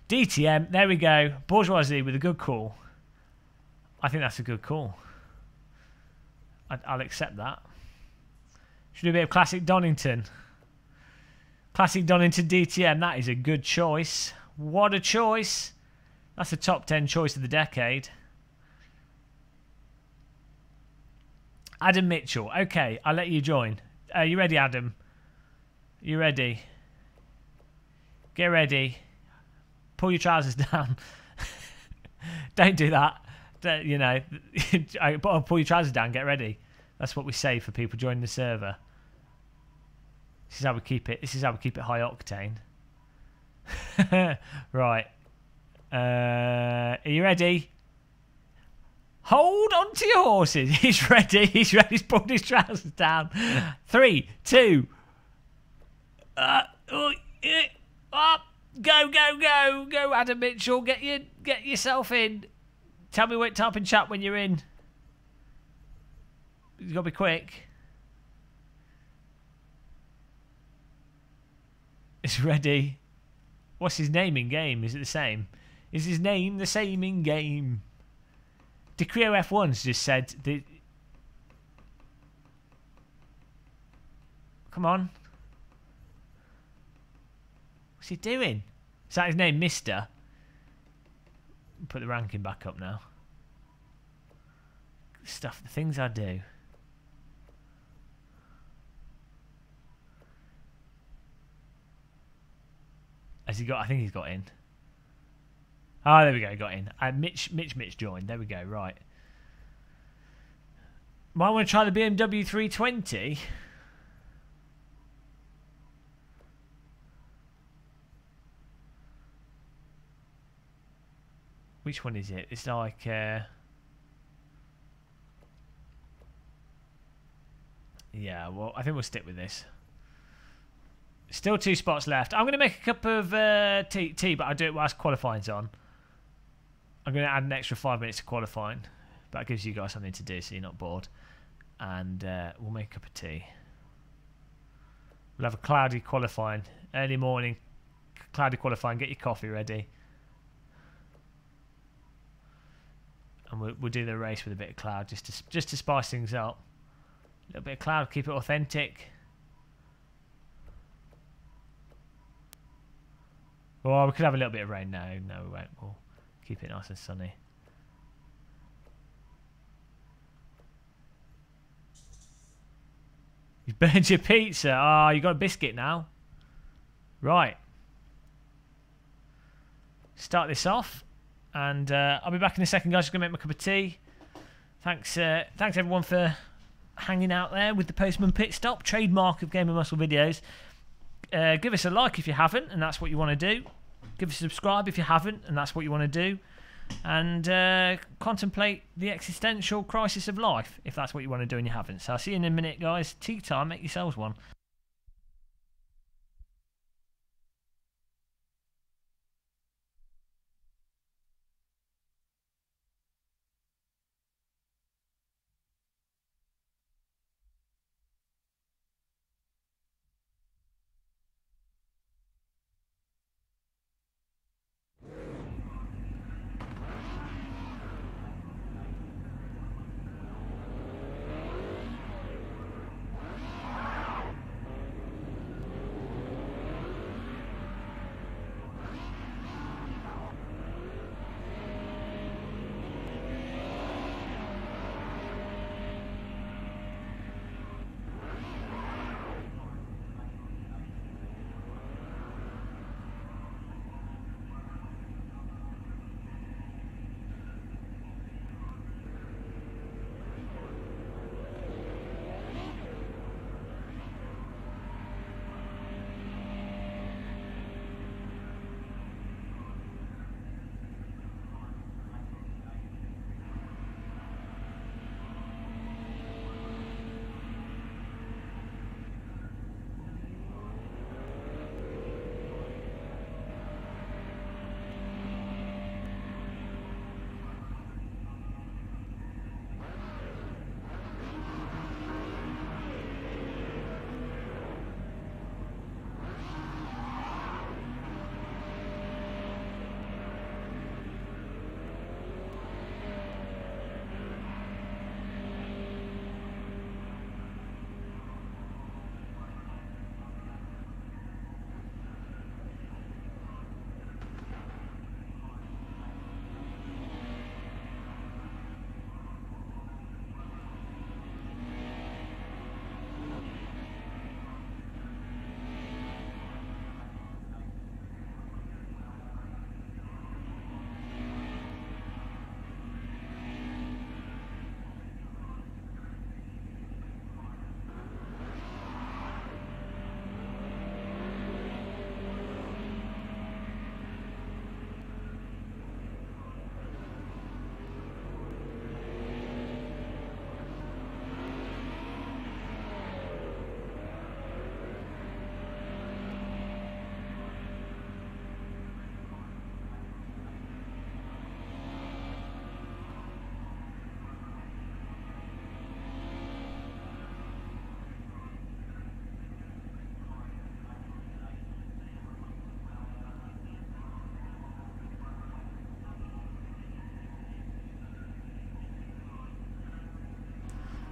DTM. There we go. Bourgeoisie with a good call. I think that's a good call. I'll accept that. Should do a bit of classic Donington. Classic Donington DTM. That is a good choice. What a choice. That's a top 10 choice of the decade. Adam Mitchell. Okay, I'll let you join. You ready, Adam? You ready? Get ready. Pull your trousers down. Don't do that. You know, pull your trousers down. Get ready. That's what we say for people joining the server. This is how we keep it. This is how we keep it high octane. Right. Are you ready? Hold on to your horses. He's ready. He's ready. He's pulled his trousers down. 3, 2. Up. Go, Adam Mitchell. Get yourself in. Tell me what type in chat when you're in. You've got to be quick. It's ready. What's his name in game? Is it the same? Is his name the same in game? Decreo F1's just said the. Come on. What's he doing? Is that his name, Mister? Put the ranking back up now. The things I do. Has he got? I think he's got in. Oh, there we go. Got in. Mitch joined. There we go. Right. Might want to try the BMW 320. Which one is it? It's like. Yeah. Well, I think we'll stick with this. Still 2 spots left. I'm going to make a cup of tea, but I'll do it whilst qualifying's on. I'm going to add an extra 5 minutes to qualifying. But that gives you guys something to do so you're not bored. And we'll make a cup of tea. We'll have a cloudy qualifying. Early morning, cloudy qualifying. Get your coffee ready. And we'll do the race with a bit of cloud just to spice things up. A little bit of cloud, keep it authentic. Well, we could have a little bit of rain. No, we won't. We'll keep it nice and sunny. You burned your pizza. Oh, you got a biscuit now. Right. Start this off. And I'll be back in a second, guys. Just going to make my cup of tea. Thanks everyone for hanging out there with the Postman Pit Stop. Trademark of Game of Muscle videos. Give us a like if you haven't, and that's what you want to do. Give us a subscribe if you haven't, and that's what you want to do. And contemplate the existential crisis of life if that's what you want to do and you haven't. So I'll see you in a minute, guys. Tea time. Make yourselves one.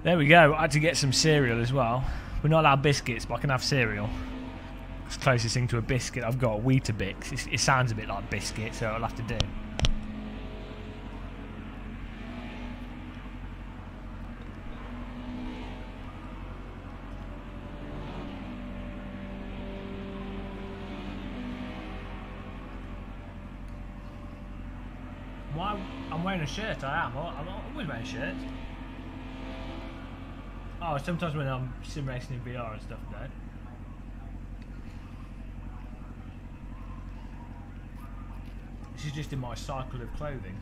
There we go. I had to get some cereal as well. We're not allowed biscuits, but I can have cereal. It's the closest thing to a biscuit I've got. Weetabix. It sounds a bit like biscuit, so I'll have to do. Why? I'm wearing a shirt. I am. I'm always wearing a shirt. Oh, sometimes when I'm sim racing in VR and stuff, no. This is just in my cycle of clothing.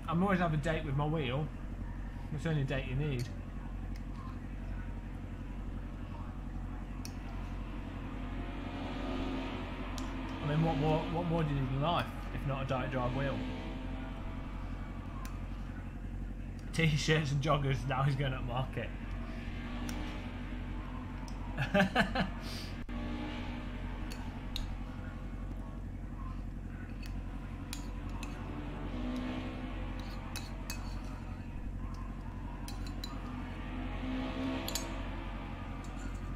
I'm always have a date with my wheel. It's the only date you need. I mean, what more do you need in life if not a direct drive wheel? T-shirts and joggers, now he's going up market.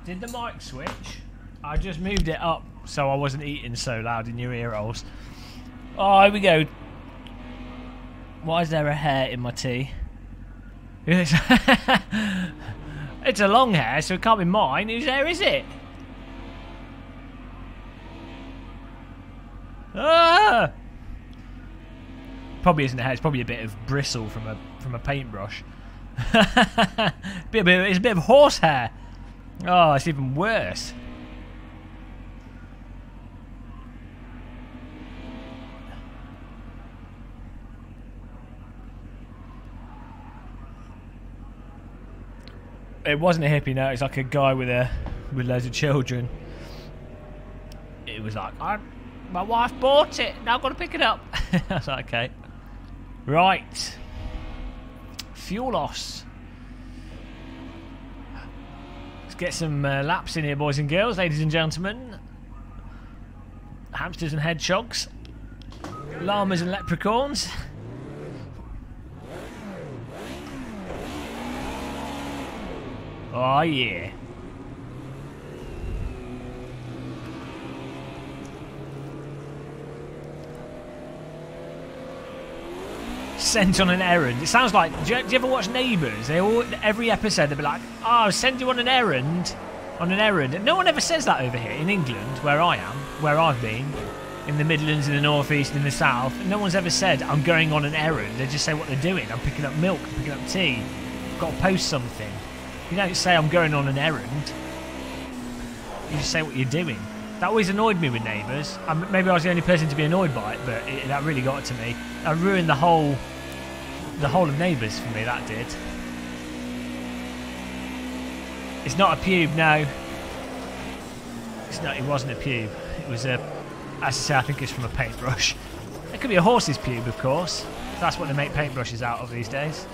Did the mic switch? I just moved it up so I wasn't eating so loud in your ear holes. Oh, here we go. Why is there a hair in my tea? It's a long hair, so it can't be mine. Whose hair is it? Ah! Probably isn't a hair. It's probably a bit of bristle from a paintbrush. It's a bit of horsehair. Oh, it's even worse. It wasn't a hippie note. It's like a guy with loads of children. It was like, my wife bought it. Now I've got to pick it up. I was like, okay. Right. Fuel loss. Let's get some laps in here, boys and girls, ladies and gentlemen. Hamsters and hedgehogs. Llamas and leprechauns. Oh yeah. Sent on an errand. It sounds like, do you ever watch Neighbours? Every episode they'll be like, oh, I'll send you on an errand. And no one ever says that over here in England, where I am, where I've been, in the Midlands, in the North East, in the South. No one's ever said, I'm going on an errand. They just say what they're doing. I'm picking up milk, I'm picking up tea. I've got to post something. You don't say I'm going on an errand. You just say what you're doing. That always annoyed me with Neighbours. Maybe I was the only person to be annoyed by it, but that really got it to me. That ruined the whole of Neighbours for me, that did. It's not a pube, no. It's not. It wasn't a pube. It was a, as I say, I think it's from a paintbrush. It could be a horse's pube, of course. That's what they make paintbrushes out of these days.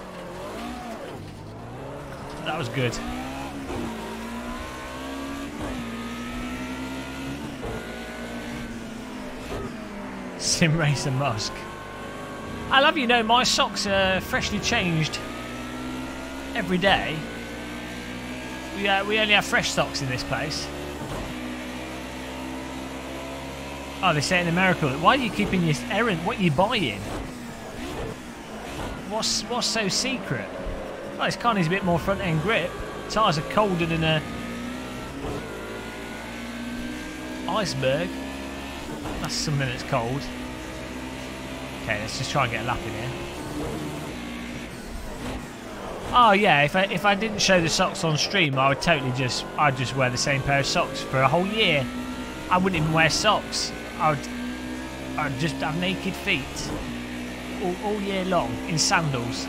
That was good. Sim Racer Musk. I love, you know, my socks are freshly changed every day. We only have fresh socks in this place. Oh, they say in America, why are you keeping your errand? What are you buying? What's so secret? Oh, this car needs a bit more front end grip. Tyres are colder than a iceberg. That's something that's cold. Okay, let's just try and get a lap in here. Oh yeah, if I didn't show the socks on stream, I'd just wear the same pair of socks for a whole year. I wouldn't even wear socks. I'd just have naked feet all year long in sandals.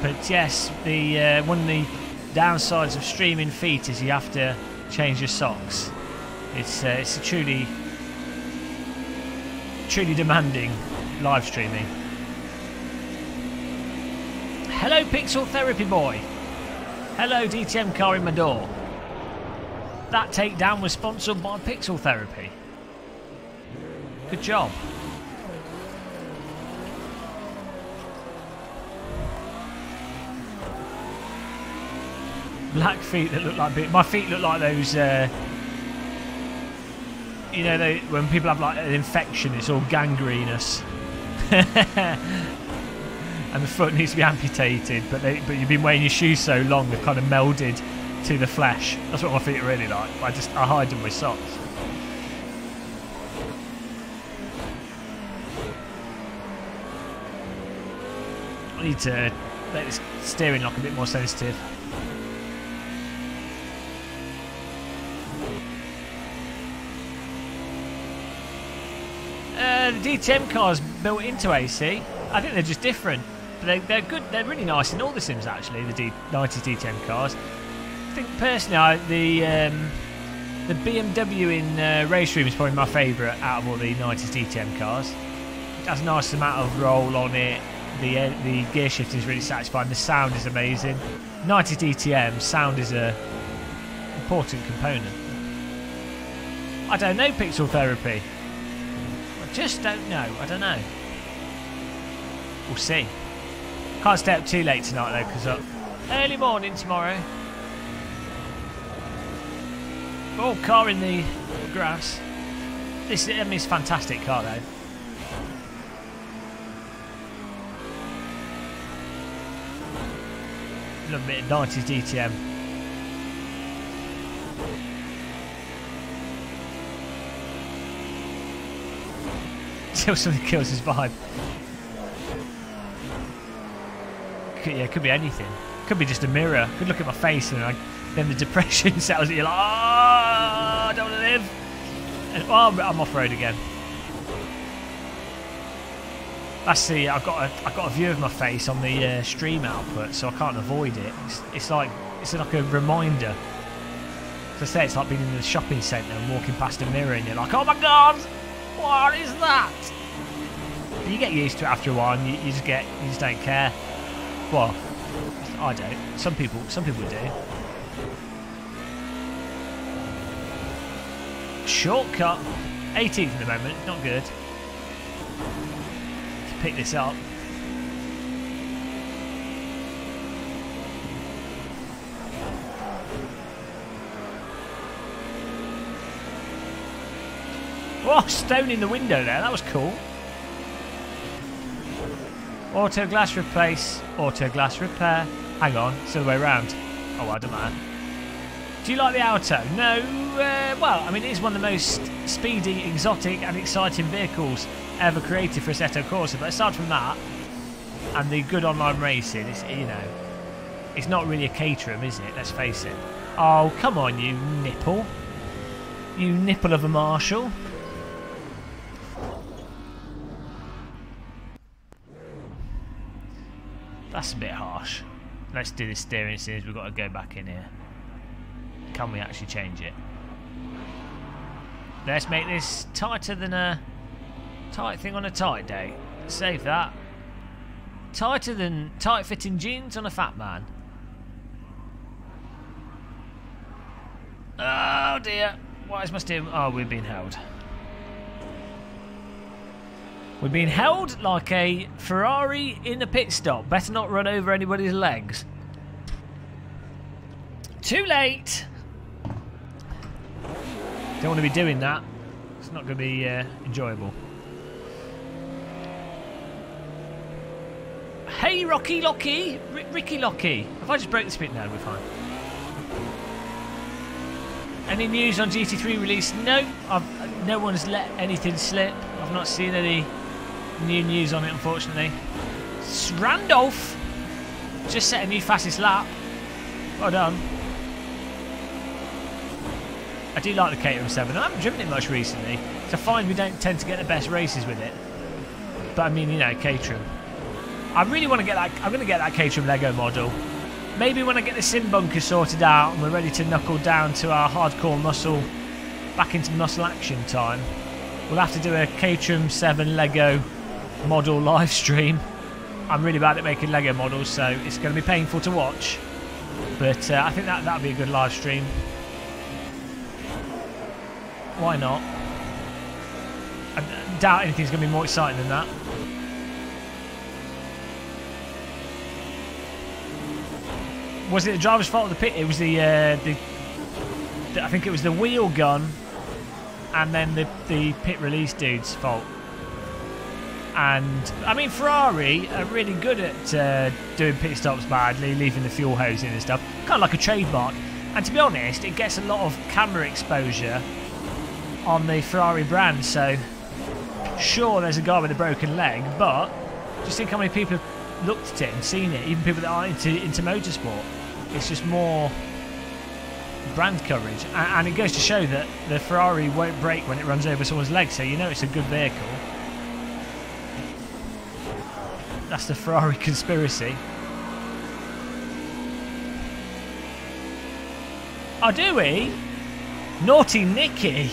But yes, the one of the downsides of streaming feet is you have to change your socks. It's a truly demanding live streaming. Hello, Pixel Therapy Boy. Hello, DTM car in my door. That takedown was sponsored by Pixel Therapy. Good job. Black feet that look like my feet look like those. You know, when people have like an infection, it's all gangrenous, and the foot needs to be amputated. But you've been wearing your shoes so long, they've kind of melded to the flesh. That's what my feet are really like. I hide them with socks. I need to make this steering lock a bit more sensitive. The DTM cars built into AC. I think they're just different, but they're good. They're really nice in all the sims actually. The 90s DTM cars. I think personally, the BMW in Race Room is probably my favourite out of all the 90s DTM cars. It has a nice amount of roll on it. The gear shifting is really satisfying. The sound is amazing. 90s DTM sound is a important component. I don't know pixel therapy. Just don't know. I don't know. We'll see. Can't stay up too late tonight though, because early morning tomorrow. Oh, car in the grass. This is a fantastic car though. Love a bit of 90s DTM. Until something kills his vibe. Yeah, it could be anything. Could be just a mirror. Could look at my face and then the depression settles. You're like, oh, I don't want to live. And oh, I'm off road again. Let's see. I've got a view of my face on the stream output, so I can't avoid it. It's like a reminder. As I say, it's like being in the shopping centre and walking past a mirror, and you're like, oh my god. What is that? But you get used to it after a while, and you just don't care. Well, I don't. Some people do. Shortcut, 18th at the moment. Not good. To pick this up. Oh, stone in the window there. That was cool. Auto glass replace. Auto glass repair. Hang on. It's the other way around. Oh, I don't matter. Do you like the Auto? No. Well, I mean, it is one of the most speedy, exotic and exciting vehicles ever created for Assetto Corsa. But aside from that, and the good online racing, it's not really a caterham, is it? Let's face it. Oh, come on, you nipple. You nipple of a marshal. That's a bit harsh. Let's do this steering as soon as we've got to go back in here. Can we actually change it? Let's make this tighter than a tight thing on a tight day. Save that. Tighter than tight fitting jeans on a fat man. Oh dear. Why is my steering... Oh, we're being held. We're being held like a Ferrari in a pit stop. Better not run over anybody's legs. Too late. Don't want to be doing that. It's not going to be enjoyable. Hey, Rocky Locky. Ricky Locky. If I just break the spit now, we're fine. Any news on GT3 release? No. No one's let anything slip. I've not seen any new news on it, unfortunately. Randolph just set a new fastest lap. Well done. I do like the caterham 7. I haven't driven it much recently, so I find we don't tend to get the best races with it. But I mean, caterham. I really want to get that. I'm going to get that caterham Lego model. Maybe when I get the sim bunker sorted out and we're ready to knuckle down to our hardcore muscle, back into muscle action time, we'll have to do a caterham 7 Lego model live stream. I'm really bad at making Lego models, so it's going to be painful to watch. But I think that'll be a good live stream. Why not? I doubt anything's going to be more exciting than that. Was it the driver's fault of the pit? It was I think it was the wheel gun, and then the pit release dude's fault. And I mean, Ferrari are really good at doing pit stops badly, leaving the fuel hose in and stuff. Kind of like a trademark. And to be honest, it gets a lot of camera exposure on the Ferrari brand. So sure, there's a guy with a broken leg, but just think how many people have looked at it and seen it. Even people that aren't into motorsport. It's just more brand coverage, and it goes to show that the Ferrari won't brake when it runs over someone's leg, so you know it's a good vehicle. That's the Ferrari conspiracy. Oh, do we? Naughty Nicky!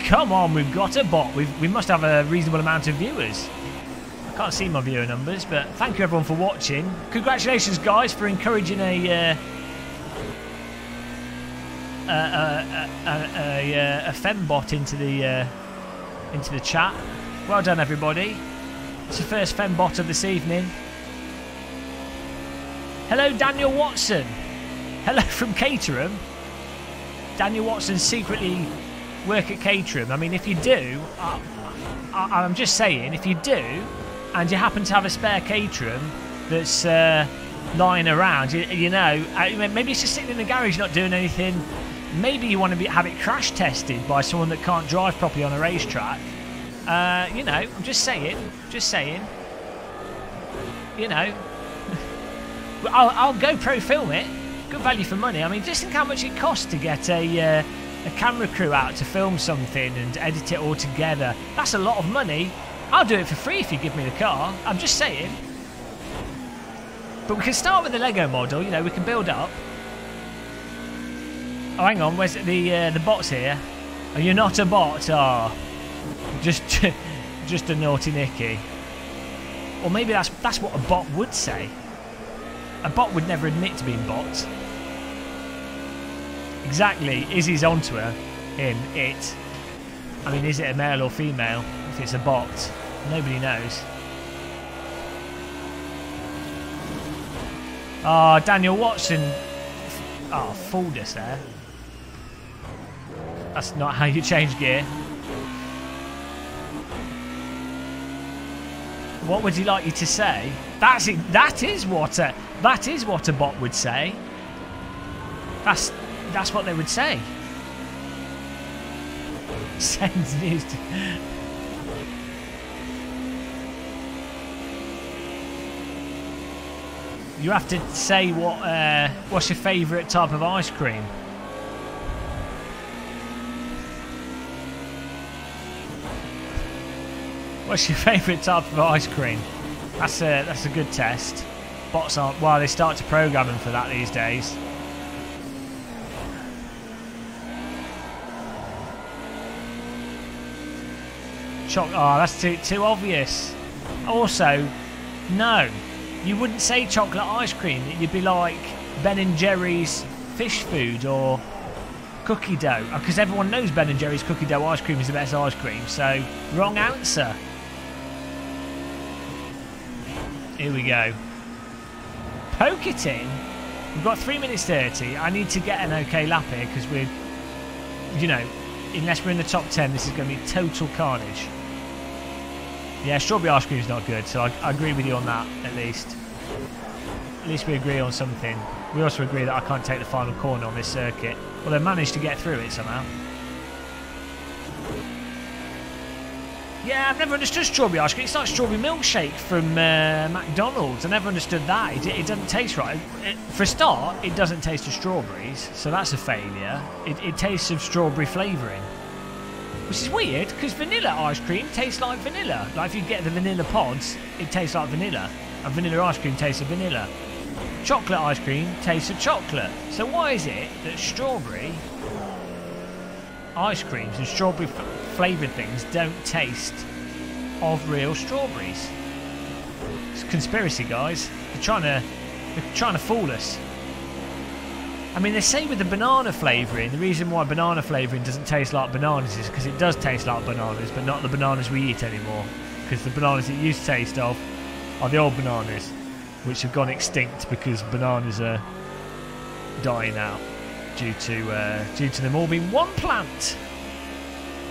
Come on, we've got a bot. We must have a reasonable amount of viewers. I can't see my viewer numbers, but thank you everyone for watching. Congratulations, guys, for encouraging a fembot into the chat. Well done, everybody. It's the first fembot of this evening. Hello, Daniel Watson. Hello from Caterham. Daniel Watson secretly work at Caterham. I mean, if you do, I'm just saying, if you do, and you happen to have a spare Caterham that's lying around, you know, maybe it's just sitting in the garage not doing anything. Maybe you want to have it crash tested by someone that can't drive properly on a racetrack. You know, I'm just saying, you know, I'll GoPro film it. Good value for money. I mean, just think how much it costs to get a camera crew out to film something and edit it all together. That's a lot of money. I'll do it for free if you give me the car. I'm just saying. But we can start with the Lego model. You know, we can build up. Oh, hang on. Where's the bot's here? Oh, you're not a bot. Oh, just a naughty Nicky. Or maybe that's what a bot would say. A bot would never admit to being bots. Exactly. Izzy's onto her. Him. It. I mean, is it a male or female? If it's a bot, nobody knows. Oh, Daniel Watson. Oh, fooled us there. That's not how you change gear. What would he like you to say? That's it. That is what a bot would say. That's what they would say. Sends news to... You have to say what's your favourite type of ice cream. What's your favourite type of ice cream? That's a good test. Bots aren't... Well, they start to program them for that these days. Oh, that's too obvious. Also, no. You wouldn't say chocolate ice cream. You'd be like Ben & Jerry's fish food or cookie dough. Because everyone knows Ben & Jerry's cookie dough ice cream is the best ice cream. So, wrong answer. Here we go. Poke it in. We've got 3 minutes 30. I need to get an okay lap here because we're, you know, unless we're in the top 10, this is going to be total carnage. Yeah, strawberry ice cream is not good, so I agree with you on that, at least. At least we agree on something. We also agree that I can't take the final corner on this circuit. Well, they managed to get through it somehow. Yeah, I've never understood strawberry ice cream. It's like strawberry milkshake from McDonald's. I never understood that. It doesn't taste right. For a start, it doesn't taste of strawberries, so that's a failure. It tastes of strawberry flavouring. Which is weird, because vanilla ice cream tastes like vanilla. Like, if you get the vanilla pods, it tastes like vanilla. And vanilla ice cream tastes of vanilla. Chocolate ice cream tastes of chocolate. So why is it that strawberry ice creams and strawberry flavoured things don't taste of real strawberries? It's a conspiracy, guys. They're trying to fool us. I mean, they say with the banana flavouring, the reason why banana flavouring doesn't taste like bananas is because it does taste like bananas, but not the bananas we eat anymore. Because the bananas it used to taste of are the old bananas, which have gone extinct because bananas are dying out due to them all being one plant.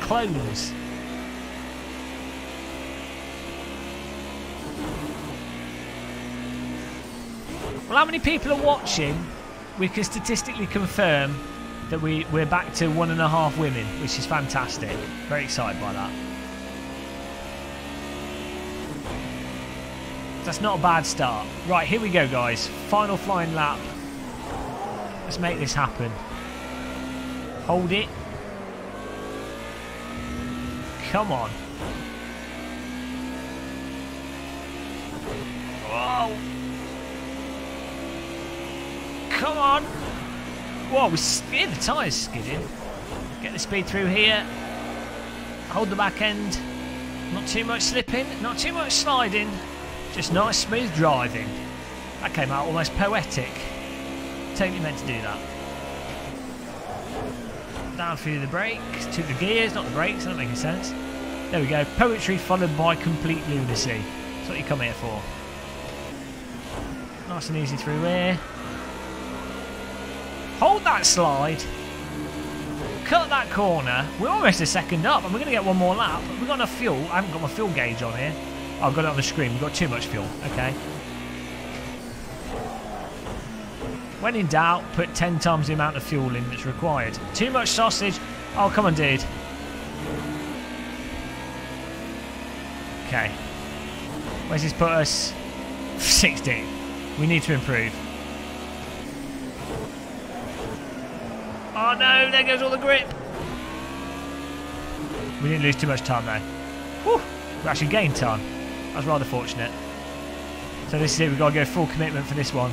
Clones. Well, how many people are watching? We can statistically confirm that we're back to 1.5 women, which is fantastic. Very excited by that. That's not a bad start. Right, here we go, guys. Final flying lap. Let's make this happen. Hold it. Come on. Whoa. Come on. Whoa, we skid. The tyres skidding. Get the speed through here. Hold the back end. Not too much slipping. Not too much sliding. Just nice, smooth driving. That came out almost poetic. Totally meant to do that. Down through the brakes. To the gears, not the brakes. That doesn't make any sense. There we go. Poetry followed by complete lunacy. That's what you come here for. Nice and easy through here. Hold that slide. Cut that corner. We're almost a second up and we're going to get one more lap. We've got enough fuel. I haven't got my fuel gauge on here. Oh, I've got it on the screen. We've got too much fuel. Okay. When in doubt, put 10 times the amount of fuel in that's required. Too much sausage. Oh, come on, dude. Okay. Where's this put us? 16. We need to improve. Oh no, there goes all the grip. We didn't lose too much time though. Whew, we actually gained time. That's rather fortunate. So this is it, we've got to go full commitment for this one.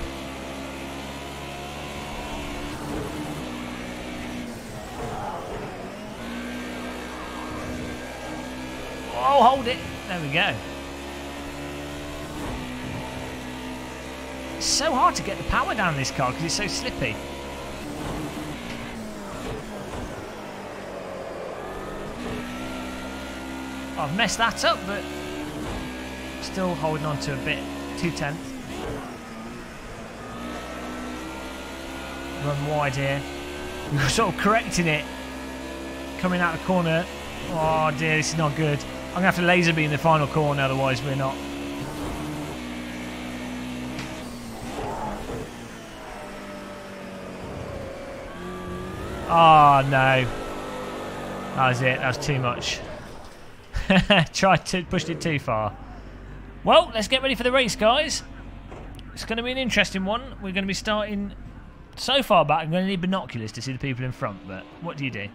Oh, hold it. There we go. It's so hard to get the power down in this car because it's so slippy. I've messed that up, but still holding on to a bit. 2/10. Run wide here. We're sort of correcting it. Coming out the corner. Oh dear, this is not good. I'm going to have to laser beam the final corner, otherwise we're not. Oh no. That was it. That was too much. Tried to push it too far. Well, let's get ready for the race, guys. It's going to be an interesting one. We're going to be starting so far back. I'm going to need binoculars to see the people in front, but what do you do?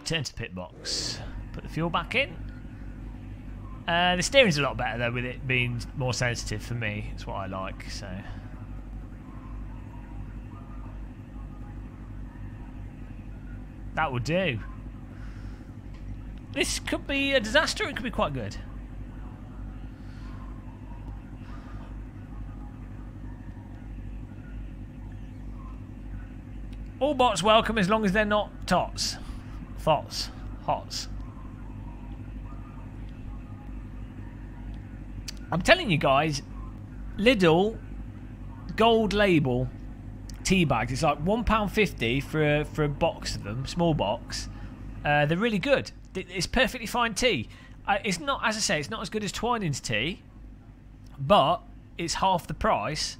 Turn to the pit box. Put the fuel back in. The steering's a lot better, though, with it being more sensitive for me. It's what I like, so... That will do. This could be a disaster, it could be quite good. All bots welcome as long as they're not tots. Thots. Hots. I'm telling you guys, Lidl gold label tea bags. It's like £1.50 for a box of them, small box. They're really good. It's perfectly fine tea. It's not, as I say, it's not as good as Twining's tea, but it's half the price.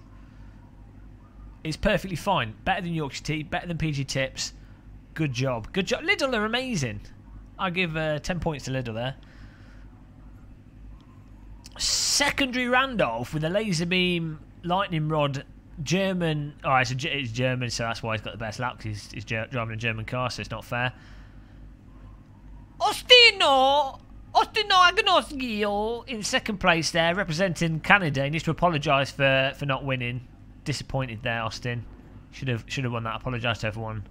It's perfectly fine. Better than Yorkshire tea, better than PG Tips. Good job. Good job. Lidl are amazing. I give 10 points to Lidl there. Secondary Randolph with a laser beam lightning rod German. Oh, it's German, so that's why he's got the best lap, because he's driving a German car, so it's not fair. Ostino Agnoskio in second place there, representing Canada. He needs to apologise for not winning. Disappointed there, Austin. Should have won that. Apologise to everyone.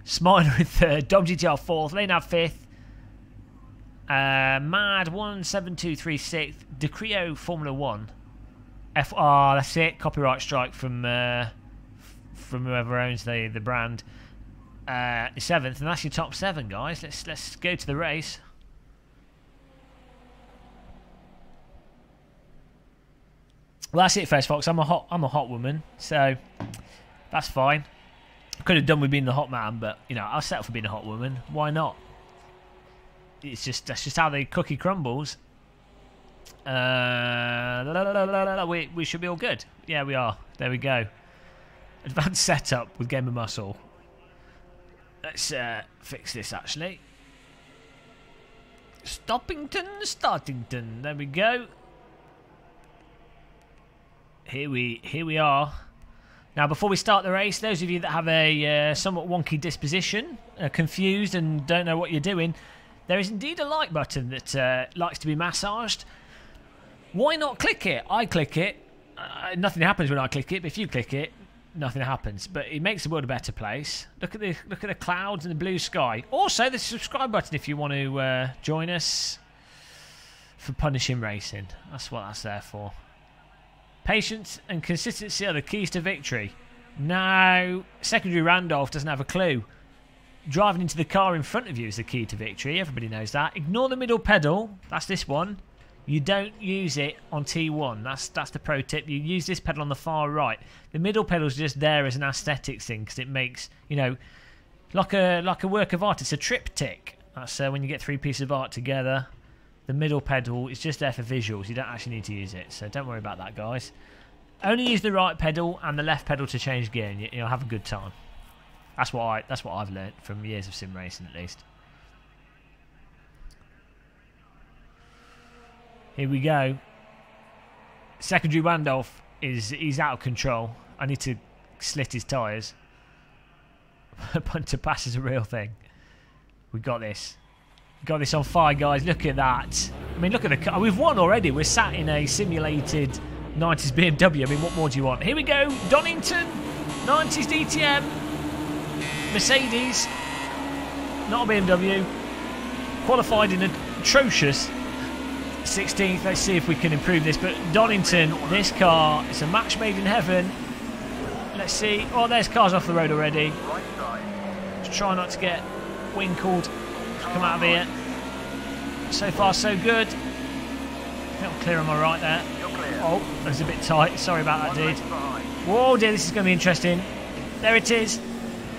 Smiler in third. Dom GTR fourth. Laneab fifth. Mad 17236. Decrio Formula 1. FR, that's it. Copyright strike from whoever owns the brand. 7th, and that's your top 7, guys. Let's go to the race. Well, that's it, first Fox. I'm a hot woman, so that's fine. Could have done with being the hot man, but you know, I'll settle for being a hot woman. Why not? That's just how the cookie crumbles. We should be all good. Yeah, we are. There we go. Advanced setup with Game of Muscle. Let's fix this actually. Startington. There we go. Here we are. Now, before we start the race, those of you that have a somewhat wonky disposition, are confused and don't know what you're doing, there is indeed a like button that likes to be massaged. Why not click it? I click it. Nothing happens when I click it, but if you click it, nothing happens. But it makes the world a better place. Look at the clouds and the blue sky. Also, the subscribe button if you want to join us for punishing racing. That's what that's there for. Patience and consistency are the keys to victory. Now, secondary Randolph doesn't have a clue. Driving into the car in front of you is the key to victory. Everybody knows that. Ignore the middle pedal. That's this one. You don't use it on T1. That's the pro tip. You use this pedal on the far right. The middle pedal is just there as an aesthetics thing because it makes, you know, like a work of art. It's a triptych. That's when you get 3 pieces of art together. The middle pedal is just there for visuals. You don't actually need to use it, so don't worry about that, guys. Only use the right pedal and the left pedal to change gear, and you'll have a good time. That's what I've learnt from years of sim racing, at least. Here we go. Secondary Randolph he's out of control. I need to slit his tyres. Punter pass is a real thing. We got this. Got this on fire, guys. Look at that. I mean, look at the car. We've won already. We're sat in a simulated 90s BMW. I mean, what more do you want? Here we go. Donington. 90s DTM. Mercedes. Not a BMW. Qualified in an atrocious 16th. Let's see if we can improve this. But Donington, this car, it's a match made in heaven. Let's see. Oh, there's cars off the road already. Just try not to get winkled. Come out of here. So far, so good. Not clear on my right there. Oh, that was a bit tight. Sorry about that, dude. Whoa, dear, this is going to be interesting. There it is.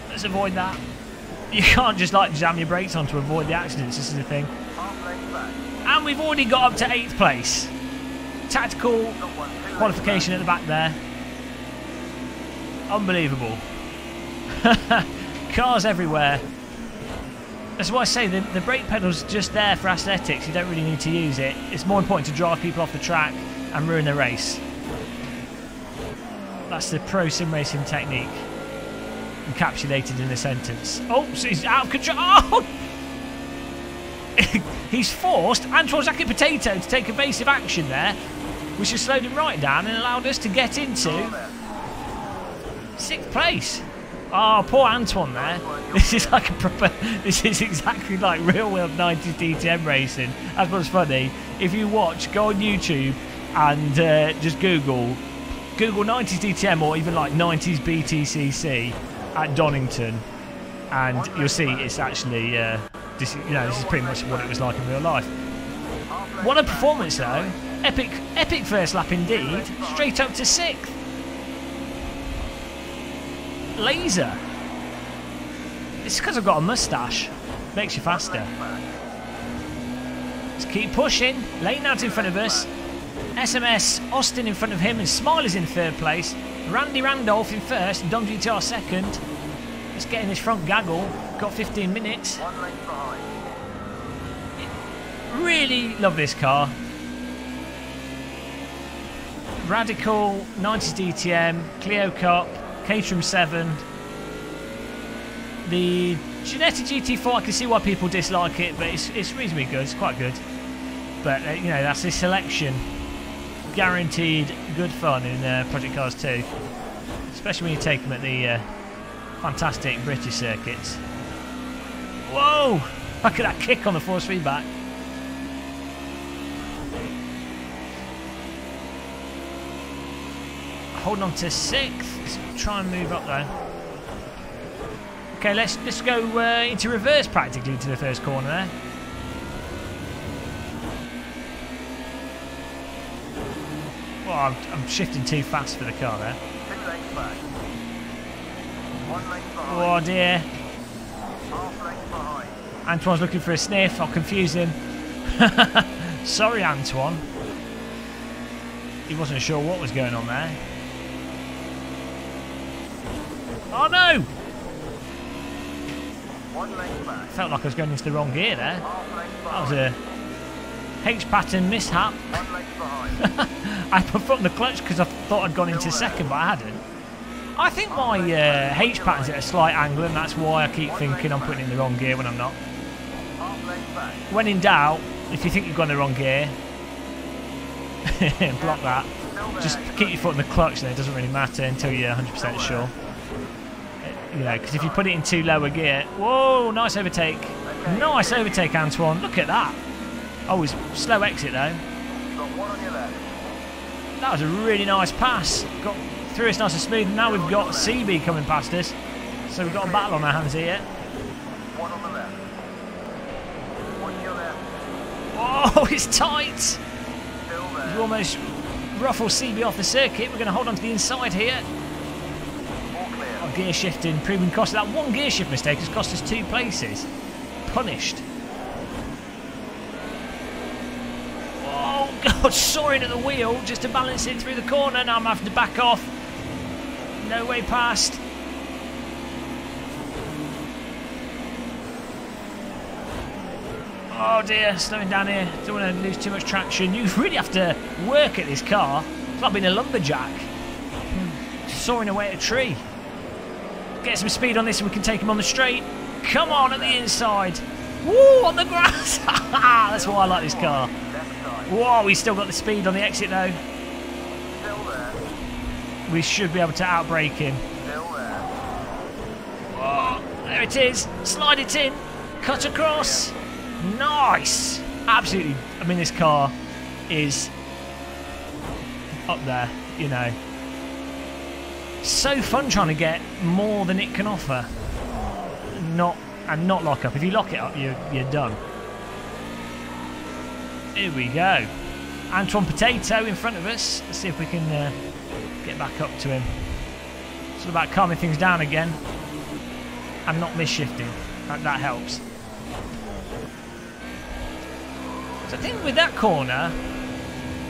Let's avoid that. You can't just like jam your brakes on to avoid the accidents. This is the thing. And we've already got up to 8th place. Tactical qualification at the back there. Unbelievable. Cars everywhere. That's why I say the brake pedal's just there for aesthetics. You don't really need to use it. It's more important to drive people off the track and ruin the race. That's the pro sim racing technique encapsulated in a sentence. Oh, so he's out of control. Oh! He's forced Antoine Jacket Potato to take evasive action there, which has slowed him right down and allowed us to get into 6th place. Oh, poor Antoine there. This is like a proper... This is exactly like real-world 90s DTM racing. That's what's funny. If you watch, go on YouTube and just Google 90s DTM or even like 90s BTCC at Donington, and you'll see it's actually... this is pretty much what it was like in real life. What a performance, though. Epic first lap indeed. Straight up to 6th. Laser. It's because I've got a moustache. Makes you faster. Let's keep pushing. Lane out in front of us. SMS Austin in front of him, and Smiley's in 3rd place. Randy Randolph in 1st, Dom GTR 2nd. Let's get in this front gaggle. Got 15 minutes. Really love this car. Radical 90s DTM, Clio Cup, Caterham 7. The Ginetta GT4, I can see why people dislike it, but it's reasonably good. It's quite good. But that's this selection. Guaranteed good fun in Project Cars 2, especially when you take them at the fantastic British circuits. Whoa! Look at that kick on the force feedback. holding on to 6th. Let's try and move up though. Okay, let's go into reverse practically to the first corner there. Oh, I'm shifting too fast for the car there. 2 lengths back. 1 length behind. Oh dear. Half length behind. Antoine's looking for a sniff. I'll confuse him. Sorry, Antoine. He wasn't sure what was going on there. Oh no! 1 length back. Felt like I was going into the wrong gear there. Half length That was behind. a H-pattern mishap. 1 length behind. I put foot on the clutch because I thought I'd gone into second, but I hadn't. I think my H-pattern's at a slight angle, and that's why I keep thinking I'm putting in the wrong gear when I'm not. Half length back. When in doubt, if you think you've gone in the wrong gear, block that. Just keep your foot on the clutch then, it doesn't really matter until you're 100% sure. You know, because if you put it in too low a gear... Whoa, nice overtake. Nice overtake, Antoine. Look at that. Oh, it's slow exit though. Got 1 on your left. That was a really nice pass. Got through us nice and smooth. Now we've got CB coming past us. So we've got a battle on our hands here. 1 on the left. 1 to your left. Oh, it's tight. Still there. You almost ruffle CB off the circuit. We're going to hold on to the inside here. All clear. Oh, gear shifting, proving cost. That one gear shift mistake has cost us 2 places. Punished. Oh God, soaring at the wheel just to balance it through the corner. Now I'm having to back off. No way past. Oh dear, slowing down here. Don't want to lose too much traction. You really have to work at this car. It's like being a lumberjack. Soaring away at a tree. Get some speed on this and we can take him on the straight. Come on at the inside. Woo, on the grass. That's why I like this car. Left side. Whoa, we still got the speed on the exit though. Still there. We should be able to outbrake him. Still there. Oh, there it is. Slide it in. Cut across. Nice. Absolutely. I mean, this car is up there, you know. So fun trying to get more than it can offer. Not lock up. If you lock it up, you're done. Here we go. Antoine Potato in front of us. Let's see if we can get back up to him. It's all about calming things down again and not misshifting. That helps. So I think with that corner,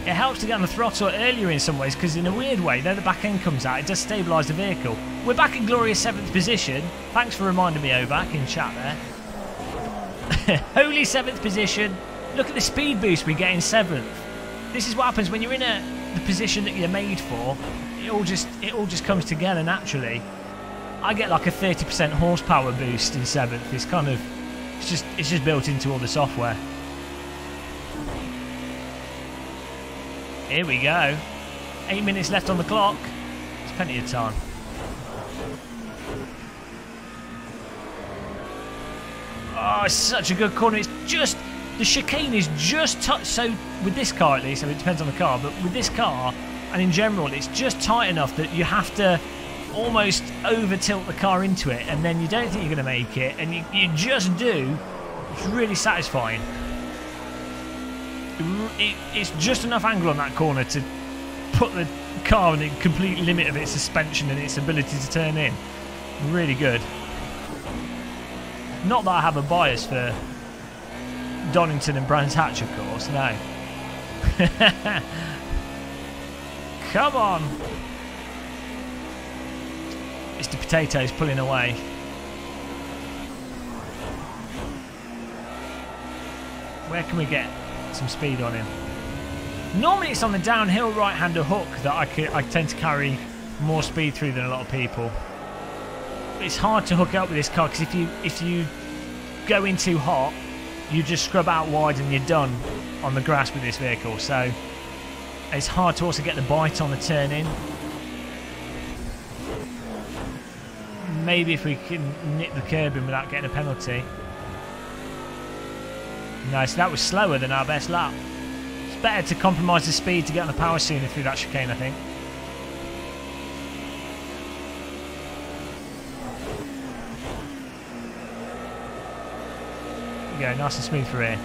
it helps to get on the throttle earlier in some ways, because in a weird way, though the back end comes out, it does stabilise the vehicle. We're back in glorious 7th position. Thanks for reminding me, Oback, in chat there. Holy 7th position. Look at the speed boost we get in 7th. This is what happens when you're in the position that you're made for. It all just comes together naturally. I get like a 30% horsepower boost in 7th. It's kind of, it's just built into all the software. Here we go. 8 minutes left on the clock. There's plenty of time. Oh, it's such a good corner. It's just, the chicane is just so with this car at least, I mean, it depends on the car, but with this car and in general, it's just tight enough that you have to almost over tilt the car into it, and then you don't think you're going to make it, and you just do. It's really satisfying. It's just enough angle on that corner to put the car in the complete limit of its suspension and its ability to turn in. Really good. Not that I have a bias for Donington and Brands Hatch, of course, no. Come on. Mr. Potato's pulling away. Where can we get some speed on him? Normally it's on the downhill right-hander hook that I tend to carry more speed through than a lot of people. It's hard to hook up with this car because if you go in too hot, you just scrub out wide and you're done on the grass with this vehicle. So it's hard to also get the bite on the turn in. Maybe if we can nip the curb in without getting a penalty. No, so that was slower than our best lap. It's better to compromise the speed to get on the power sooner through that chicane, I think. we go, nice and smooth through here.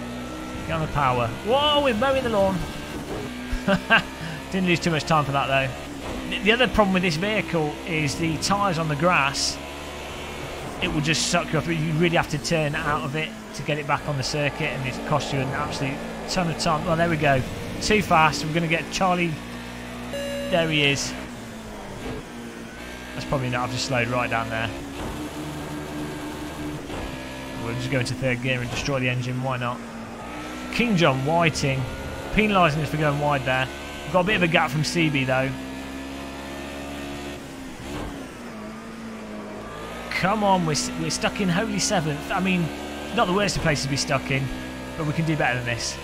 Get on the power. Whoa, we're mowing the lawn. Didn't lose too much time for that though. The other problem with this vehicle is the tyres on the grass. It will just suck you off. You really have to turn out of it to get it back on the circuit, and it costs you an absolute ton of time. Well, there we go. Too fast. We're going to get Charlie. There he is. That's probably not. I've just slowed right down there. We'll just go into third gear and destroy the engine. Why not? King John Whiting penalising us for going wide there. We've got a bit of a gap from CB though. Come on, we're stuck in holy 7th. I mean, not the worst of places to be stuck in, but we can do better than this.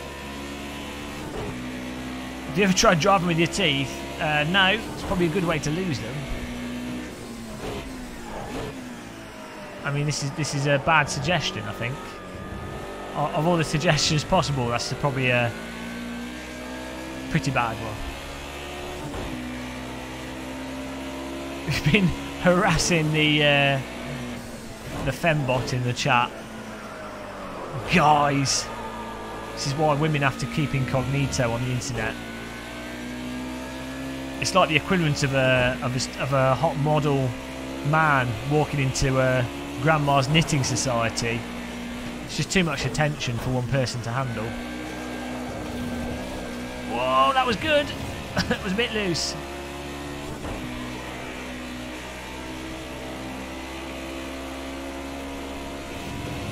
Have you ever tried driving with your teeth? No, it's probably a good way to lose them. I mean, this is a bad suggestion, I think. Of all the suggestions possible, that's probably a pretty bad one. We've been harassing the fembot in the chat. Guys, this is why women have to keep incognito on the internet. It's like the equivalent of a hot model man walking into a grandma's knitting society. It's just too much attention for one person to handle. Whoa, that was good. It was a bit loose.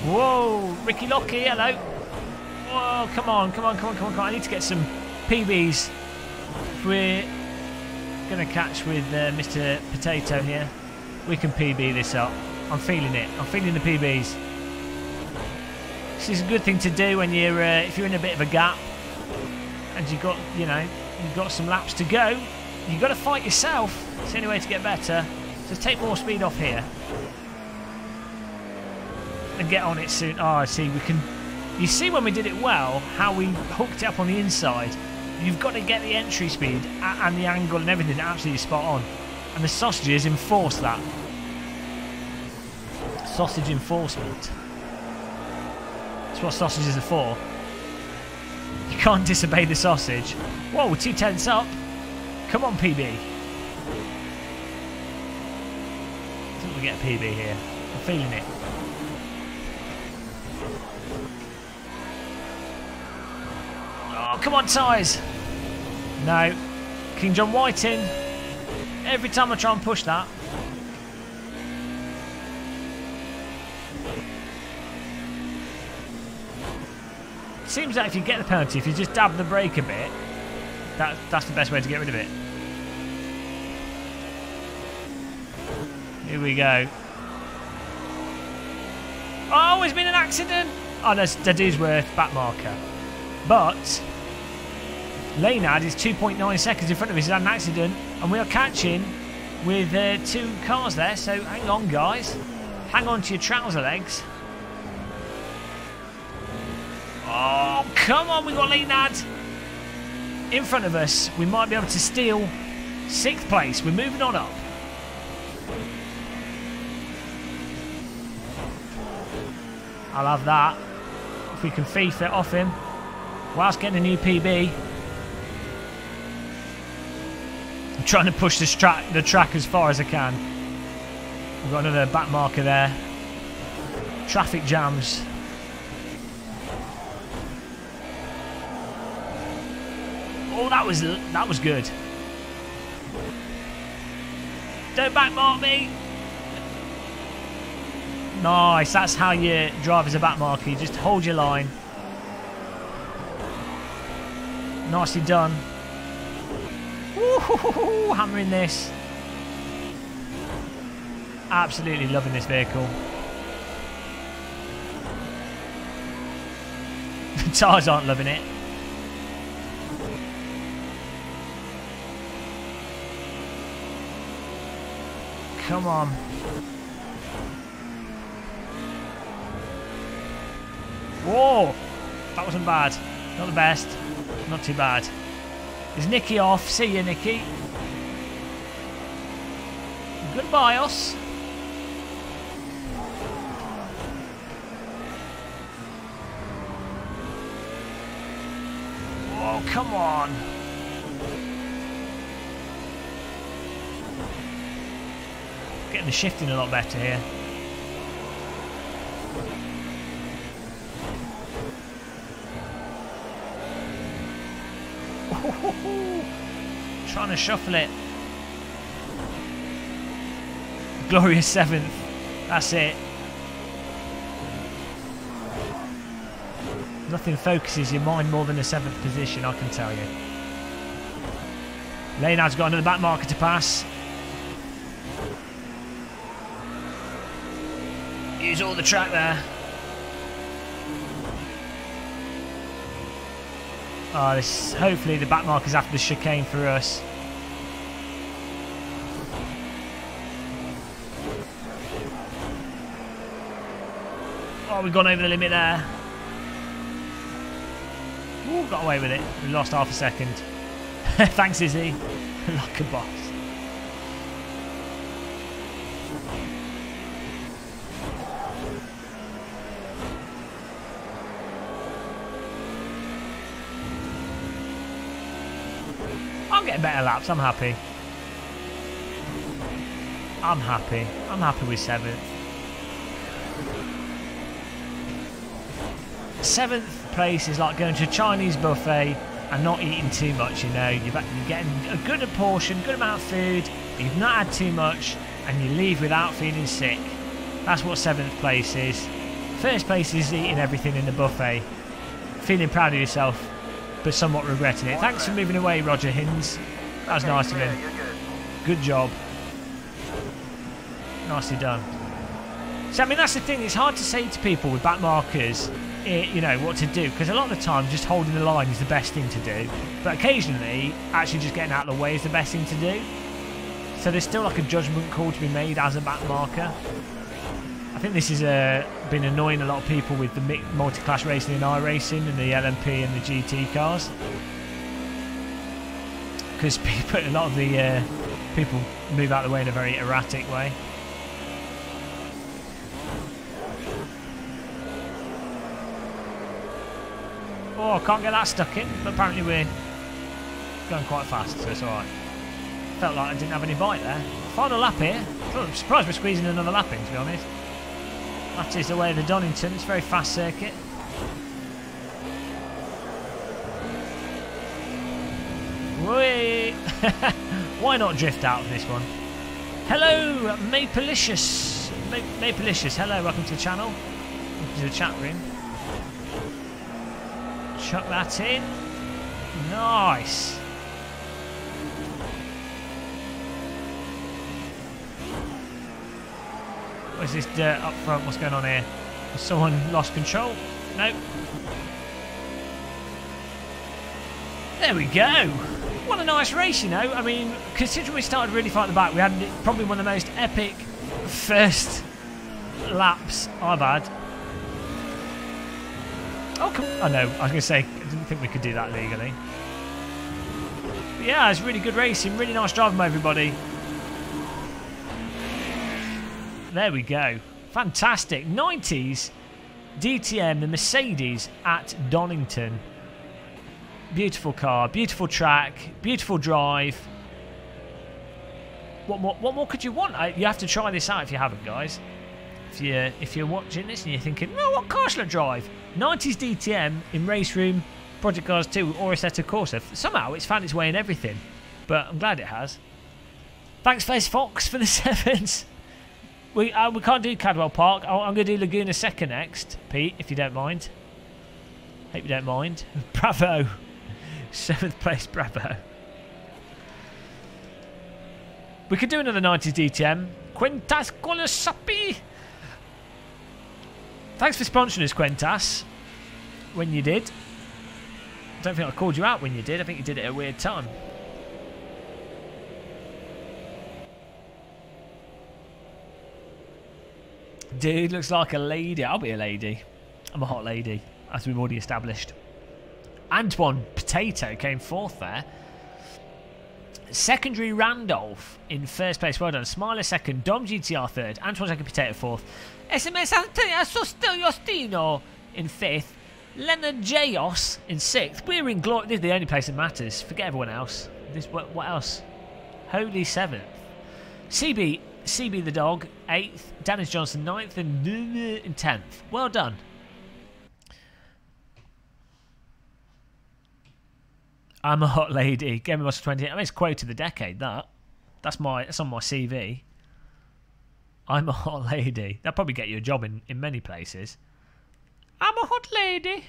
Whoa, Ricky Locky, hello. Whoa, come on. I need to get some PBs. If we're going to catch with Mr. Potato here, we can PB this up. I'm feeling it. I'm feeling the PBs. This is a good thing to do when you're if you're in a bit of a gap and you've got some laps to go. You've got to fight yourself. It's the only way to get better. So take more speed off here and get on it soon. Oh, I see. We can. You see when we did it well, how we hooked it up on the inside. You've got to get the entry speed and the angle and everything absolutely spot on. And the sausages enforce that. Sausage enforcement. That's what sausages are for. You can't disobey the sausage. Whoa, 2 tenths up. Come on, PB. I think we'll get a PB here. I'm feeling it. Oh, come on, tyres. No. King John Whiting. Every time I try and push that. Seems that if you get the penalty, if you just dab the brake a bit, that's the best way to get rid of it. Here we go. Oh, there's been an accident. Oh, there's the Dewsworth back marker. But Laynard is 2.9 seconds in front of us. He's had an accident, and we are catching with 2 cars there. So hang on, guys. Hang on to your trouser legs. Oh, come on, we've got Laynard in front of us. We might be able to steal 6th place. We're moving on up. I'll have that. If we can thief it off him whilst getting a new PB. I'm trying to push this the track as far as I can. We've got another back marker there. Traffic jams. Oh, that was good. Don't backmark me. Nice. That's how you drive as a backmarker. You just hold your line. Nicely done. Woo-hoo-hoo-hoo, hammering this. Absolutely loving this vehicle. The tyres aren't loving it. Come on. Whoa! That wasn't bad. Not the best. Not too bad. Is Nicky off? See you, Nicky. Goodbye, us. Oh, come on. Getting the shifting a lot better here. Trying to shuffle it. Glorious 7th. That's it. Nothing focuses your mind more than a 7th position, I can tell you. Leonard's got another back marker to pass. Use all the track there. Oh, this, hopefully the back marker's after the chicane for us. Oh, we've gone over the limit there. Ooh, got away with it. We lost half a second. Thanks, Izzy. Like a boss. I'm getting better laps. I'm happy. I'm happy. I'm happy with 7th. 7th place is like going to a Chinese buffet and not eating too much, you know. You're getting a good portion, good amount of food, you've not had too much, and you leave without feeling sick. That's what 7th place is. 1st place is eating everything in the buffet. Feeling proud of yourself, but somewhat regretting it. Thanks for moving away, Roger Hinds. That was nice of him. Good job. Nicely done. So, I mean, that's the thing. It's hard to say to people with back markers, you know, what to do, because a lot of the time just holding the line is the best thing to do, but occasionally actually just getting out of the way is the best thing to do. So there's still like a judgment call to be made as a back marker. I think this has been annoying a lot of people with the multi-class racing and iRacing and the LMP and the GT cars, because a lot of the people move out of the way in a very erratic way. Oh, I can't get that stuck in, but apparently we're going quite fast, so it's alright. Felt like I didn't have any bite there. Final lap here. I'm surprised we're squeezing another lap in, to be honest. That is the way of the Donington. It's a very fast circuit. Whee! Why not drift out of this one? Hello, Mapleicious. Mapleicious, hello, welcome to the channel. Welcome to the chat room. Chuck that in. Nice. Where's this dirt up front? What's going on here? Has someone lost control? Nope. There we go. What a nice race, you know. I mean, considering we started really far at the back, we had probably one of the most epic first laps I've had. Oh, oh no, I was going to say, I didn't think we could do that legally. But yeah, it's really good racing, really nice driving by everybody. There we go. Fantastic. 90s DTM, the Mercedes at Donington. Beautiful car, beautiful track, beautiful drive. What more could you want? You have to try this out if you haven't, guys. If you're watching this and you're thinking, well, what car should I drive? 90s DTM in Race Room, Project Cars 2 or Assetto Corsa. Somehow it's found its way in everything, but I'm glad it has. Thanks, Face Fox, for the 7s. We can't do Cadwell Park. I'm going to do Laguna Seca next, Pete, if you don't mind. Hope you don't mind. Bravo. 7th place, bravo. We could do another 90s DTM. Quintas Colasapi. Thanks for sponsoring us, Quintas. When you did. I don't think I called you out when you did. I think you did it at a weird time. Dude looks like a lady. I'll be a lady. I'm a hot lady, as we've already established. Antoine Potato came 4th there. Secondary Randolph in 1st place. Well done. Smiler 2nd. Dom GTR 3rd. Antoine 2nd. Potato 4th. SMS Antonio Sostino in 5th. Leonard Jayos in 6th. We're in glory. This is the only place that matters. Forget everyone else. What else? Holy 7th. CB the dog 8th. Dennis Johnson 9th and in 10th. Well done. I'm a hot lady. Game of Master 20. I mean, it's quote of the decade. That's on my CV. I'm a hot lady. That'll probably get you a job in many places. I'm a hot lady.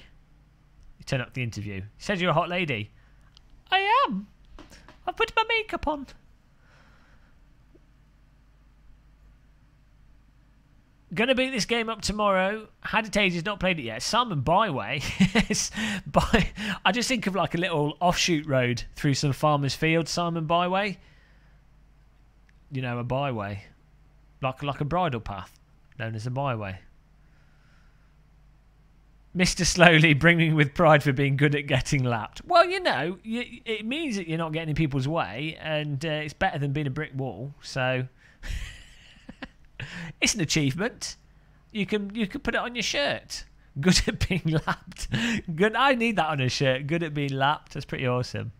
You turn up the interview. He says you're a hot lady. I am. I've put my makeup on. Gonna beat this game up tomorrow. Had it ages, not played it yet. Simon Byway. I just think of like a little offshoot road through some farmer's field. Simon Byway. You know, a byway. Like a bridle path. Known as a byway. Mr. Slowly brimming with pride for being good at getting lapped. Well, you know, it means that you're not getting in people's way, and it's better than being a brick wall. So it's an achievement. You can put it on your shirt. Good at being lapped. Good. I need that on a shirt. Good at being lapped. That's pretty awesome.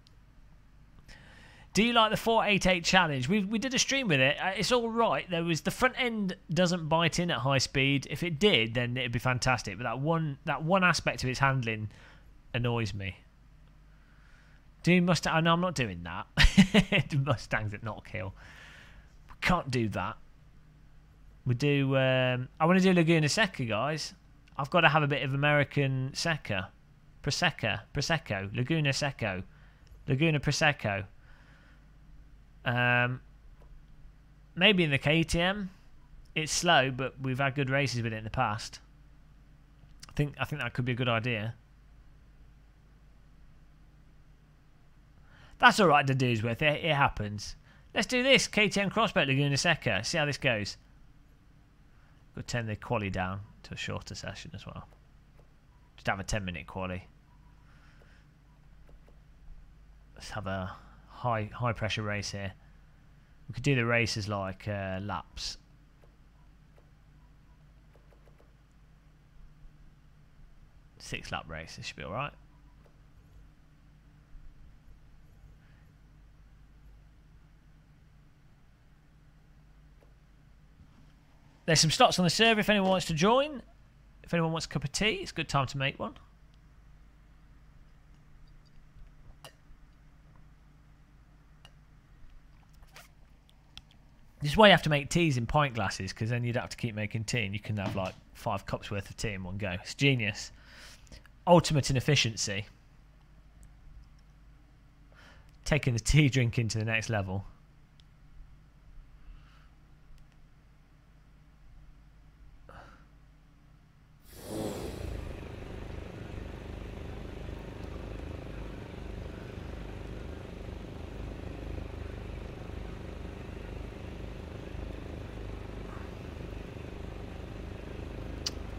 Do you like the 488 challenge? We did a stream with it. It's all right. The front end doesn't bite in at high speed. If it did, then it'd be fantastic. But that one aspect of its handling annoys me. Do Mustang? No, I'm not doing that. Mustangs at not kill. We can't do that. We do. I want to do Laguna Seca, guys. I've got to have a bit of American Seca, Prosecco, Laguna Seco, Laguna Prosecco. Maybe in the KTM. It's slow, but we've had good races with it in the past. I think that could be a good idea. That's alright to do with it. It happens. Let's do this. KTM Crossboat Laguna Seca. See how this goes. We'll turn the quali down to a shorter session as well. Just have a 10-minute quali. Let's have a high pressure race here. We could do the races like laps. Six-lap race. This should be all right. There's some slots on the server if anyone wants to join. If anyone wants a cup of tea, it's a good time to make one. This is why you have to make teas in pint glasses, because then you'd have to keep making tea and you can have like 5 cups worth of tea in one go. It's genius. Ultimate in efficiency. Taking the tea drinking to the next level.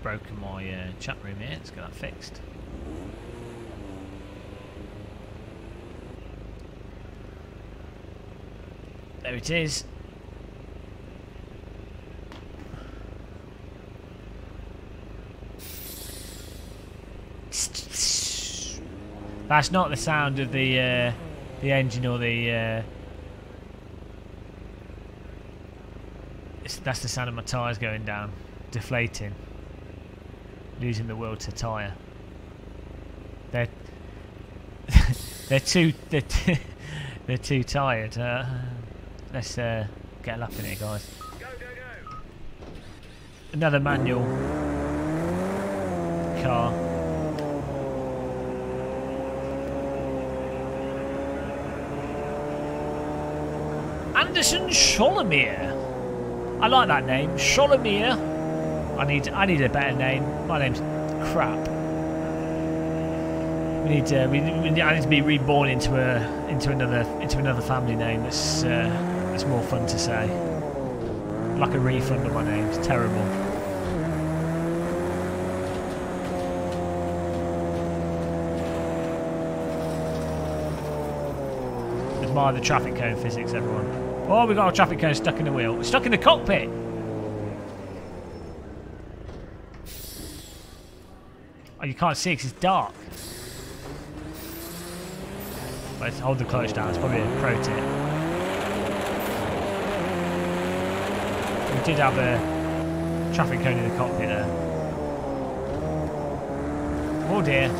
Broken my chat room here. Let's get that fixed. There it is. That's not the sound of the engine or the. That's the sound of my tyres going down, deflating. Losing the will to tyre. They're too tired. Let's get a lap in it, guys. Go, go, go. Another manual car. Anderson Scholomir. I like that name, Scholomir. I need a better name. My name's crap. I need to be reborn into another family name that's more fun to say. Like a refund of my name. It's terrible. Admire the traffic cone physics, everyone. Oh, we got a traffic cone stuck in the wheel. It's stuck in the cockpit. Oh, you can't see because it's dark. Let's hold the clutch down. It's probably a pro tip. We did have a traffic cone in the cockpit there. Oh dear.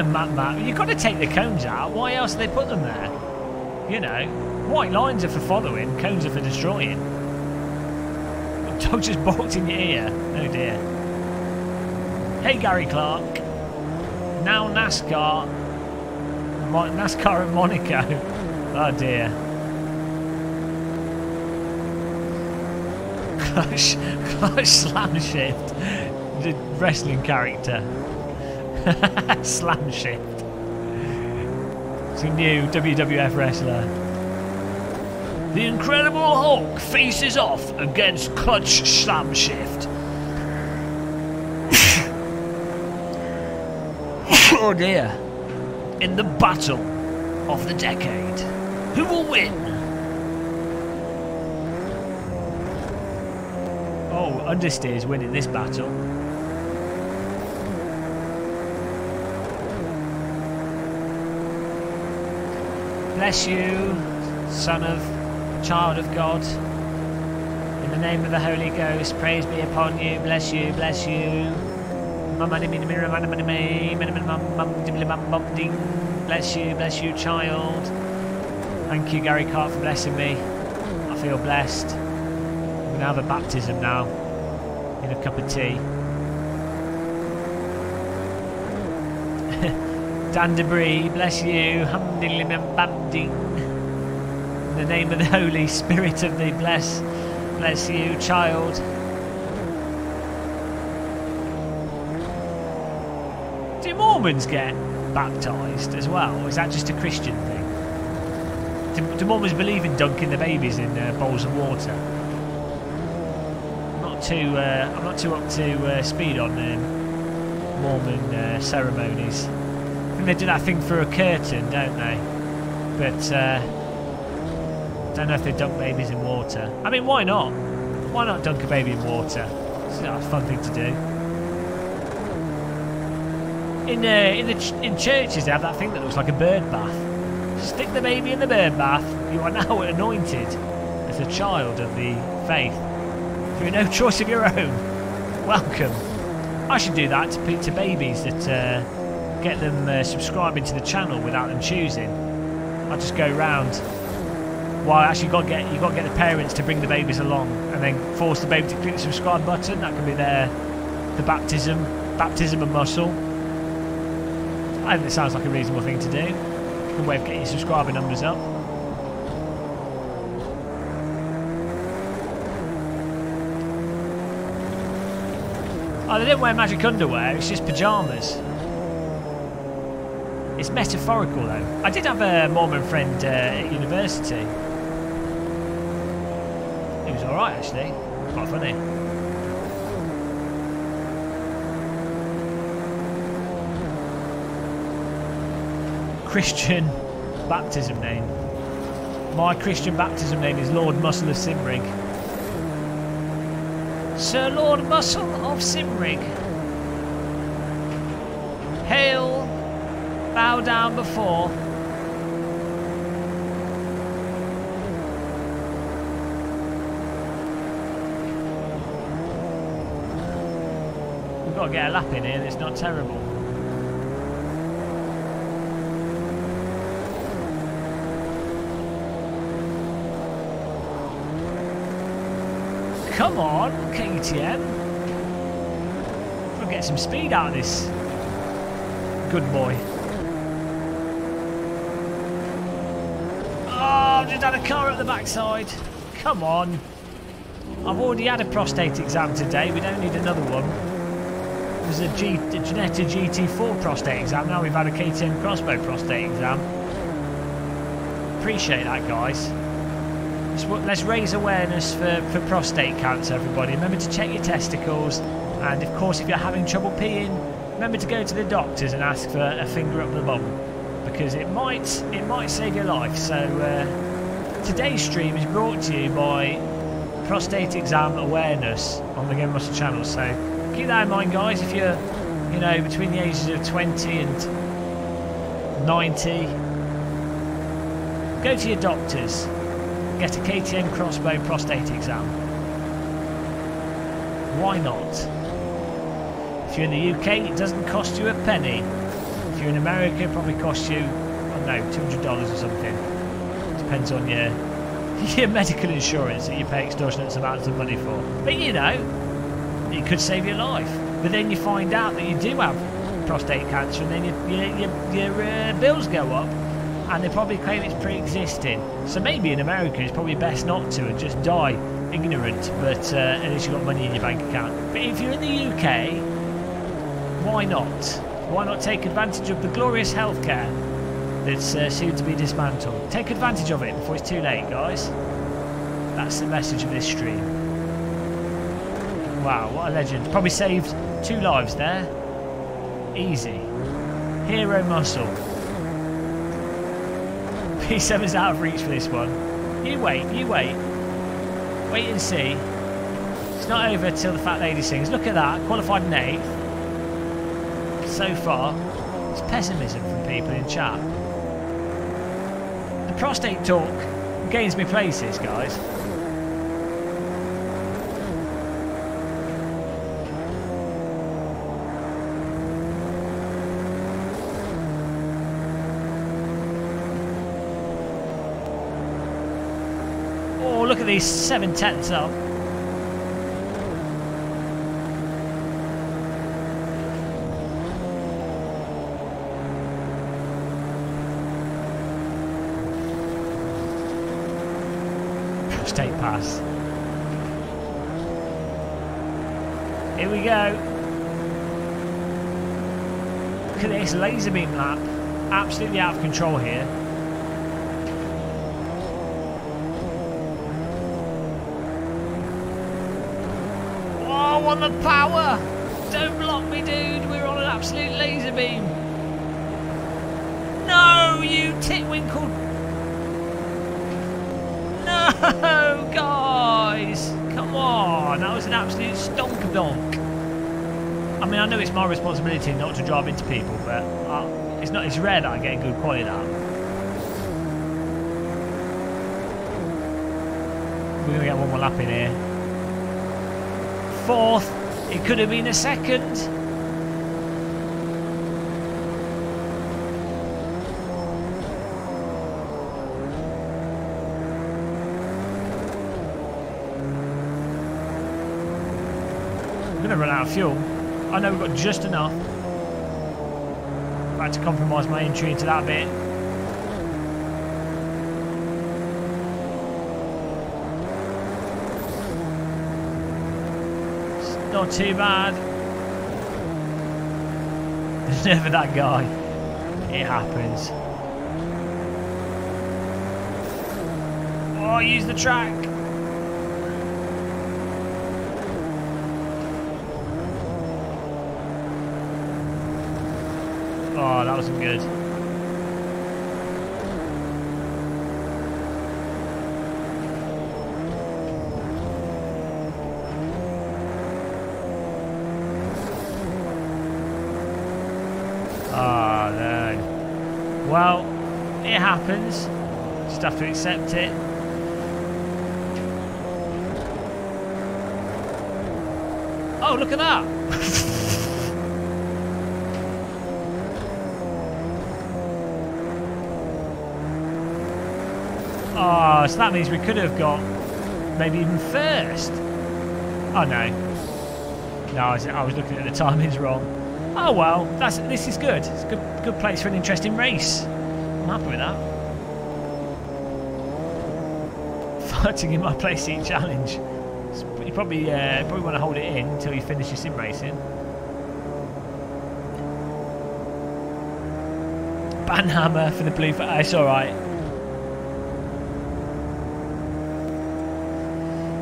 Matt, you've got to take the cones out. Why else do they put them there? You know, white lines are for following, cones are for destroying. The dog just barked in your ear. Oh dear. Hey Gary Clark. Now NASCAR. NASCAR at Monaco. Oh dear. Clutch slam shift. The wrestling character. Slam shift. It's a new WWF wrestler. The Incredible Hulk faces off against Clutch Slam Shift. Oh dear. In the battle of the decade, who will win? Oh, Understeer's winning this battle. Bless you, son of, child of God. In the name of the Holy Ghost, praise be upon you. Bless you, bless you. Bless you, child. Thank you, Gary Cart, for blessing me. I feel blessed. I'm going to have a baptism now in a cup of tea. Dan Debris, bless you. In the name of the Holy Spirit of the bless you, child. Do Mormons get baptised as well, or is that just a Christian thing? Do Mormons believe in dunking the babies in bowls of water? I'm not too up to speed on Mormon ceremonies. I think they do that thing for a curtain, don't they? But don't know if they dunk babies in water. I mean, why not? Why not dunk a baby in water? It's a fun thing to do. In churches, they have that thing that looks like a bird bath. Stick the baby in the bird bath. You are now anointed as a child of the faith through no choice of your own. Welcome. I should do that to babies that get them subscribing to the channel without them choosing. I'll just go round. Well, actually, you've got to get the parents to bring the babies along, and then force the baby to click the subscribe button. That could be the baptism and muscle. I think it sounds like a reasonable thing to do. Good way of getting your subscriber numbers up. Oh, they didn't wear magic underwear. It's just pyjamas. It's metaphorical though. I did have a Mormon friend at university. He was alright actually. Quite funny. Christian baptism name. My Christian baptism name is Lord Muscle of Simrig. Sir Lord Muscle of Simrig. Hail. Bow down before. We've got to get a lap in here that's not terrible. Come on, KTM. We'll get some speed out of this. Good boy. I've just had a car up the backside. Come on. I've already had a prostate exam today. We don't need another one. It was a Ginetta GT4 prostate exam. Now we've had a KTM Crossbow prostate exam. Appreciate that, guys. Let's raise awareness for prostate cancer, everybody. Remember to check your testicles. And, of course, if you're having trouble peeing, remember to go to the doctors and ask for a finger up the bum, because it might save your life. So today's stream is brought to you by Prostate Exam Awareness on the Game Muscle channel. So keep that in mind, guys. If you're, you know, between the ages of 20 and 90, go to your doctors, get a KTM crossbow prostate exam. Why not? If you're in the UK, it doesn't cost you a penny. If you're in America, it probably costs you, I don't know, $200 or something. Depends on your medical insurance that you pay extortionate amounts of money for. But you know, it could save your life. But then you find out that you do have prostate cancer, and then your bills go up, and they probably claim it's pre-existing. So maybe in America it's probably best not to and just die ignorant, but at least you've got money in your bank account. But if you're in the UK, why not? Why not take advantage of the glorious healthcare that's soon to be dismantled? Take advantage of it before it's too late, guys. That's the message of this stream. Wow, what a legend. Probably saved 2 lives there. Easy. Hero muscle. P7's out of reach for this one. You wait, you wait. Wait and see. It's not over till the fat lady sings. Look at that, qualified in 8th. So far, it's pessimism from people in chat. The prostate talk gains me places, guys. Oh, look at these 7/10 up. Prostate pass. Here we go. Look at this laser beam lap. Absolutely out of control here. Oh, on the power! Don't block me, dude. We're on an absolute laser beam. No, you titwinkle. No, guys. Come on. That was an absolute stonk-a-donk. I mean, I know it's my responsibility not to drive into people, but it's rare that I get a good quality of that. We're going to get one more lap in here. 4th. It could have been a 2nd. I'm going to run out of fuel. I know we've got just enough. I've had to compromise my entry into that bit. It's not too bad. There's never that guy. It happens. Oh, use the track. Oh, that wasn't good. Oh, no. Well, it happens. Just have to accept it. Oh, look at that. Oh, so that means we could have got maybe even 1st. Oh no. No, I was looking at the timings wrong. Oh well, this is good. It's a good place for an interesting race. I'm happy with that. Fighting in my place heat challenge. You probably want to hold it in until you finish your sim racing. Banhammer for the blue. It's all right.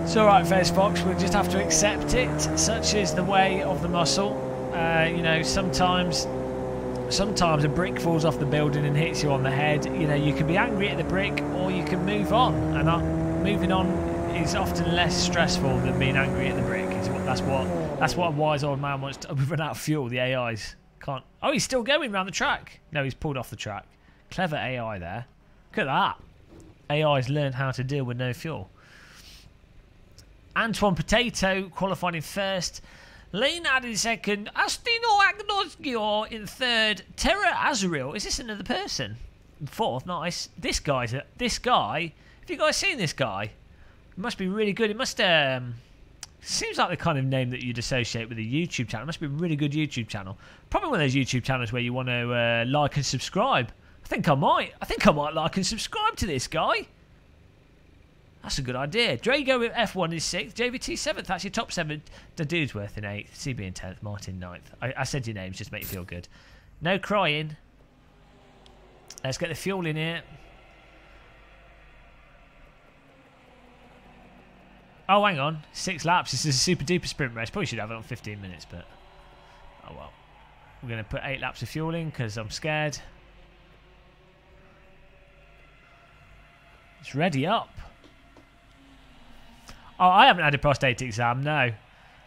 It's alright, Fez Fox, we'll just have to accept it. Such is the way of the muscle. You know, sometimes a brick falls off the building and hits you on the head. You know, you can be angry at the brick or you can move on. And moving on is often less stressful than being angry at the brick. That's what a wise old man wants to. We've run out of fuel. The AIs can't. Oh, he's still going around the track. No, he's pulled off the track. Clever AI there. Look at that. AI's learned how to deal with no fuel. Antoine Potato qualified in first. Leonard in second. Astino Agnoscio in third. Terra Azrael. Is this another person? In fourth. Nice. This guy. Have you guys seen this guy? It must be really good. It must. Seems like the kind of name that you'd associate with a YouTube channel. It must be a really good YouTube channel. Probably one of those YouTube channels where you want to like and subscribe. I think I might like and subscribe to this guy. That's a good idea. Drago with F1 is 6th. JVT 7th. That's your top 7. Dudesworth in 8th. CB in 10th. Martin 9th. I said your names just to make you feel good. No crying. Let's get the fuel in here. Oh, hang on. 6 laps. This is a super duper sprint race. Probably should have it on 15 minutes, but... oh, well. We're going to put 8 laps of fuel in because I'm scared. It's ready up. Oh, I haven't had a prostate exam, no.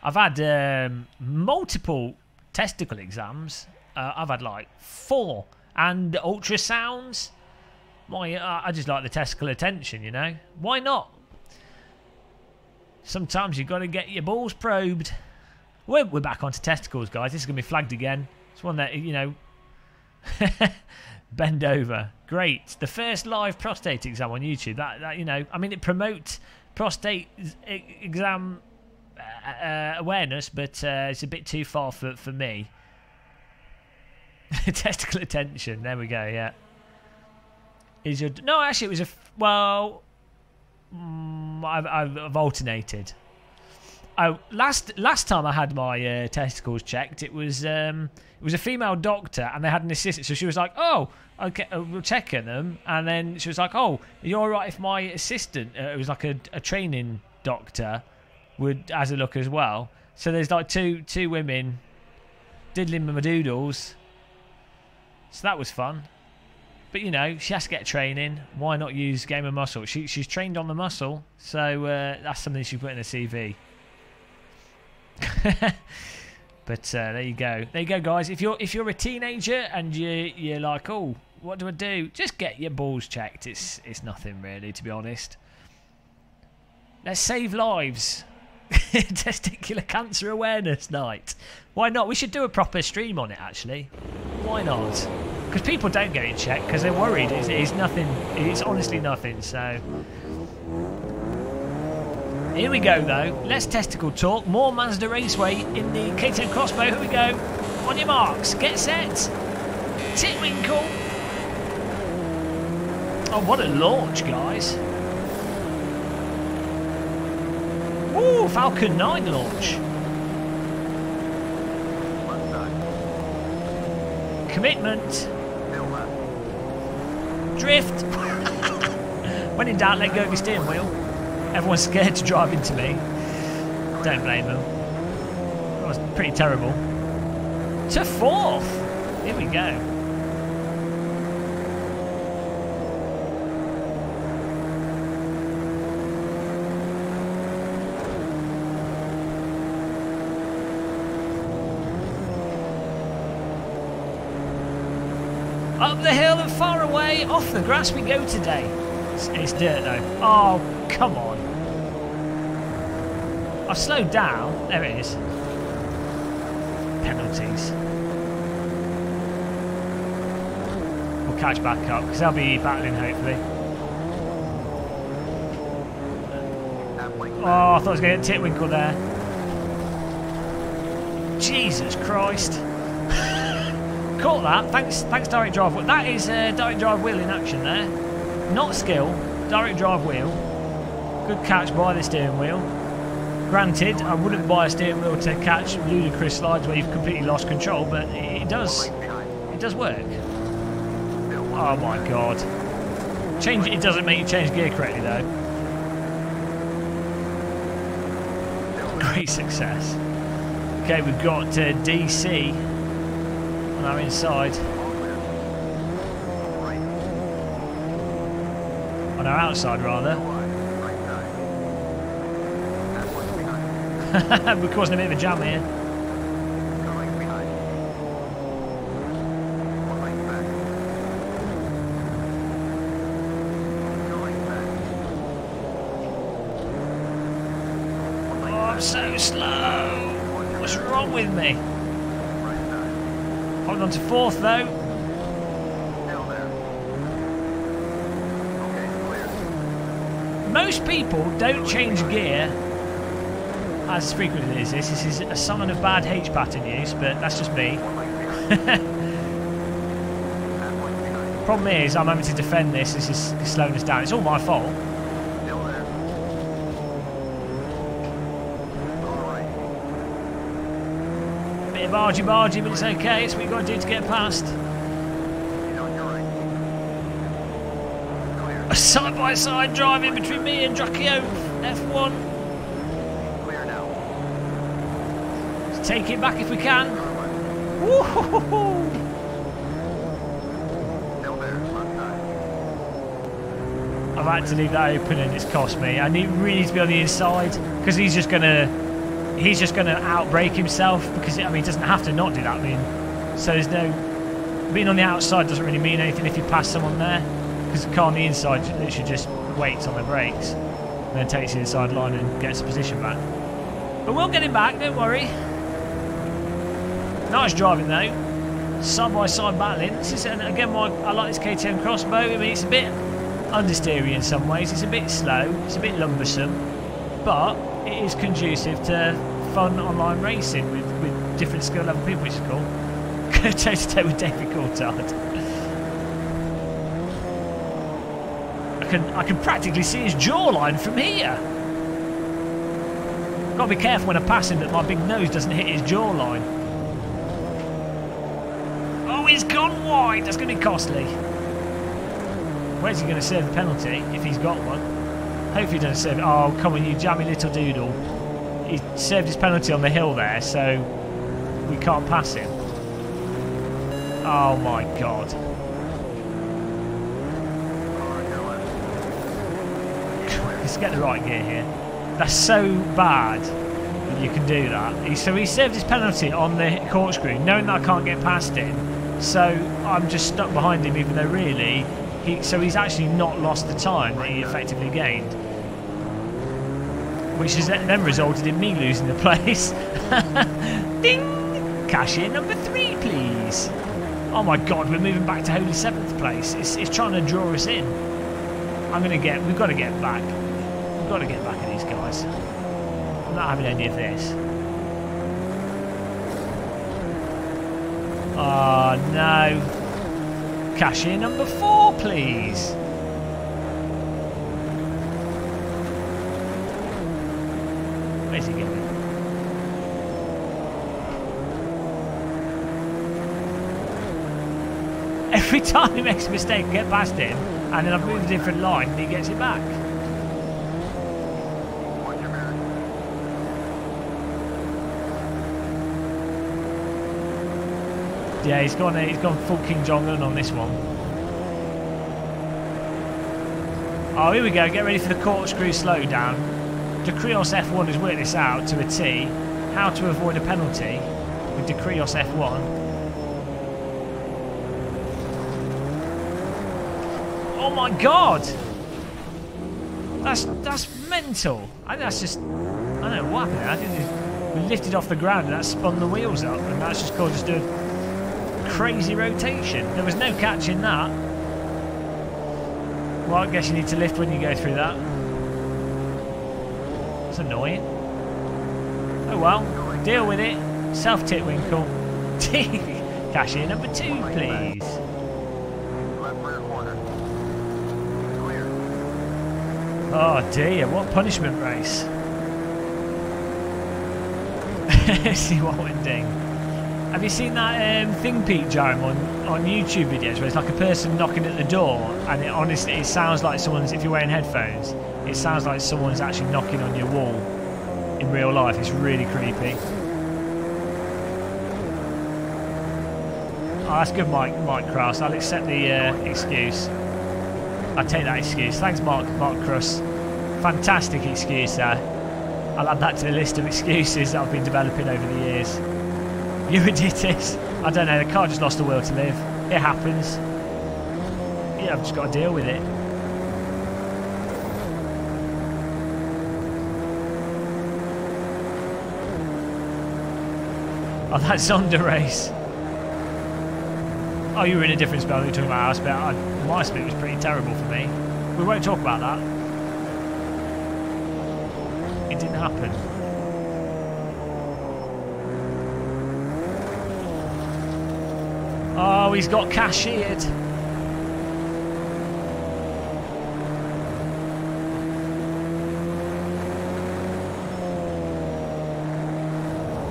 I've had multiple testicle exams. I've had like 4. And ultrasounds. I just like the testicle attention, you know. Why not? Sometimes you've got to get your balls probed. We're back onto testicles, guys. This is going to be flagged again. It's one that, you know... bend over. Great. The first live prostate exam on YouTube. That you know, I mean, it promotes prostate exam awareness, but it's a bit too far for me. Testicle attention. There we go, yeah. Is your... no, actually, it was a... well... I've alternated. Oh, last time I had my testicles checked, it was a female doctor, and they had an assistant. So she was like, "Oh, okay, we'll check on them." And then she was like, "Oh, are you all right if my assistant?" It was like a training doctor would has a look as well. So there's like two women diddling with my doodles. So that was fun. But, you know, she has to get training. Why not use Game of Muscle? She's trained on the muscle, so that's something she put in her CV. But there you go. There you go, guys. If you're a teenager and you're like, oh, what do I do? Just get your balls checked. It's nothing really, to be honest. Let's save lives. Testicular Cancer Awareness Night. Why not? We should do a proper stream on it, actually. Why not? Because people don't get it checked because they're worried. It's nothing. It's honestly nothing. So here we go, though. Let's testicle talk. More Mazda Raceway in the K10 Crossbow. Here we go. On your marks. Get set. Titwinkle. Oh, what a launch, guys. Ooh, Falcon 9 launch. Commitment. Drift. When in doubt, let go of your steering wheel. Everyone's scared to drive into me. Don't blame them. That was pretty terrible. To 4th. Here we go. Up the hill and far away, off the grass we go today. It's dirt though. Oh, come on. I've slowed down. There it is. Penalties. We'll catch back up because they'll be battling hopefully. Oh, I thought I was going to get Titwinkle there. Jesus Christ. Caught that. Thanks direct drive wheel. That is direct drive wheel in action there. Not skill, direct drive wheel. Good catch by the steering wheel. Granted, I wouldn't buy a steering wheel to catch ludicrous slides where you've completely lost control, but it does work. Oh my god. It doesn't make you change gear correctly though. Great success. Okay, we've got DC on our inside. On our outside, rather. We're causing a bit of a jam here. So slow. What's wrong with me? Holding on to fourth though. Most people don't change gear as frequently as this. This is a sign of bad H pattern use, but that's just me. Problem is, I'm having to defend this. This is slowing us down. It's all my fault. Bargy, but it's okay. It's what you've got to do to get past. A side-by-side driving between me and Dracchio F1. Let's take it back if we can. Woo-hoo-hoo-hoo. I've had to leave that open and it's cost me. I really need to be on the inside because he's just going to outbrake himself because he doesn't have to not do that. So there's no being on the outside doesn't really mean anything if you pass someone there because the car on the inside literally just waits on the brakes and then takes the inside line and gets the position back. But we'll get him back, don't worry. Nice driving though, side by side battling. And again, I like this KTM crossbow. It's a bit understeery in some ways. It's a bit slow. It's a bit lumbersome, but it is conducive to fun online racing with different skill level people, which is cool. Go toe to toe with David Coulthard. I can practically see his jawline from here. Got to be careful when I pass him that my big nose doesn't hit his jawline. Oh, he's gone wide. That's going to be costly. Where's he going to serve the penalty if he's got one? Hopefully he doesn't serve it. Oh, come on, you jammy little doodle. He served his penalty on the hill there, so we can't pass him. Oh my god. Let's get the right gear here. That's so bad that you can do that. So he served his penalty on the corkscrew, knowing that I can't get past him. So I'm just stuck behind him, even though really... So he's actually not lost the time that he effectively gained. Which has then resulted in me losing the place. Ding! Cash in number 3, please. Oh my god, we're moving back to holy 7th place. It's trying to draw us in. We've got to get back. We've got to get back at these guys. I'm not having any of this. Oh no. Cashier number 4, please. Where's he going? Every time he makes a mistake, I get past him, and then I've moved a different line, and he gets it back. Yeah, he's gone full King Jong-un on this one. Oh, here we go. Get ready for the corkscrew slowdown. Decreos F1 has worked this out to a T. How to avoid a penalty with Decreos F1. Oh my god! That's mental. I think that's just... I don't know what happened there. I think we lifted off the ground and that spun the wheels up, and that's just caused us to do a crazy rotation. There was no catching that. Well, I guess you need to lift when you go through that. It's annoying. Oh well, deal with it. Self-Titwinkle. Cashier number 2, please. Oh dear, what punishment race. See what we're doing. Have you seen that thing peak, Jeremy, on YouTube videos where it's like a person knocking at the door and it sounds like someone's, if you're wearing headphones, it sounds like someone's actually knocking on your wall in real life. It's really creepy. that's good, Mike Cross. I'll accept the excuse. I'll take that excuse. Thanks, Mark Cross. Fantastic excuse there. I'll add that to the list of excuses that I've been developing over the years. You idiots. I don't know, the car just lost the will to live. It happens. Yeah, I've just got to deal with it. Oh, that Zonda race. Oh, you were in a different spell. You were talking about our spell. My split was pretty terrible for me. We won't talk about that. It didn't happen. Oh, he's got cashiered.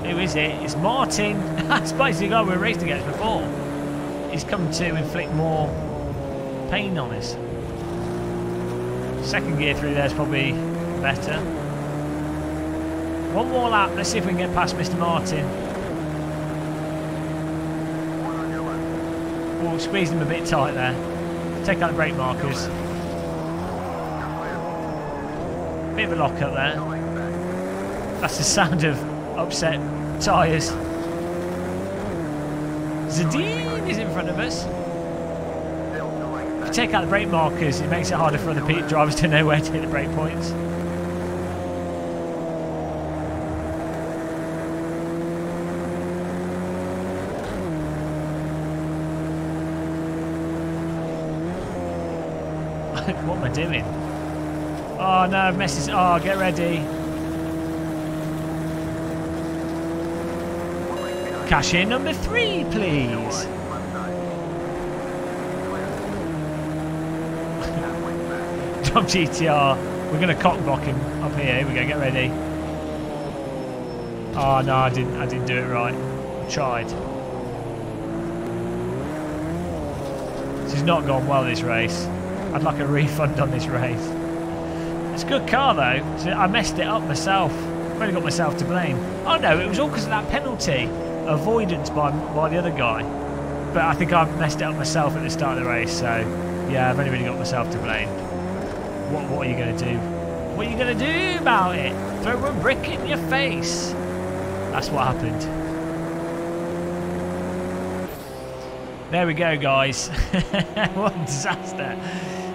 Who is it? It's Martin. That's basically the guy we were racing against before. He's come to inflict more pain on us. Second gear through there's probably better. One more lap. Let's see if we can get past Mr. Martin. Oh, squeezed him a bit tight there. Take out the brake markers. Bit of a lock up there. That's the sound of upset tyres. Zadine is in front of us. If you take out the brake markers, it makes it harder for other drivers to know where to hit the brake points. What am I doing? Oh no, messes. Oh, get ready. Cash in number 3, please. Dom GTR. We're going to cockblock him up here. Here we go. Get ready. Oh no, I didn't do it right. I tried. This has not gone well, this race. I'd like a refund on this race. It's a good car though. So I messed it up myself. I've only got myself to blame. Oh no, it was all because of that penalty. Avoidance by the other guy. But I think I messed it up myself at the start of the race. So yeah, I've only really got myself to blame. What are you going to do? What are you going to do about it? Throw a brick in your face. That's what happened. There we go, guys. What a disaster.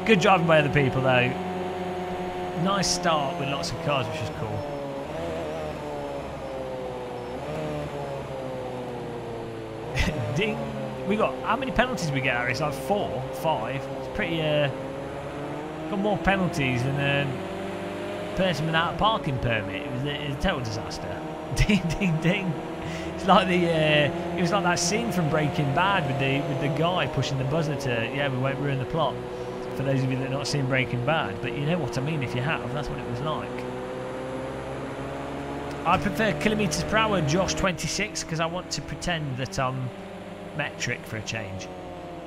Good driving by other people, though. Nice start with lots of cars, which is cool. Ding. We got, how many penalties did we get, Harry? It's like 4, 5. It's pretty, got more penalties than a person without a parking permit. It was a total disaster. Ding, ding, ding. It's like it was like that scene from Breaking Bad with the guy pushing the buzzer to, yeah, we won't ruin the plot. For those of you that have not seen Breaking Bad, but you know what I mean if you have, that's what it was like. I prefer kilometres per hour, Josh 26, because I want to pretend that I'm metric for a change.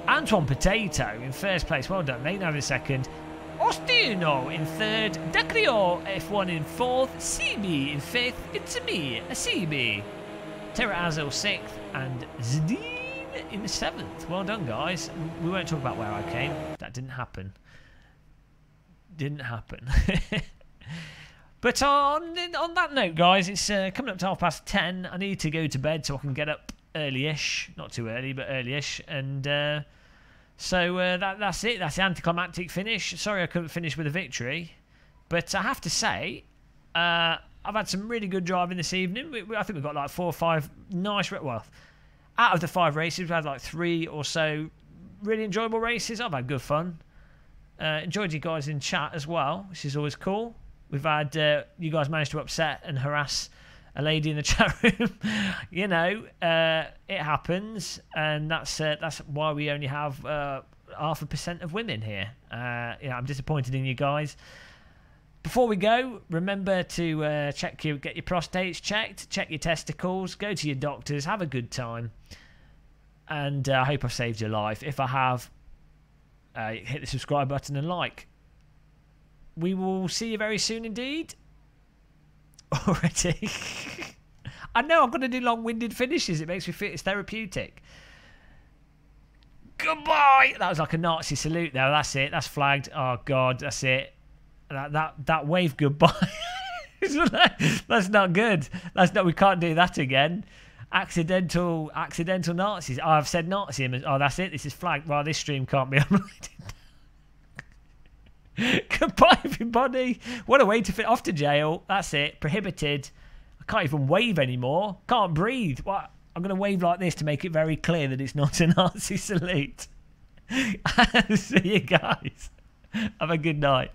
Antoine Potato in first place, well done mate. Now in second, Ostino in third, Dacrio F1 in fourth, CB in fifth, it's me, a CB. Terra Azel 6th and Zdine in the 7th. Well done, guys. We won't talk about where I came. That didn't happen. Didn't happen. But on that note, guys, it's coming up to 10:30. I need to go to bed so I can get up early-ish. Not too early, but early-ish. And so that's it. That's the anticlimactic finish. Sorry I couldn't finish with a victory. But I have to say, I've had some really good driving this evening. I think we've got like 4 or 5 nice... Well, out of the 5 races, we've had like 3 or so really enjoyable races. I've had good fun. Enjoyed you guys in chat as well, which is always cool. We've had... you guys managed to upset and harass a lady in the chat room. You know, it happens. And that's why we only have 0.5% of women here. Yeah, I'm disappointed in you guys. Before we go, remember to get your prostates checked, check your testicles, go to your doctors, have a good time. And I hope I've saved your life. If I have, hit the subscribe button and like. We will see you very soon indeed. Already. I know I'm going to do long-winded finishes. It makes me feel it's therapeutic. Goodbye. That was like a Nazi salute there. That's it. That's flagged. Oh God, that's it. That wave goodbye. That's not good. That's not. We can't do that again. Accidental Nazis. Oh, I've said Nazi. Oh, that's it. This is flagged. Well, this stream can't be uploaded. Goodbye, everybody. What a way to fit off to jail. That's it. Prohibited. I can't even wave anymore. Can't breathe. What? I'm going to wave like this to make it very clear that it's not a Nazi salute. See you guys. Have a good night.